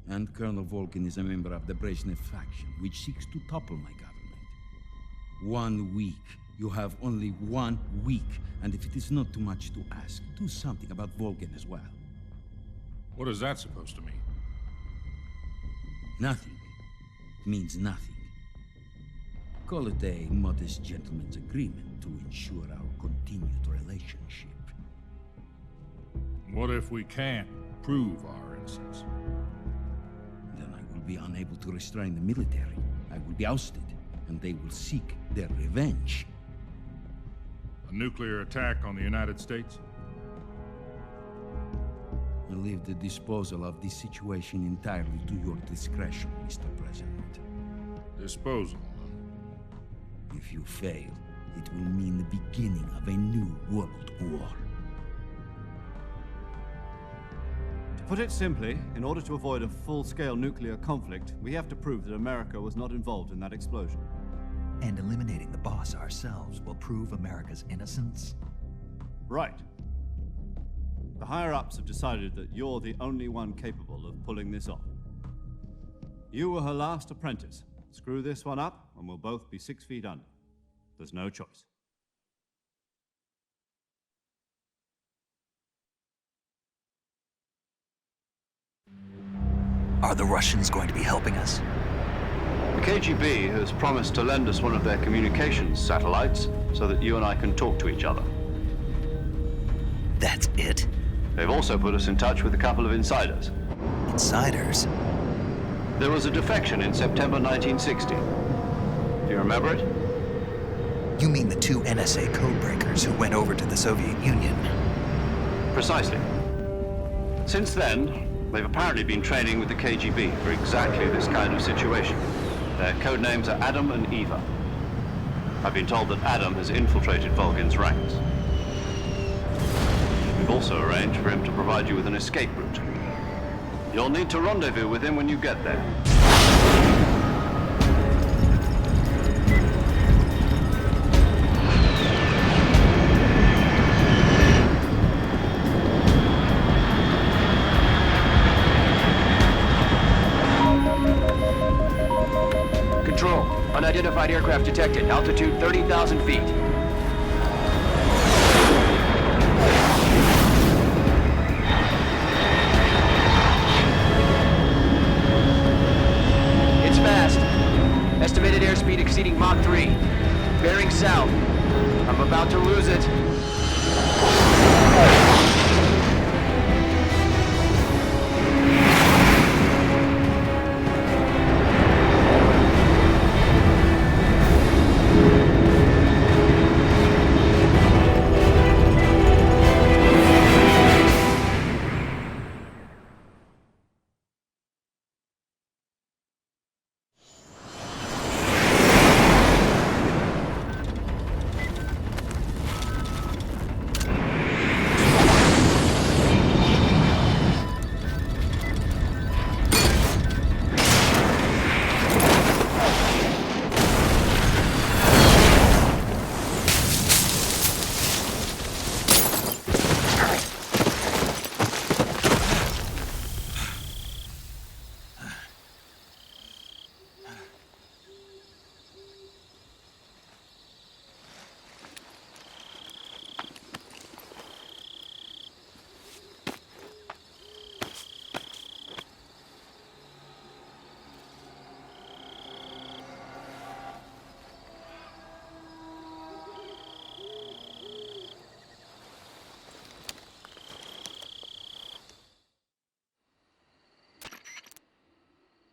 And Colonel Volgin is a member of the Brezhnev faction, which seeks to topple my government. 1 week. You have only 1 week. And if it is not too much to ask, do something about Volgin as well. What is that supposed to mean? Nothing. It means nothing. Call it a modest gentleman's agreement to ensure our continued relationship. What if we can't prove our innocence? be unable to restrain the military. I will be ousted, and they will seek their revenge. A nuclear attack on the United States? I leave the disposal of this situation entirely to your discretion, Mr. President. Disposal? If you fail, it will mean the beginning of a new world war. To put it simply, in order to avoid a full-scale nuclear conflict, we have to prove that America was not involved in that explosion. And eliminating the boss ourselves will prove America's innocence? Right. The higher-ups have decided that you're the only one capable of pulling this off. You were her last apprentice. Screw this one up, and we'll both be 6 feet under. There's no choice. Are the Russians going to be helping us? The KGB has promised to lend us one of their communications satellites so that you and I can talk to each other. That's it? They've also put us in touch with a couple of insiders. Insiders? There was a defection in September 1960. Do you remember it? You mean the 2 NSA codebreakers who went over to the Soviet Union? Precisely. Since then, they've apparently been training with the KGB for exactly this kind of situation. Their code names are Adam and Eva. I've been told that Adam has infiltrated Volgin's ranks. We've also arranged for him to provide you with an escape route. You'll need to rendezvous with him when you get there. Control. Unidentified aircraft detected. Altitude 30,000 feet. It's fast. Estimated airspeed exceeding Mach 3. Bearing south. I'm about to lose it.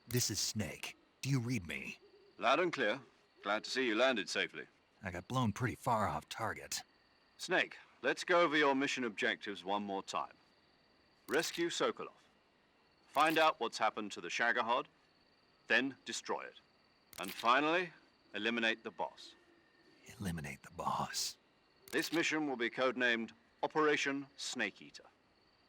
This is Snake. Do you read me? Loud and clear. Glad to see you landed safely. I got blown pretty far off target. Snake, let's go over your mission objectives one more time. Rescue Sokolov. Find out what's happened to the Shagohod, then destroy it. And finally, eliminate the boss. Eliminate the boss? This mission will be codenamed Operation Snake Eater.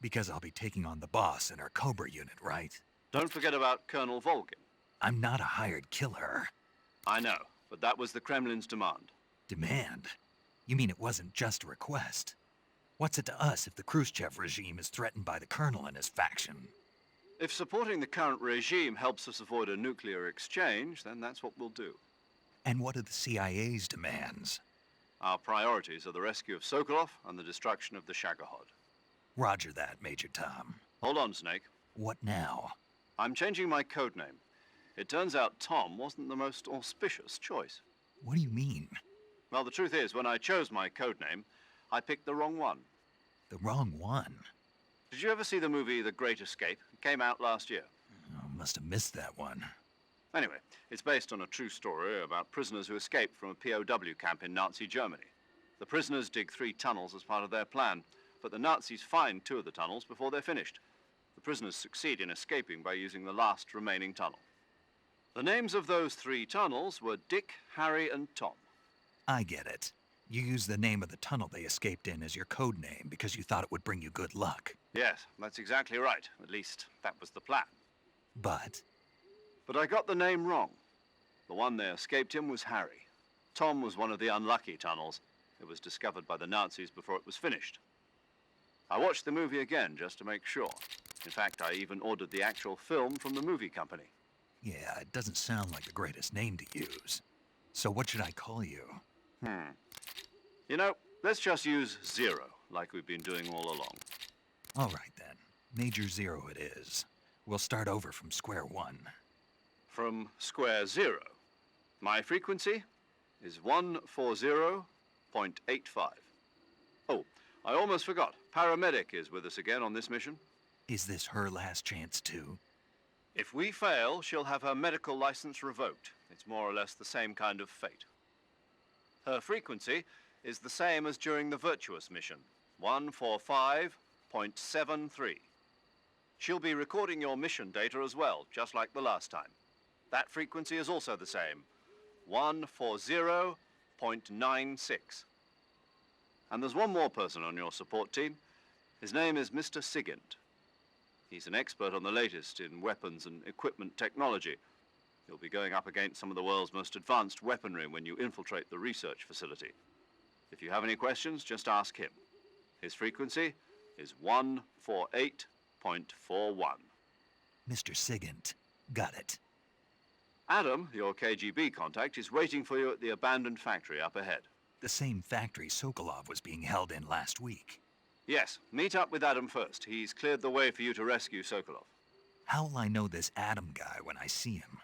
Because I'll be taking on the boss in our Cobra unit, right? Don't forget about Colonel Volgin. I'm not a hired killer. I know, but that was the Kremlin's demand. Demand? You mean it wasn't just a request? What's it to us if the Khrushchev regime is threatened by the Colonel and his faction? If supporting the current regime helps us avoid a nuclear exchange, then that's what we'll do. And what are the CIA's demands? Our priorities are the rescue of Sokolov and the destruction of the Shagohod. Roger that, Major Tom. Hold on, Snake. What now? I'm changing my codename. It turns out Tom wasn't the most auspicious choice. What do you mean? Well, the truth is, when I chose my codename, I picked the wrong one. The wrong one? Did you ever see the movie The Great Escape? It came out last year. Must have missed that one. Anyway, it's based on a true story about prisoners who escaped from a POW camp in Nazi Germany. The prisoners dig 3 tunnels as part of their plan, but the Nazis find 2 of the tunnels before they're finished. The prisoners succeed in escaping by using the last remaining tunnel. The names of those 3 tunnels were Dick, Harry, and Tom. I get it. You used the name of the tunnel they escaped in as your code name because you thought it would bring you good luck. Yes, that's exactly right. At least, that was the plan. But I got the name wrong. The one they escaped in was Harry. Tom was one of the unlucky tunnels. It was discovered by the Nazis before it was finished. I watched the movie again just to make sure. In fact, I even ordered the actual film from the movie company. yeah, it doesn't sound like the greatest name to use. So what should I call you? You know, let's just use Zero, like we've been doing all along. All right then. Major Zero it is. We'll start over from square one. From square 0. My frequency is 140.85. Oh, I almost forgot. Paramedic is with us again on this mission. Is this her last chance too? If we fail, she'll have her medical license revoked. It's more or less the same kind of fate. Her frequency is the same as during the Virtuous mission, 145.73. She'll be recording your mission data as well, just like the last time. That frequency is also the same, 140.96. And there's one more person on your support team. His name is Mr. Sigint. He's an expert on the latest in weapons and equipment technology. You'll be going up against some of the world's most advanced weaponry when you infiltrate the research facility. If you have any questions, just ask him. His frequency is 148.41. Mr. Sigint. Got it. Adam, your KGB contact, is waiting for you at the abandoned factory up ahead. The same factory Sokolov was being held in last week. Yes, meet up with Adam first. He's cleared the way for you to rescue Sokolov. How will I know this Adam guy when I see him?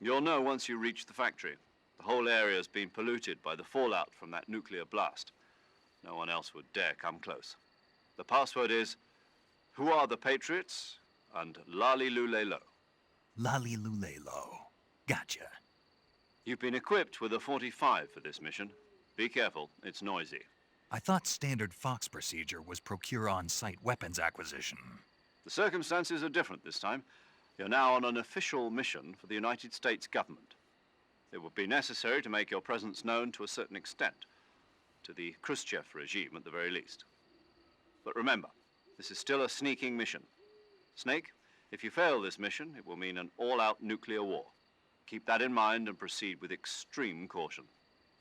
You'll know once you reach the factory. The whole area's been polluted by the fallout from that nuclear blast. No one else would dare come close. The password is, "Who are the Patriots?" and "Lali Lule Lo." Lali Lule Lo. Gotcha. You've been equipped with a 45 for this mission. Be careful, it's noisy. I thought standard Fox procedure was procure on-site weapons acquisition. The circumstances are different this time. You're now on an official mission for the United States government. It would be necessary to make your presence known to a certain extent, to the Khrushchev regime at the very least. But remember, this is still a sneaking mission. Snake, if you fail this mission, it will mean an all-out nuclear war. Keep that in mind and proceed with extreme caution.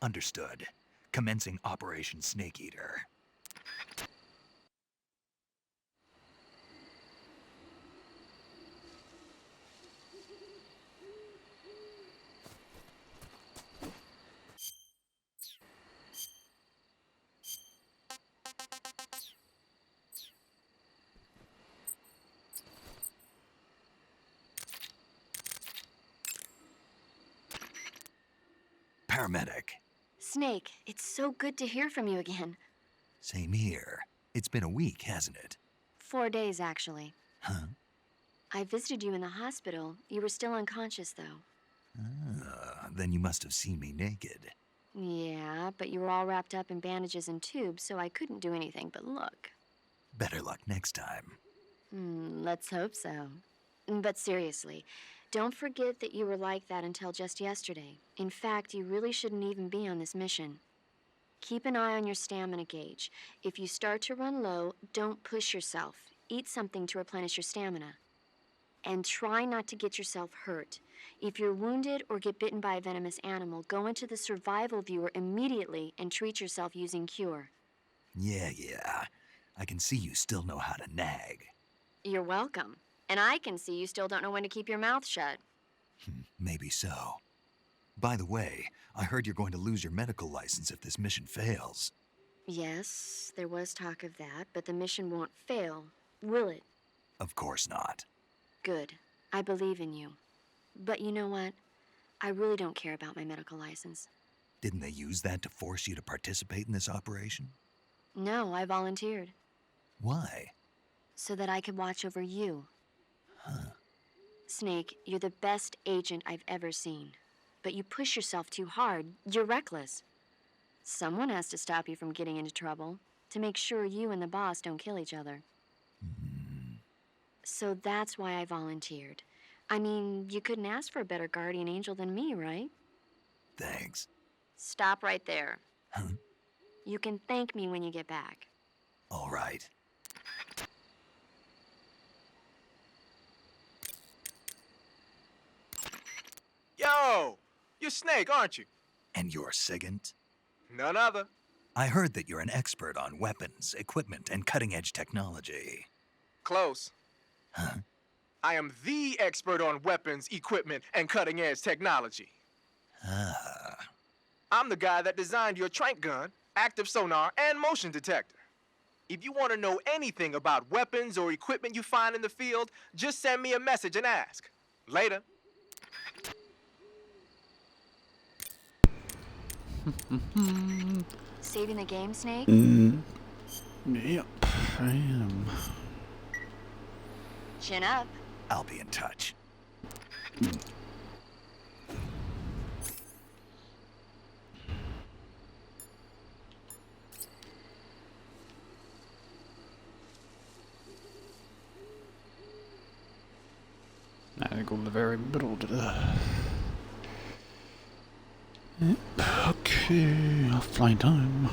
Understood. Commencing Operation Snake Eater. Paramedic. Snake, it's so good to hear from you again. Same here. It's been a week, hasn't it? 4 days, actually. Huh? I visited you in the hospital. You were still unconscious, though. Then you must have seen me naked. Yeah, but you were all wrapped up in bandages and tubes, so I couldn't do anything but look. Better luck next time. Let's hope so. But seriously, don't forget that you were like that until just yesterday. In fact, you really shouldn't even be on this mission. Keep an eye on your stamina gauge. If you start to run low, don't push yourself. Eat something to replenish your stamina. And try not to get yourself hurt. If you're wounded or get bitten by a venomous animal, go into the survival viewer immediately and treat yourself using Cure. Yeah. I can see you still know how to nag. You're welcome. And I can see you still don't know when to keep your mouth shut. Maybe so. By the way, I heard you're going to lose your medical license if this mission fails. Yes, there was talk of that, but the mission won't fail, will it? Of course not. Good. I believe in you. But you know what? I really don't care about my medical license. Didn't they use that to force you to participate in this operation? No, I volunteered. Why? So that I could watch over you. Huh. Snake, you're the best agent I've ever seen. But you push yourself too hard. You're reckless. Someone has to stop you from getting into trouble, to make sure you and the boss don't kill each other. So that's why I volunteered. I mean, you couldn't ask for a better guardian angel than me, right? Thanks. Stop right there. You can thank me when you get back. All right. Yo! You're Snake, aren't you? And you're Sigint? None other. I heard that you're an expert on weapons, equipment, and cutting-edge technology. Close. Huh? I am the expert on weapons, equipment, and cutting-edge technology. Ah. I'm the guy that designed your trank gun, active sonar, and motion detector. If you want to know anything about weapons or equipment you find in the field, just send me a message and ask. Later. Saving the game, Snake? Yep, I am. Chin up. I'll be in touch. I go to the very middle to the... Yep, okay, offline time.